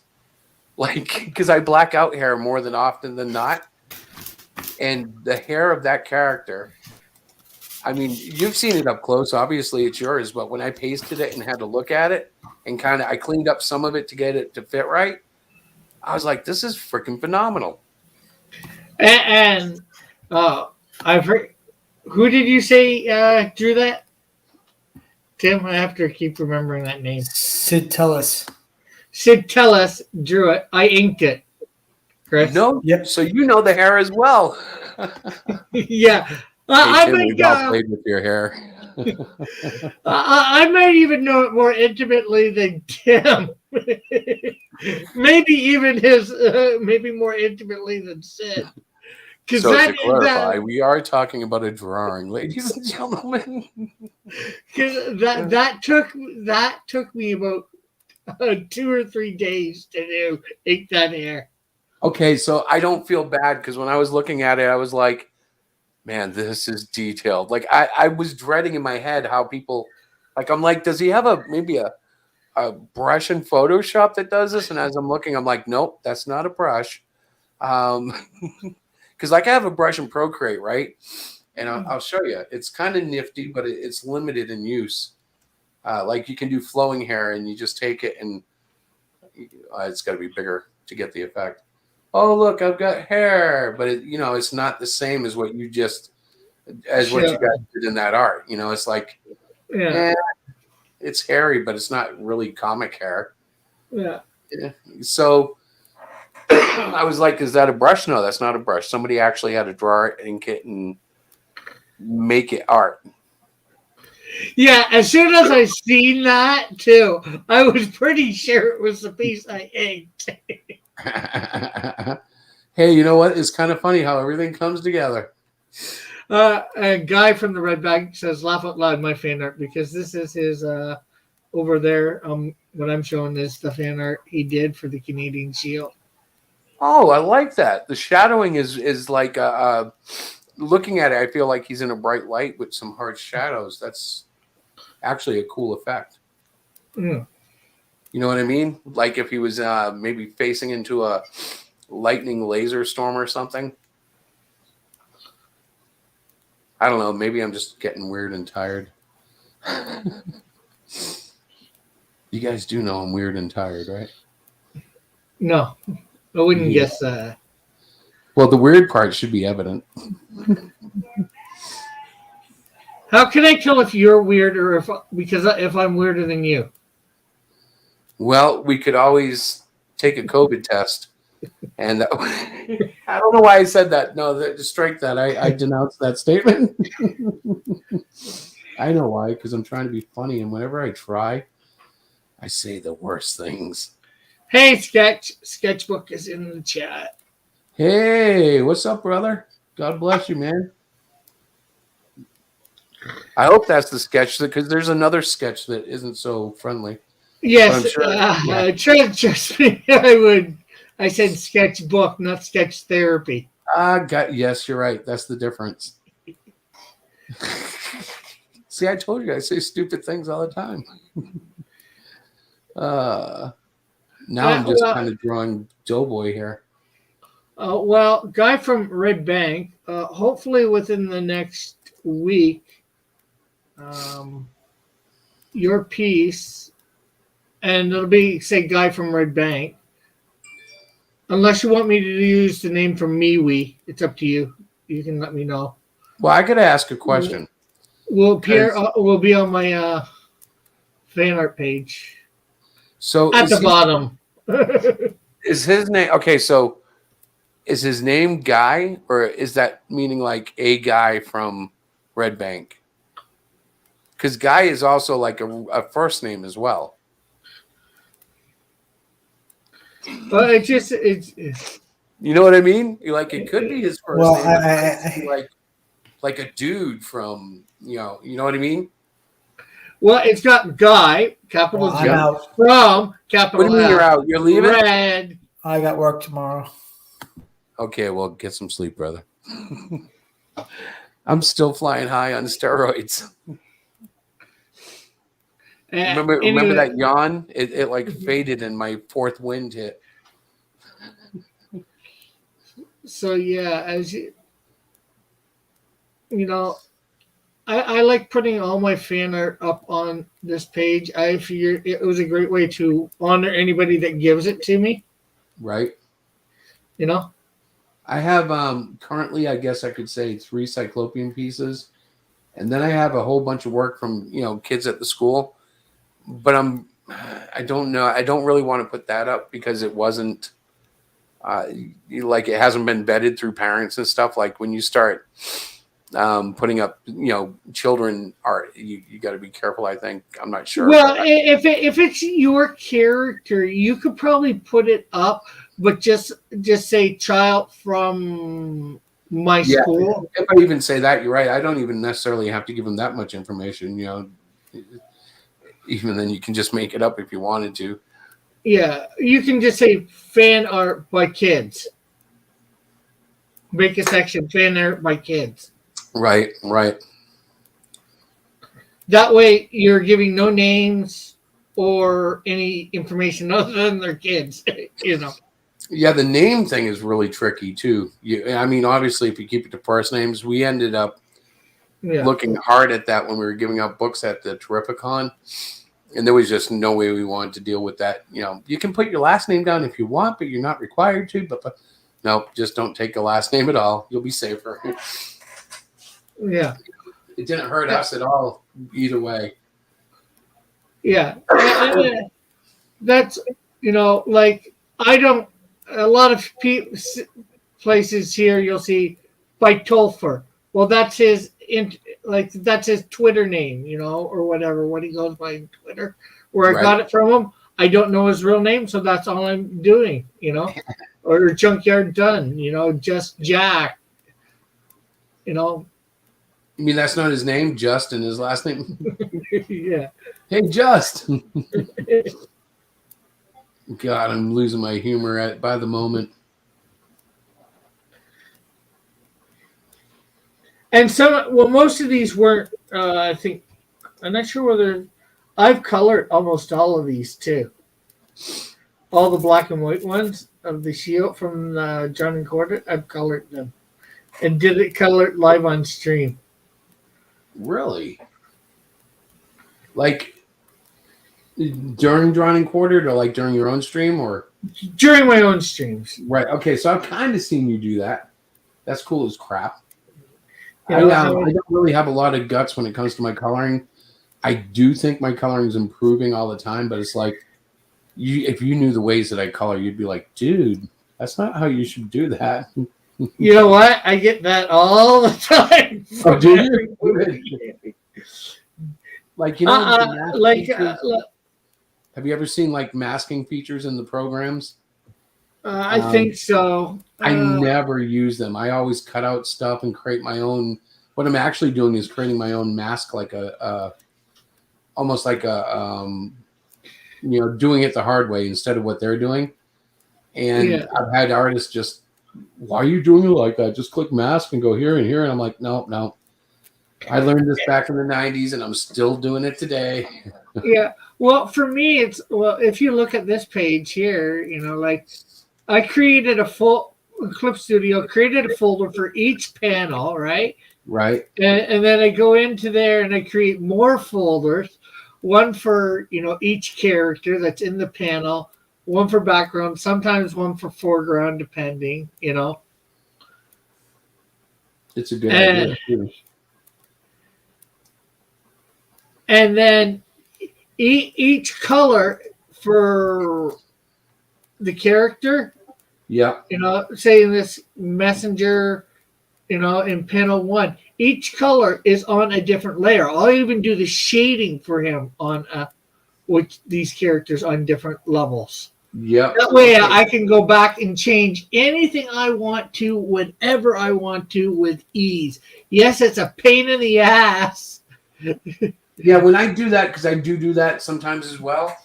Like, because I black out hair more than often than not. And the hair of that character, I mean, you've seen it up close. Obviously, it's yours. But when I pasted it and had to look at it and I cleaned up some of it to get it to fit right, I was like, this is freaking phenomenal. And I've heard. Who did you say drew that? Tim, I have to keep remembering that name. Sid Tellis. Sid Tellis drew it. I inked it. Chris? No, yep. So you know the hair as well. Yeah. Hey, Tim, we've all played with your hair. I might even know it more intimately than Tim. Maybe even maybe more intimately than Sid. So to clarify, we are talking about a drawing, ladies and gentlemen. Because that took me about 2 or 3 days to ink that hair. Okay, so I don't feel bad because when I was looking at it, I was like, man, this is detailed. Like I was dreading in my head how people, like, I'm like, does he have maybe a brush in Photoshop that does this? And as I'm looking, I'm like, nope, that's not a brush. Because like I have a brush in Procreate, right? And I'll show you. It's kind of nifty, but it's limited in use. Like you can do flowing hair, and you just take it, and it's got to be bigger to get the effect. Oh, look, I've got hair, but it's not the same as what you guys did in that art. It's like, it's hairy, but it's not really comic hair. Yeah. So I was like, is that a brush? No, that's not a brush. Somebody actually had to draw it, ink it, and make it art. Yeah, as soon as I seen that too, I was pretty sure it was the piece I inked. Hey, you know what? It's kind of funny how everything comes together. A guy from the Red Bag says, laugh out loud, my fan art, because this is his over there. What I'm showing is the fan art he did for the Canadian Shield. Oh, I like that. The shadowing is like looking at it, I feel like he's in a bright light with some hard shadows. That's actually a cool effect. Mm. You know what I mean? Like if he was maybe facing into a lightning laser storm or something. I don't know. Maybe I'm just getting weird and tired. You guys do know I'm weird and tired, right? No, I wouldn't guess that. Well, the weird part should be evident. How can I tell if you're weird or if I'm weirder than you? Well, we could always take a COVID test. And I don't know why I said that. No, just strike that. I denounce that statement. I know why, because I'm trying to be funny. And whenever I try, I say the worst things. Hey, Sketchbook is in the chat. Hey, what's up, brother? God bless you, man. I hope that's the sketch, because there's another sketch that isn't so friendly. Yes, Sure, yeah. trust me. I said sketchbook, not sketch therapy. Yes, you're right. That's the difference. See, I told you I say stupid things all the time. Now I'm just kind of drawing Doughboy here. Well, guy from Red Bank, hopefully within the next week, your piece, and it'll be, say, guy from Red Bank. Unless you want me to use the name from MeWe, it's up to you. You can let me know. Well, I got to ask a question. Will be on my fan art page. So at the bottom. Is his name okay? So is his name Guy, or is that meaning like a guy from Red Bank? Because Guy is also like a first name as well. But it's you know what I mean? Like it could be his first name. I like a dude from you know what I mean? Well, it's got Guy, capital G, out. from capital What do you mean you're out? You're leaving? Red. I got work tomorrow. Okay, well, get some sleep, brother. I'm still flying high on steroids. Remember that yawn? It like faded and my fourth wind hit. So yeah, as you know, I like putting all my fan art up on this page. I figured it was a great way to honor anybody that gives it to me. Right. You know? I have currently, I guess I could say, 3 Cyclopean pieces. And then I have a whole bunch of work from, kids at the school. But I don't know. I don't really want to put that up because it wasn't like it hasn't been vetted through parents and stuff. Like when you start putting up, children art, you got to be careful. I think I'm not sure. Well, if it's your character, you could probably put it up, but just say child from my school. If I even say that, you're right. I don't even necessarily have to give them that much information. Even then, you can just make it up if you wanted to. Yeah, you can just say fan art by kids. Make a section fan art by kids. Right. That way, you're giving no names or any information other than their kids. Yeah, the name thing is really tricky too. Obviously, if you keep it to first names, we ended up looking hard at that when we were giving out books at the Terrificon, and there was just no way we wanted to deal with that. You can put your last name down if you want, but you're not required to. But no, just don't take a last name at all. You'll be safer. Yeah. It didn't hurt us at all either way. Yeah. And that's, like I don't, a lot of places here you'll see by Tolfer. Well, that's his, that's his Twitter name, or whatever, what he goes by on Twitter. Where I got it from him, I don't know his real name, so that's all I'm doing, or Junkyard Done, just Jack, You mean that's not his name, Just, and his last name? Yeah. Hey, Just. God, I'm losing my humor by the moment. And most of these weren't, I think, I'm not sure whether, I've colored almost all of these too. All the black and white ones of the Shield from John and Quarter, I've colored them. And did it color live on stream. Really? Like during Drawn and Quartered, or like during your own stream, or during my own streams? Right. Okay. So I've kind of seen you do that. That's cool as crap. I don't really have a lot of guts when it comes to my coloring. I do think my coloring is improving all the time, but it's like if you knew the ways that I color, you'd be like, dude, that's not how you should do that. You know what? I get that all the time. Oh, do you? Like, you know, have you ever seen like masking features in the programs? I think so. I never use them. I always cut out stuff and create my own. What I'm actually doing is creating my own mask, like almost like doing it the hard way instead of what they're doing. And I've had artists just, why are you doing it like that? Just click mask and go here and here. And I'm like, no. I learned this back in the 90s and I'm still doing it today. Yeah. Well, for me, if you look at this page here, like I created Clip Studio created a folder for each panel, right? Right. And then I go into there and I create more folders, one for, each character that's in the panel, one for background, sometimes one for foreground, depending, It's a good idea too. And then each color for the character, yeah, say in this messenger, in panel 1, each color is on a different layer. I'll even do the shading for him on with these characters on different levels. Yeah. That way I can go back and change anything I want to whenever I want to with ease. Yes, it's a pain in the ass. Yeah, when I do that, because I do that sometimes as well,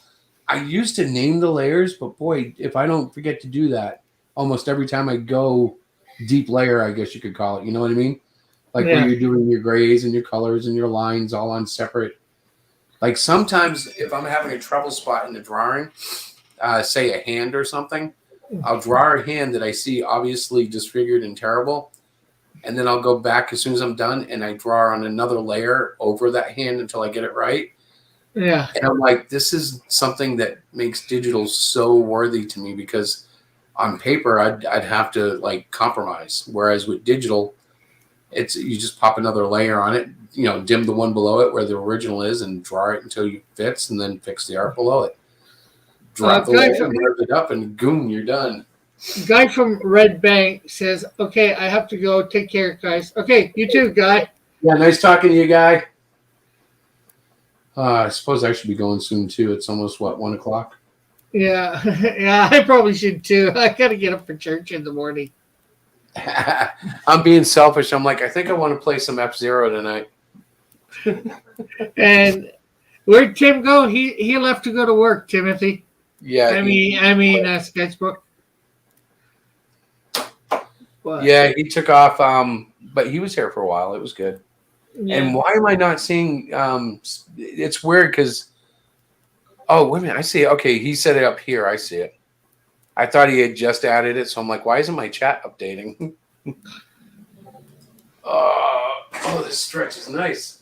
I used to name the layers, but boy, if I don't forget to do that, almost every time I go deep layer, I guess you could call it, you know what I mean? Like where you're doing your grays and your colors and your lines all on separate. Like sometimes if I'm having a trouble spot in the drawing, say a hand or something, I'll draw a hand that I see obviously disfigured and terrible. And then I'll go back as soon as I'm done and I draw on another layer over that hand until I get it right. Yeah. And I'm like, this is something that makes digital so worthy to me because on paper, I'd have to like compromise. Whereas with digital, you just pop another layer on it, dim the one below it where the original is and draw it until it fits and then fix the art below it. Drop the layer, mark it up, and boom, you're done. Guy from Red Bank says, okay, I have to go. Take care, guys. Okay, you too, Guy. Yeah, nice talking to you, Guy. I suppose I should be going soon, too. It's almost, 1 o'clock? Yeah, yeah, I probably should, too. I got to get up for church in the morning. I'm being selfish. I'm like, I think I want to play some F-Zero tonight. And where'd Tim go? He left to go to work, Timothy. Yeah. Sketchbook. What? Yeah, he took off, but he was here for a while. It was good. Yeah. And why am I not seeing? It's weird because. Oh, wait a minute! I see it. Okay, he set it up here. I see it. I thought he had just added it, so I'm like, why isn't my chat updating? This stretch is nice.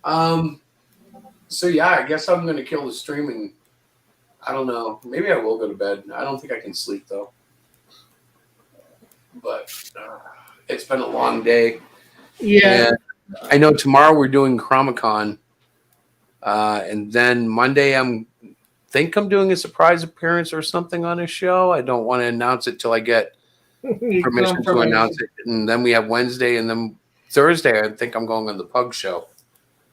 So yeah, I guess I'm gonna kill the streaming. I don't know. Maybe I will go to bed. I don't think I can sleep though. But it's been a long day. Yeah. And I know tomorrow we're doing Chromicon. And then Monday I'm doing a surprise appearance or something on a show. I don't want to announce it till I get permission to announce it. And then we have Wednesday and then Thursday I think I'm going on the Pug show.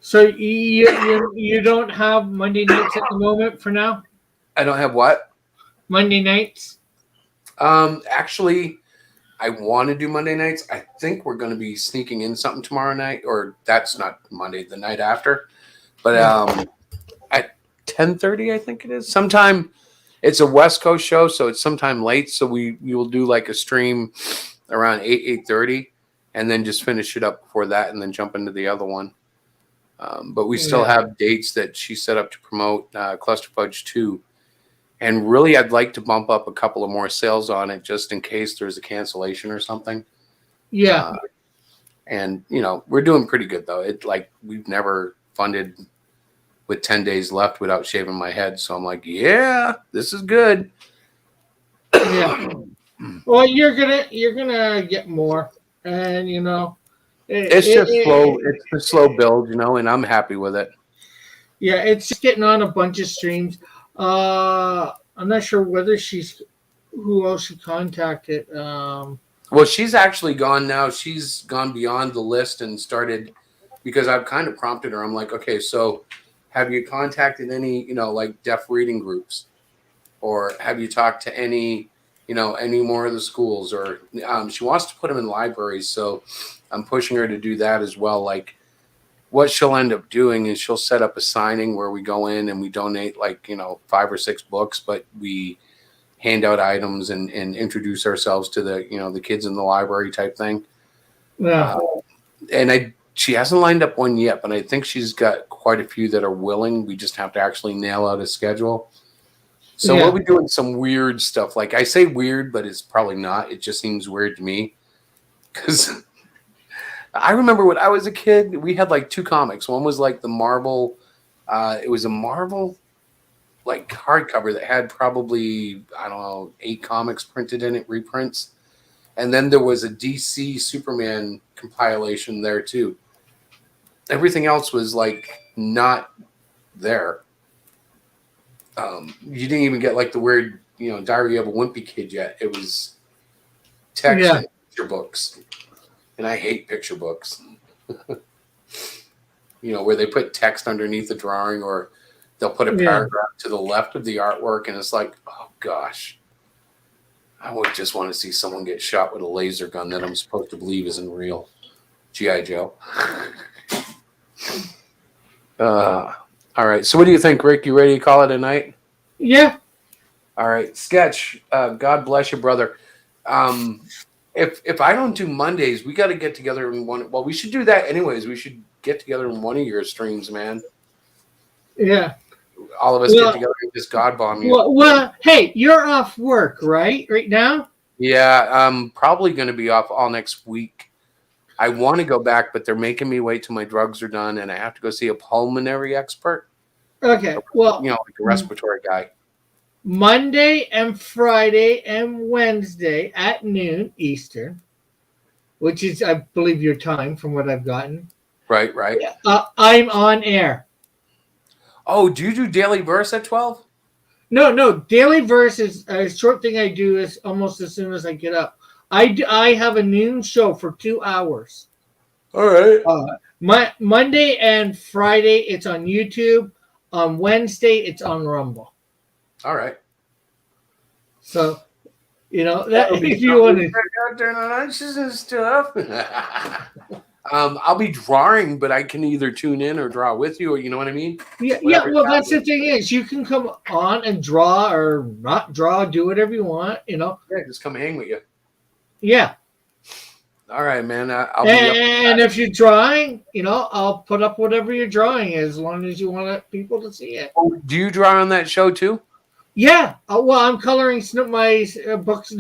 So you don't have Monday nights at the moment for now? I don't have what? Monday nights? Actually, I want to do Monday nights. I think we're going to be sneaking in something tomorrow night, or that's not Monday, the night after. But at 10:30, I think it is. Sometime it's a West Coast show, so it's sometime late. So we will do like a stream around 8:30, and then just finish it up before that, and then jump into the other one. But we still have dates that she set up to promote Cluster Fudge 2. And really, I'd like to bump up a couple of more sales on it just in case there's a cancellation or something. Yeah. And, we're doing pretty good, though. We've never funded with 10 days left without shaving my head. So I'm like, yeah, this is good. Yeah. Well, you're gonna get more. And, It's just slow. It's a slow build, and I'm happy with it. Yeah, it's just getting on a bunch of streams. I'm not sure whether who else she contacted. Well, she's actually gone now. She's gone beyond the list and started, because I've kind of prompted her. I'm like, okay, so have you contacted any, like deaf reading groups, or have you talked to any, any more of the schools, or she wants to put them in libraries. So I'm pushing her to do that as well. Like, what she'll end up doing is she'll set up a signing where we go in and we donate 5 or 6 books, but we hand out items and introduce ourselves to the kids in the library type thing. Yeah. And she hasn't lined up one yet, but I think she's got quite a few that are willing. We just have to actually nail out a schedule. So we'll be doing some weird stuff. Like, I say weird, but it's probably not. It just seems weird to me. Because I remember when I was a kid, we had 2 comics. One was the Marvel. It was a Marvel hardcover that had probably, I don't know, 8 comics printed in it, reprints. And then there was a DC Superman compilation there too. Everything else was not there. You didn't even get the weird, Diary of a Wimpy Kid yet. It was text and picture books. And I hate picture books. Where they put text underneath the drawing, or they'll put a paragraph to the left of the artwork, and it's like, oh gosh, I would just want to see someone get shot with a laser gun that I'm supposed to believe isn't real. G.I. Joe. All right. So what do you think, Rick? You ready to call it a night? Yeah. All right. Sketch. God bless you, brother. If I don't do Mondays, we got to get together in one. Well, we should do that anyways. We should get together in one of your streams, man. Yeah. All of us get together and just God bomb you. Well, hey, you're off work, right? Right now? Yeah, I'm probably going to be off all next week. I want to go back, but they're making me wait till my drugs are done, and I have to go see a pulmonary expert. Okay. Well, like a respiratory guy. Monday and Friday and Wednesday at noon Eastern, which is, I believe, your time from what I've gotten. Right. I'm on air. Oh, do you do Daily Verse at 12? No. Daily Verse is a short thing I do is almost as soon as I get up. I have a noon show for 2 hours. All right. Monday and Friday, it's on YouTube. On Wednesday, it's on Rumble. All right. So, that if you want to out there on lunches and stuff. I'll be drawing, but I can either tune in or draw with you, or you know what I mean? Yeah. Well, that's the thing is, you can come on and draw or not draw, do whatever you want. Yeah, just come hang with you. Yeah. All right, man. I'll be and if you're drawing, I'll put up whatever you're drawing as long as you want people to see it. Oh, do you draw on that show too? Yeah. Well, I'm coloring my books.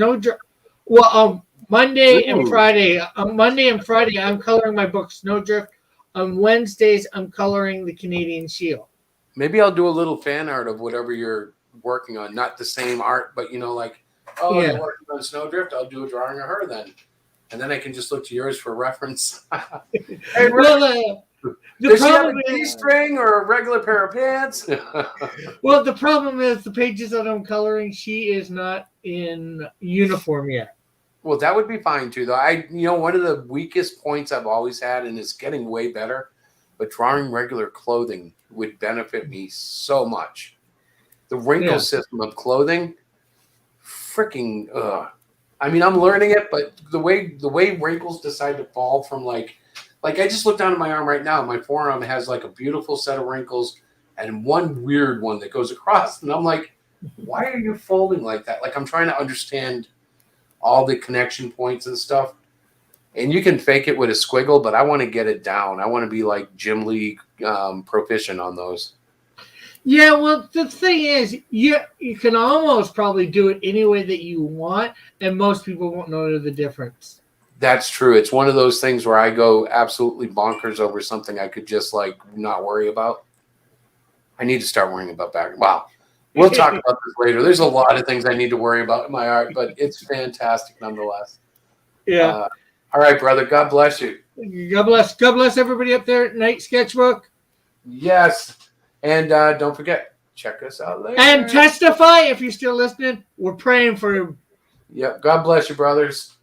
Monday and Friday. On Monday and Friday, I'm coloring my book Snowdrift. On Wednesdays, I'm coloring the Canadian Shield. Maybe I'll do a little fan art of whatever you're working on. Not the same art, but you're working on Snowdrift. I'll do a drawing of her then, and then I can just look to yours for reference. Hey, well, does she have a G-string or a regular pair of pants? Well, the problem is the pages that I'm coloring, she is not in uniform yet. Well, that would be fine too, though. One of the weakest points I've always had, and it's getting way better, but drawing regular clothing would benefit me so much. The wrinkle system of clothing, freaking. I'm learning it, but the way wrinkles decide to fall from I just looked down at my arm right now. My forearm has a beautiful set of wrinkles and one weird one that goes across, and I'm like, why are you folding like that? I'm trying to understand all the connection points and stuff. And you can fake it with a squiggle, but I want to get it down. I want to be like Jim Lee proficient on those. Yeah, well, the thing is, you can almost probably do it any way that you want, and most people won't know the difference. That's true. It's one of those things where I go absolutely bonkers over something I could just not worry about. I need to start worrying about back. Wow. We'll talk about this later. There's a lot of things I need to worry about in my art, but it's fantastic nonetheless. Yeah. All right, brother. God bless you. God bless. God bless everybody up there at Night Sketchbook. Yes. And don't forget, check us out later. And testify if you're still listening. We're praying for him. Yep. God bless you, brothers.